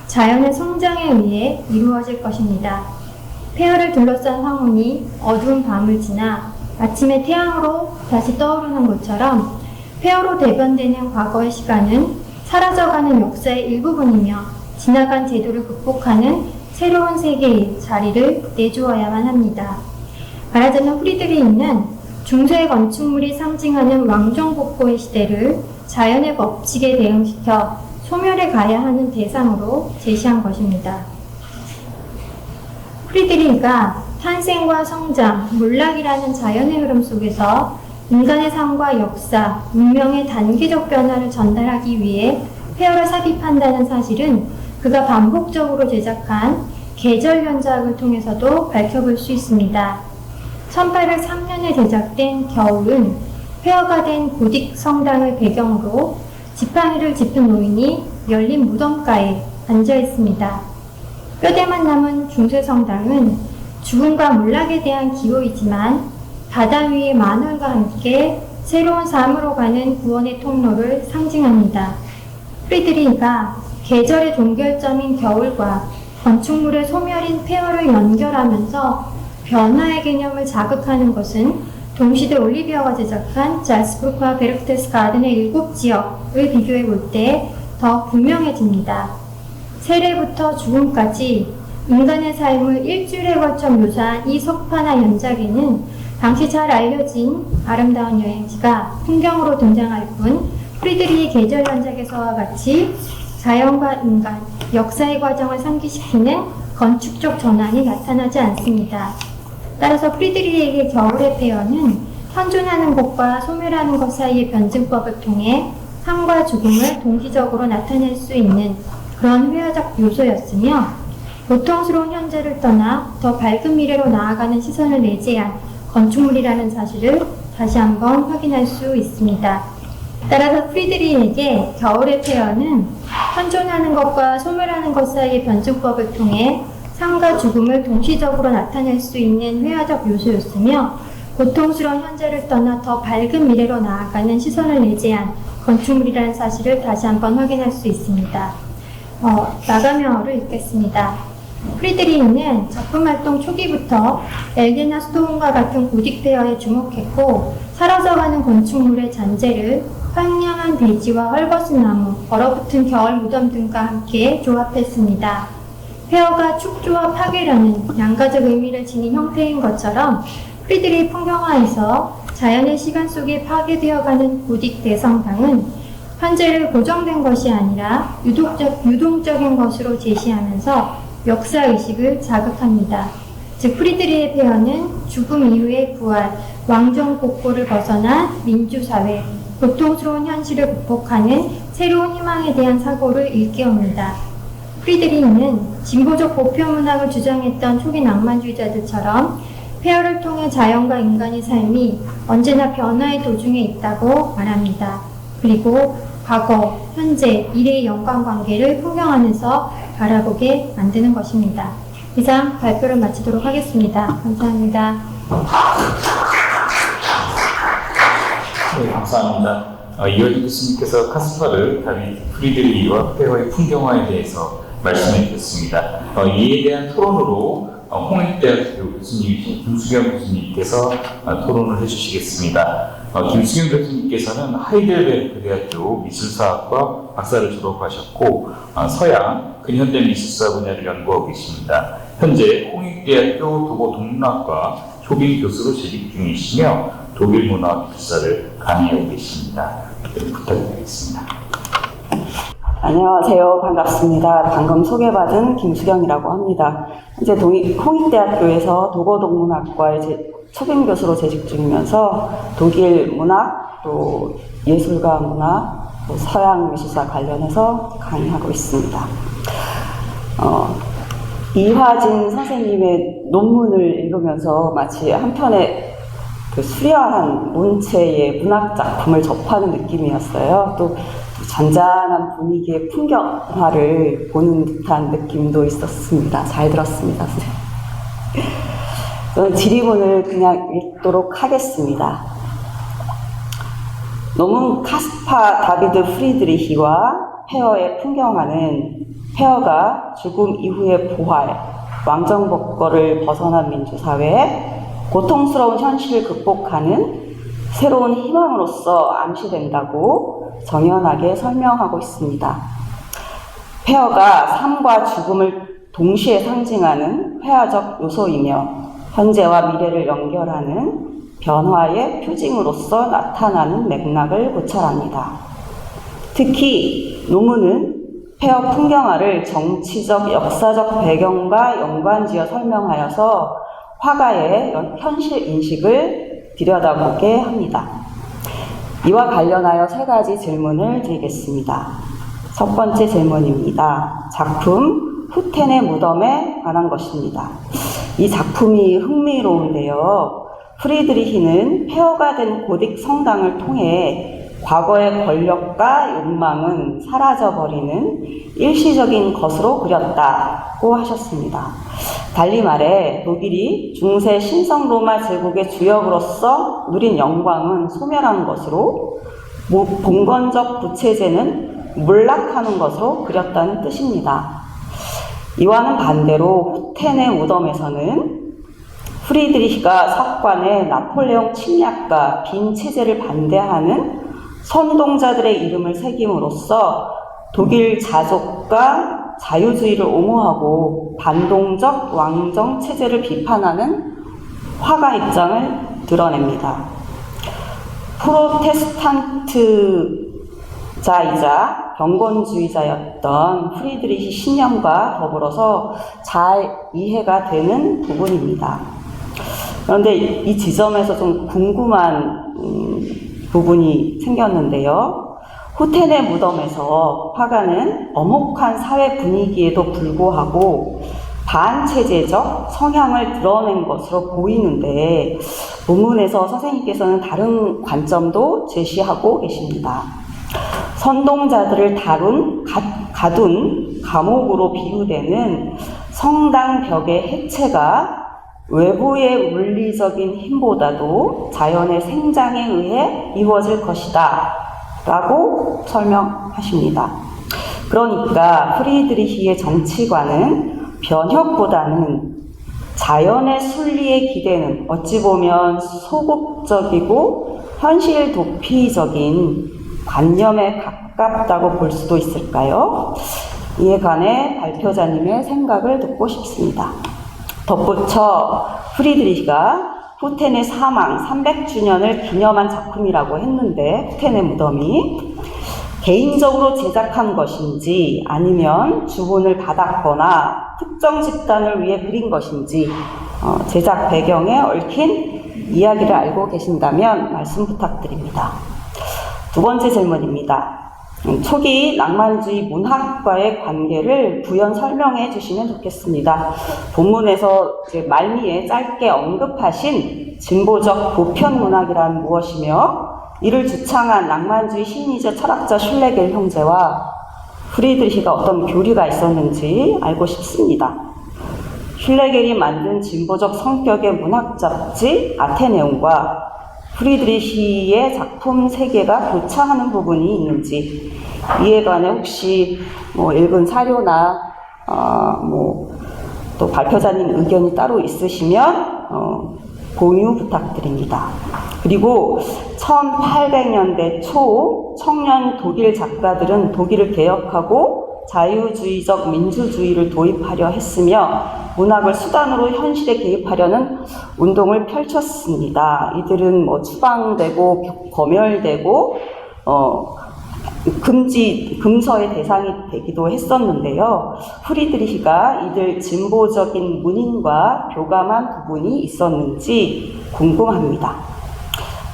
Speaker 8: 자연의 성장에 의해 이루어질 것입니다. 폐허를 둘러싼 황혼이 어두운 밤을 지나 아침에 태양으로 다시 떠오르는 것처럼 폐허로 대변되는 과거의 시간은 사라져가는 역사의 일부분이며 지나간 제도를 극복하는 새로운 세계의 자리를 내주어야만 합니다. 말하자면 프리드리히는 중세 건축물이 상징하는 왕정복고의 시대를 자연의 법칙에 대응시켜 소멸해 가야 하는 대상으로 제시한 것입니다. 프리드리히가 탄생과 성장, 몰락이라는 자연의 흐름 속에서 인간의 삶과 역사, 문명의 단계적 변화를 전달하기 위해 폐허를 삽입한다는 사실은 그가 반복적으로 제작한 계절 연작을 통해서도 밝혀볼 수 있습니다. 1803년에 제작된 겨울은 폐허가 된 고딕 성당을 배경으로 지팡이를 짚은 노인이 열린 무덤가에 앉아 있습니다. 뼈대만 남은 중세 성당은 죽음과 몰락에 대한 기호이지만 바다 위의 만월과 함께 새로운 삶으로 가는 구원의 통로를 상징합니다. 프리드리히가 계절의 종결점인 겨울과 건축물의 소멸인 폐허를 연결하면서 변화의 개념을 자극하는 것은 동시대 올리비아가 제작한 잘스부르크와 베르크테스가든의 7지역을 비교해 볼 때 더 분명해집니다. 세례부터 죽음까지 인간의 삶을 일주일에 걸쳐 묘사한 이 석판화 연작에는 당시 잘 알려진 아름다운 여행지가 풍경으로 등장할 뿐 프리드리히 계절 연작에서와 같이 자연과 인간, 역사의 과정을 상기시키는 건축적 전환이 나타나지 않습니다. 따라서 프리드리히에게 겨울의 폐허는 현존하는 것과 소멸하는 것 사이의 변증법을 통해 삶과 죽음을 동시적으로 나타낼 수 있는 그런 회화적 요소였으며 고통스러운 현재를 떠나 더 밝은 미래로 나아가는 시선을 내재한 건축물이라는 사실을 다시 한번 확인할 수 있습니다. 따라서 프리드리히에게 겨울의 폐허는 현존하는 것과 소멸하는 것 사이의 변증법을 통해 삶과 죽음을 동시적으로 나타낼 수 있는 회화적 요소였으며 고통스러운 현재를 떠나 더 밝은 미래로 나아가는 시선을 내재한 건축물이라는 사실을 다시 한번 확인할 수 있습니다. 마감형어를 읽겠습니다. 프리드리히는 작품 활동 초기부터 엘게나 스토운과 같은 고딕 폐허에 주목했고 사라져가는 건축물의 잔재를 황량한 대지와 헐벗은 나무, 얼어붙은 겨울 무덤 등과 함께 조합했습니다. 폐허가 축조와 파괴라는 양가적 의미를 지닌 형태인 것처럼 프리드리히 풍경화에서 자연의 시간 속에 파괴되어가는 고딕 대성당은 현재를 고정된 것이 아니라 유동적인 것으로 제시하면서 역사의식을 자극합니다. 즉 프리드리히의 폐허는 죽음 이후의 부활, 왕정복고를 벗어난 민주사회, 고통스러운 현실을 극복하는 새로운 희망에 대한 사고를 일깨웁니다. 프리드리히는 진보적 보편문학을 주장했던 초기 낭만주의자들처럼 폐허를 통해 자연과 인간의 삶이 언제나 변화의 도중에 있다고 말합니다. 그리고 과거, 현재, 미래의 연관관계를 풍경하면서 바라보게 만드는 것입니다. 이상 발표를 마치도록 하겠습니다. 감사합니다.
Speaker 1: 네, 감사합니다. 이어진 교수님께서 카스파르 다비드 프리드리히와 폐허의 풍경화에 대해서 말씀해 주셨습니다. 이에 대한 토론으로 홍익대학교 교수님이신 김수경 교수님께서 토론을 해주시겠습니다. 김수경 교수님께서는 하이델베르크 대학교 미술사학과 박사를 졸업하셨고 서양 근현대 미술사 분야를 연구하고 계십니다. 현재 홍익대학교 도고-동문학과 초빙 교수로 재직 중이시며 독일 문화 미술사를 강의하고 계십니다. 부탁드리겠습니다.
Speaker 9: 안녕하세요. 반갑습니다. 방금 소개받은 김수경이라고 합니다. 현재 홍익대학교에서 도고동문학과의 초빙 교수로 재직 중이면서 독일 문학, 또 예술가 문학, 또 서양 미술사 관련해서 강의하고 있습니다. 이화진 선생님의 논문을 읽으면서 마치 한편의 그 수려한 문체의 문학 작품을 접하는 느낌이었어요. 또 잔잔한 분위기의 풍경화를 보는 듯한 느낌도 있었습니다. 잘 들었습니다. 저는 질의문을 그냥 읽도록 하겠습니다. 논문 카스파 다비드 프리드리히와 폐허의 풍경화는 폐허가 죽음 이후의 부활, 왕정복거를 벗어난 민주사회에 고통스러운 현실을 극복하는 새로운 희망으로서 암시된다고 정연하게 설명하고 있습니다. 폐허가 삶과 죽음을 동시에 상징하는 회화적 요소이며 현재와 미래를 연결하는 변화의 표징으로서 나타나는 맥락을 고찰합니다. 특히 논문은 폐허 풍경화를 정치적, 역사적 배경과 연관지어 설명하여서 화가의 현실 인식을 들여다보게 합니다. 이와 관련하여 3가지 질문을 드리겠습니다. 첫 번째 질문입니다. 작품 후텐의 무덤에 관한 것입니다. 이 작품이 흥미로운데요. 프리드리히는 폐허가 된 고딕 성당을 통해 과거의 권력과 욕망은 사라져버리는 일시적인 것으로 그렸다고 하셨습니다. 달리 말해 독일이 중세 신성 로마 제국의 주역으로서 누린 영광은 소멸한 것으로 봉건적 부채제는 몰락하는 것으로 그렸다는 뜻입니다. 이와는 반대로 후텐의 무덤에서는 프리드리히가 석관에 나폴레옹 침략과 빈 체제를 반대하는 선동자들의 이름을 새김으로써 독일 자족과 자유주의를 옹호하고 반동적 왕정 체제를 비판하는 화가 입장을 드러냅니다. 프로테스탄트자이자 경건주의자였던 프리드리히 신념과 더불어서 잘 이해가 되는 부분입니다. 그런데 이 지점에서 좀 궁금한 부분이 생겼는데요. 후텐의 무덤에서 화가는 엄혹한 사회 분위기에도 불구하고 반체제적 성향을 드러낸 것으로 보이는데 본문에서 선생님께서는 다른 관점도 제시하고 계십니다. 선동자들을 가둔 감옥으로 비유되는 성당 벽의 해체가 외부의 물리적인 힘보다도 자연의 생장에 의해 이루어질 것이다 라고 설명하십니다. 그러니까 프리드리히의 정치관은 변혁보다는 자연의 순리에 기대는 어찌 보면 소극적이고 현실 도피적인 관념에 가깝다고 볼 수도 있을까요? 이에 관해 발표자님의 생각을 듣고 싶습니다. 덧붙여 프리드리히가 후텐의 사망 300주년을 기념한 작품이라고 했는데 후텐의 무덤이 개인적으로 제작한 것인지 아니면 주문을 받았거나 특정 집단을 위해 그린 것인지 제작 배경에 얽힌 이야기를 알고 계신다면 말씀 부탁드립니다. 두 번째 질문입니다. 초기 낭만주의 문학과의 관계를 부연 설명해 주시면 좋겠습니다. 본문에서 말미에 짧게 언급하신 진보적 보편문학이란 무엇이며 이를 주창한 낭만주의 심리적 철학자 슐레겔 형제와 프리드리히가 어떤 교류가 있었는지 알고 싶습니다. 슐레겔이 만든 진보적 성격의 문학 잡지 아테네움과 프리드리히의 작품 세계가 교차하는 부분이 있는지 이에 관해 혹시 읽은 사료나 또 발표자님 의견이 따로 있으시면 공유 부탁드립니다. 그리고 1800년대 초 청년 독일 작가들은 독일을 개혁하고 자유주의적 민주주의를 도입하려 했으며 문학을 수단으로 현실에 개입하려는 운동을 펼쳤습니다. 이들은 추방되고 검열되고 금서의 대상이 되기도 했었는데요. 프리드리히가 이들 진보적인 문인과 교감한 부분이 있었는지 궁금합니다.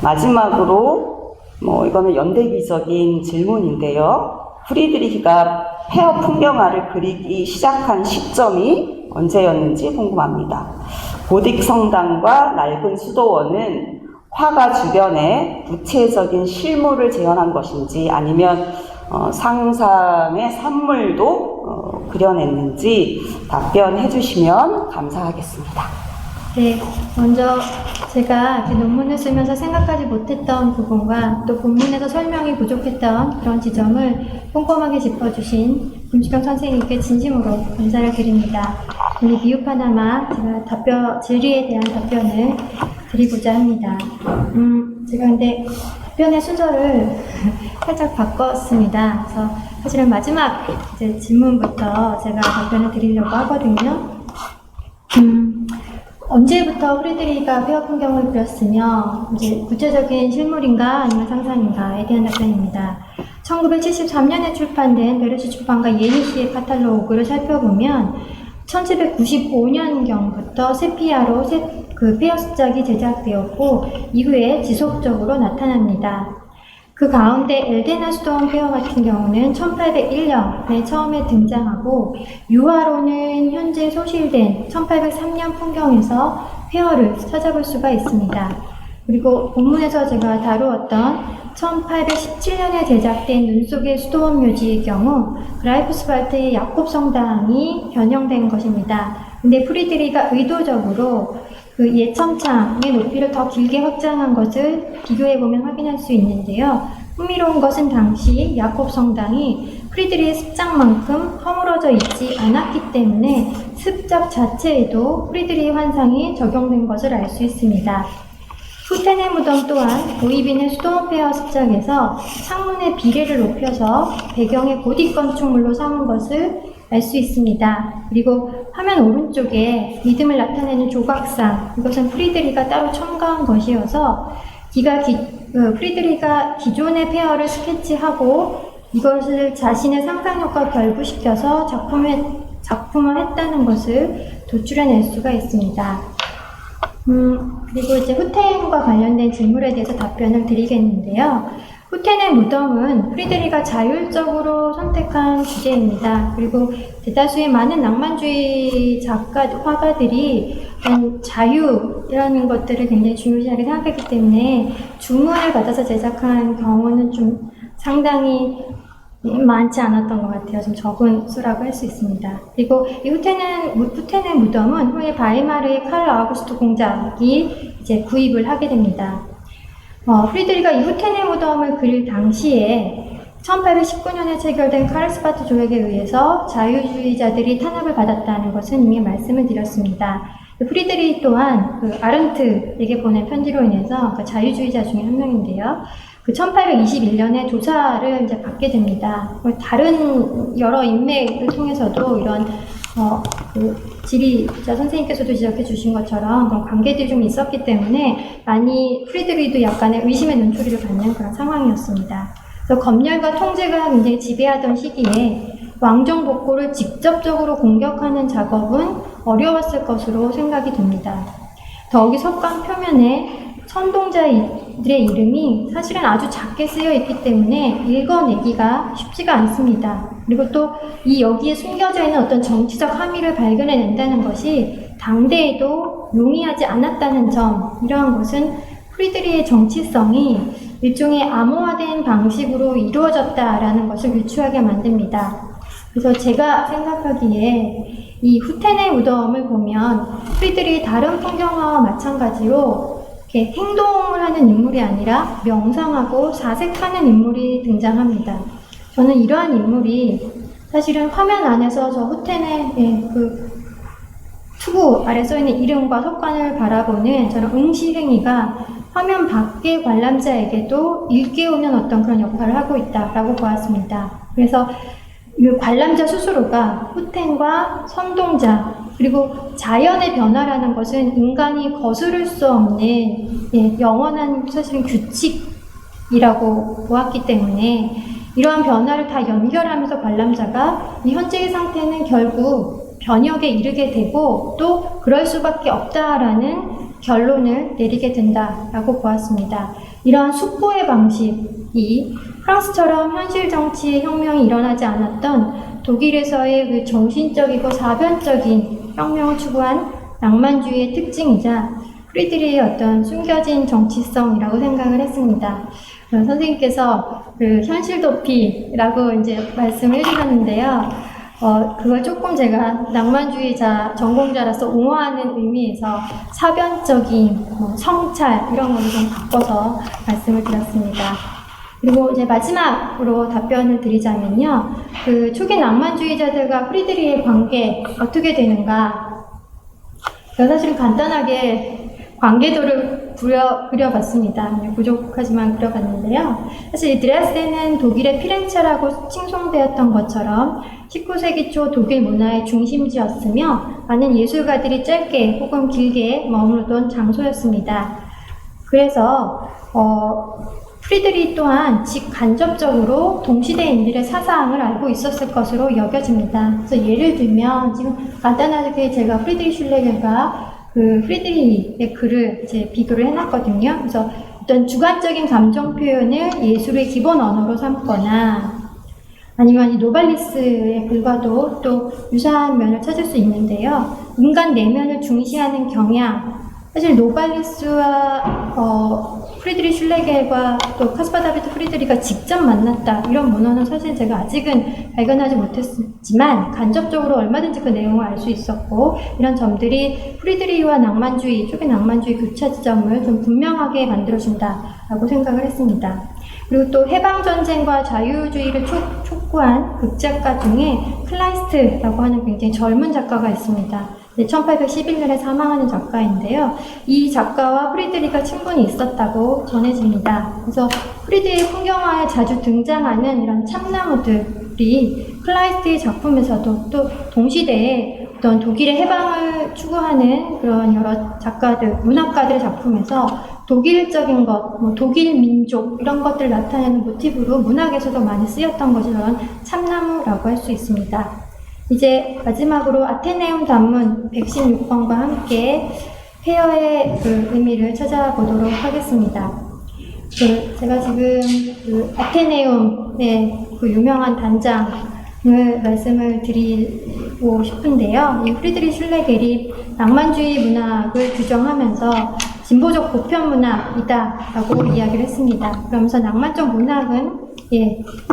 Speaker 9: 마지막으로 이거는 연대기적인 질문인데요. 프리드리히가 폐허 풍경화를 그리기 시작한 시점이 언제였는지 궁금합니다. 고딕 성당과 낡은 수도원은 화가 주변에 구체적인 실물을 재현한 것인지 아니면 상상의 산물도 그려냈는지 답변해 주시면 감사하겠습니다.
Speaker 8: 네, 먼저 제가 논문을 쓰면서 생각하지 못했던 부분과 또 본문에서 설명이 부족했던 그런 지점을 꼼꼼하게 짚어주신 김수경 선생님께 진심으로 감사를 드립니다. 오늘 미흡하나마 제가 질의에 대한 답변을 드리고자 합니다. 제가 근데 답변의 순서를 살짝 바꿨습니다. 그래서 사실은 마지막 질문부터 제가 답변을 드리려고 하거든요. 언제부터 프리드리히가 폐허 풍경을 그렸으며 이제 구체적인 실물인가 아니면 상상인가에 대한 답변입니다. 1973년에 출판된 베르시 출판과 예니 씨의 카탈로그를 살펴보면 1795년경부터 세피아로 폐허 습작이 제작되었고 이후에 지속적으로 나타납니다. 그 가운데 엘데나 수도원 폐허 같은 경우는 1801년에 처음에 등장하고 유화로는 현재 소실된 1803년 풍경에서 폐허를 찾아볼 수가 있습니다. 그리고 본문에서 제가 다루었던 1817년에 제작된 눈 속의 수도원 묘지의 경우 그라이프스발트의 야콥 성당이 변형된 것입니다. 근데 프리드리히가 의도적으로 그 예첨창의 높이를 더 길게 확장한 것을 비교해보면 확인할 수 있는데요. 흥미로운 것은 당시 야콥 성당이 프리드리히의 습작만큼 허물어져 있지 않았기 때문에 습작 자체에도 프리드리히 환상이 적용된 것을 알 수 있습니다. 후텐의 무덤 또한 보이빈의 수도원 폐허 습작에서 창문의 비례를 높여서 배경의 고딕 건축물로 삼은 것을 알 수 있습니다. 그리고 화면 오른쪽에 믿음을 나타내는 조각상, 이것은 프리드리히가 따로 첨가한 것이어서 프리드리히가 기존의 폐허를 스케치하고 이것을 자신의 상상력과 결부시켜서 작품화했다는 것을 도출해낼 수가 있습니다. 그리고 이제 후텐과 관련된 질문에 대해서 답변을 드리겠는데요. 후텐의 무덤은 프리드리히가 자율적으로 선택한 주제입니다. 그리고 대다수의 많은 낭만주의 화가들이 자유라는 것들을 굉장히 중요시하게 생각했기 때문에 주문을 받아서 제작한 경우는 좀 상당히 많지 않았던 것 같아요. 좀 적은 수라고 할 수 있습니다. 그리고 이 후텐의 무덤은 후에 바이마르의 칼 아우구스트 공작이 이제 구입을 하게 됩니다. 프리드리히가 이 후텐의 무덤을 그릴 당시에 1819년에 체결된 카를스바트 조약에 의해서 자유주의자들이 탄압을 받았다는 것은 이미 말씀을 드렸습니다. 프리드리히 또한 그 아른트에게 보낸 편지로 인해서 그 자유주의자 중에 한 명인데요. 그 1821년에 조사를 이제 받게 됩니다. 다른 여러 인맥을 통해서도 이런 지리자 선생님께서도 지적해 주신 것처럼 그런 관계들이 좀 있었기 때문에 많이 프리드리히도 약간의 의심의 눈초리를 받는 그런 상황이었습니다. 그래서 검열과 통제가 굉장히 지배하던 시기에 왕정 복고를 직접적으로 공격하는 작업은 어려웠을 것으로 생각이 됩니다. 더욱이 석관 표면에 선동자들의 이름이 사실은 아주 작게 쓰여 있기 때문에 읽어내기가 쉽지가 않습니다. 그리고 또 여기에 숨겨져 있는 어떤 정치적 함의를 발견해낸다는 것이 당대에도 용이하지 않았다는 점, 이러한 것은 프리드리히의 정치성이 일종의 암호화된 방식으로 이루어졌다라는 것을 유추하게 만듭니다. 그래서 제가 생각하기에 이 후텐의 무덤을 보면 프리드리히 다른 풍경화와 마찬가지로 이렇게 행동을 하는 인물이 아니라 명상하고 사색하는 인물이 등장합니다. 저는 이러한 인물이 사실은 화면 안에서 저 후텐의 그 투구 아래 써있는 이름과 석관을 바라보는 저런 응시행위가 화면 밖의 관람자에게도 일깨우는 어떤 그런 역할을 하고 있다라고 보았습니다. 그래서 이 관람자 스스로가 후텐과 선동자 그리고 자연의 변화라는 것은 인간이 거스를 수 없는 영원한 사실은 규칙이라고 보았기 때문에 이러한 변화를 다 연결하면서 관람자가 이 현재의 상태는 결국 변혁에 이르게 되고 또 그럴 수밖에 없다라는 결론을 내리게 된다라고 보았습니다. 이러한 숙고의 방식이 프랑스처럼 현실 정치의 혁명이 일어나지 않았던 독일에서의 그 정신적이고 사변적인 혁명을 추구한 낭만주의의 특징이자 프리드리히의 어떤 숨겨진 정치성이라고 생각을 했습니다. 선생님께서 그 현실 도피라고 이제 말씀을 해주셨는데요. 그걸 조금 제가 낭만주의자 전공자로서 옹호하는 의미에서 사변적인 성찰 이런 걸로 좀 바꿔서 말씀을 드렸습니다. 그리고 이제 마지막으로 답변을 드리자면요. 그 초기 낭만주의자들과 프리드리히의 관계 어떻게 되는가? 제가 사실 간단하게 관계도를 그려봤습니다. 부족하지만 그려봤는데요. 사실 이 드레스덴은 독일의 피렌체라고 칭송되었던 것처럼 19세기 초 독일 문화의 중심지였으며 많은 예술가들이 짧게 혹은 길게 머무르던 장소였습니다. 그래서 프리드리 또한 직간접적으로 동시대인들의 사상을 알고 있었을 것으로 여겨집니다. 그래서 예를 들면 지금 간단하게 제가 프리드리 슐레겔과 그 프리드리의 글을 이제 비교를 해놨거든요. 그래서 어떤 주관적인 감정 표현을 예술의 기본 언어로 삼거나 아니면 이 노발리스의 글과도 또 유사한 면을 찾을 수 있는데요. 인간 내면을 중시하는 경향, 사실 노발리스와 프리드리 슐레겔과 또 카스파 다비드 프리드리가 직접 만났다 이런 문헌은 사실 제가 아직은 발견하지 못했지만 간접적으로 얼마든지 그 내용을 알 수 있었고 이런 점들이 프리드리와 낭만주의, 초기 낭만주의 교차 지점을 좀 분명하게 만들어준다라고 생각을 했습니다. 그리고 또 해방전쟁과 자유주의를 촉구한 극작가 중에 클라이스트라고 하는 굉장히 젊은 작가가 있습니다. 1811년에 사망하는 작가인데요. 이 작가와 프리드리가 친분이 있었다고 전해집니다. 그래서 프리드리의 풍경화에 자주 등장하는 이런 참나무들이 클라이스트의 작품에서도 또 동시대에 어떤 독일의 해방을 추구하는 그런 여러 작가들, 문학가들의 작품에서 독일적인 것, 독일 민족 이런 것들을 나타내는 모티브로 문학에서도 많이 쓰였던 것이 저런 참나무라고 할 수 있습니다. 이제 마지막으로 아테네움 단문 116번과 함께 폐허의 그 의미를 찾아보도록 하겠습니다. 제가 지금 그 아테네움의 그 유명한 단장을 말씀을 드리고 싶은데요. 이 프리드리 슐레겔이 낭만주의 문학을 규정하면서 진보적 보편 문학이다라고 이야기를 했습니다. 그러면서 낭만적 문학은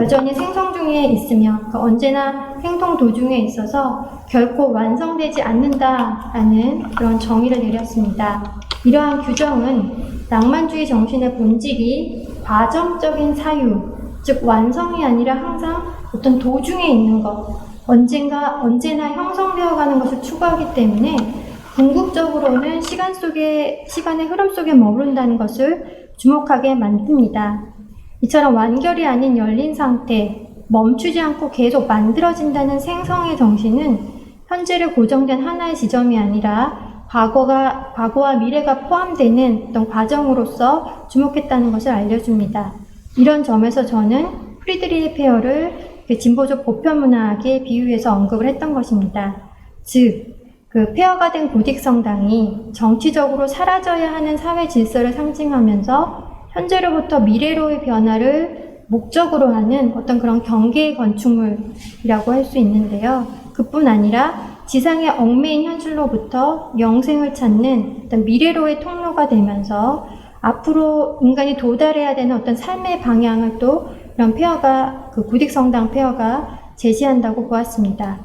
Speaker 8: 여전히 생성 중에 있으며 언제나 행동 도중에 있어서 결코 완성되지 않는다라는 그런 정의를 내렸습니다. 이러한 규정은 낭만주의 정신의 본질이 과정적인 사유, 즉 완성이 아니라 항상 어떤 도중에 있는 것, 언제나 형성되어가는 것을 추구하기 때문에 궁극적으로는 시간의 흐름 속에 머무른다는 것을 주목하게 만듭니다. 이처럼 완결이 아닌 열린 상태, 멈추지 않고 계속 만들어진다는 생성의 정신은 현재를 고정된 하나의 지점이 아니라 과거와 미래가 포함되는 어떤 과정으로서 주목했다는 것을 알려줍니다. 이런 점에서 저는 프리드리히 폐허를 진보적 보편문학에 비유해서 언급을 했던 것입니다. 즉, 그 폐허가 된 고딕 성당이 정치적으로 사라져야 하는 사회 질서를 상징하면서 현재로부터 미래로의 변화를 목적으로 하는 어떤 그런 경계의 건축물이라고 할 수 있는데요. 그뿐 아니라 지상의 얽매인 현실로부터 영생을 찾는 어떤 미래로의 통로가 되면서 앞으로 인간이 도달해야 되는 어떤 삶의 방향을 또 이런 폐허가, 그 고딕 성당 폐허가 제시한다고 보았습니다.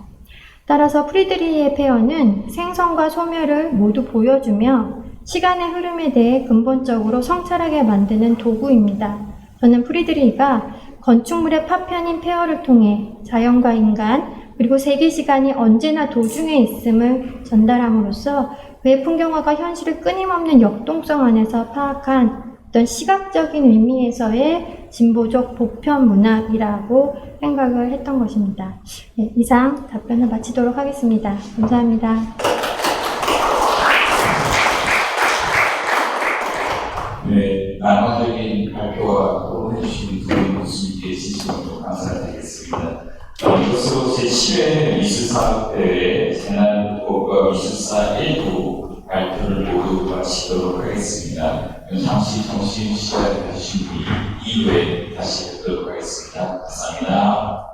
Speaker 8: 따라서 프리드리히의 폐허는 생성과 소멸을 모두 보여주며 시간의 흐름에 대해 근본적으로 성찰하게 만드는 도구입니다. 저는 프리드리히가 건축물의 파편인 폐허를 통해 자연과 인간 그리고 세계 시간이 언제나 도중에 있음을 전달함으로써 그의 풍경화가 현실을 끊임없는 역동성 안에서 파악한 어떤 시각적인 의미에서의 진보적 보편 문학이라고 생각을 했던 것입니다. 네, 이상 답변을 마치도록 하겠습니다. 감사합니다.
Speaker 10: 네, 낭만적인 발표와 토론해 주신 두 교수님께 진심으로 감사드리겠습니다. 이것으로 제7회 미술사학대회 재난국어과 미술사 1부 발표를 모두 마치도록 하겠습니다. 잠시 정신 시간을 가지신 뒤 2부에 다시 뵙도록 하겠습니다. 감사합니다.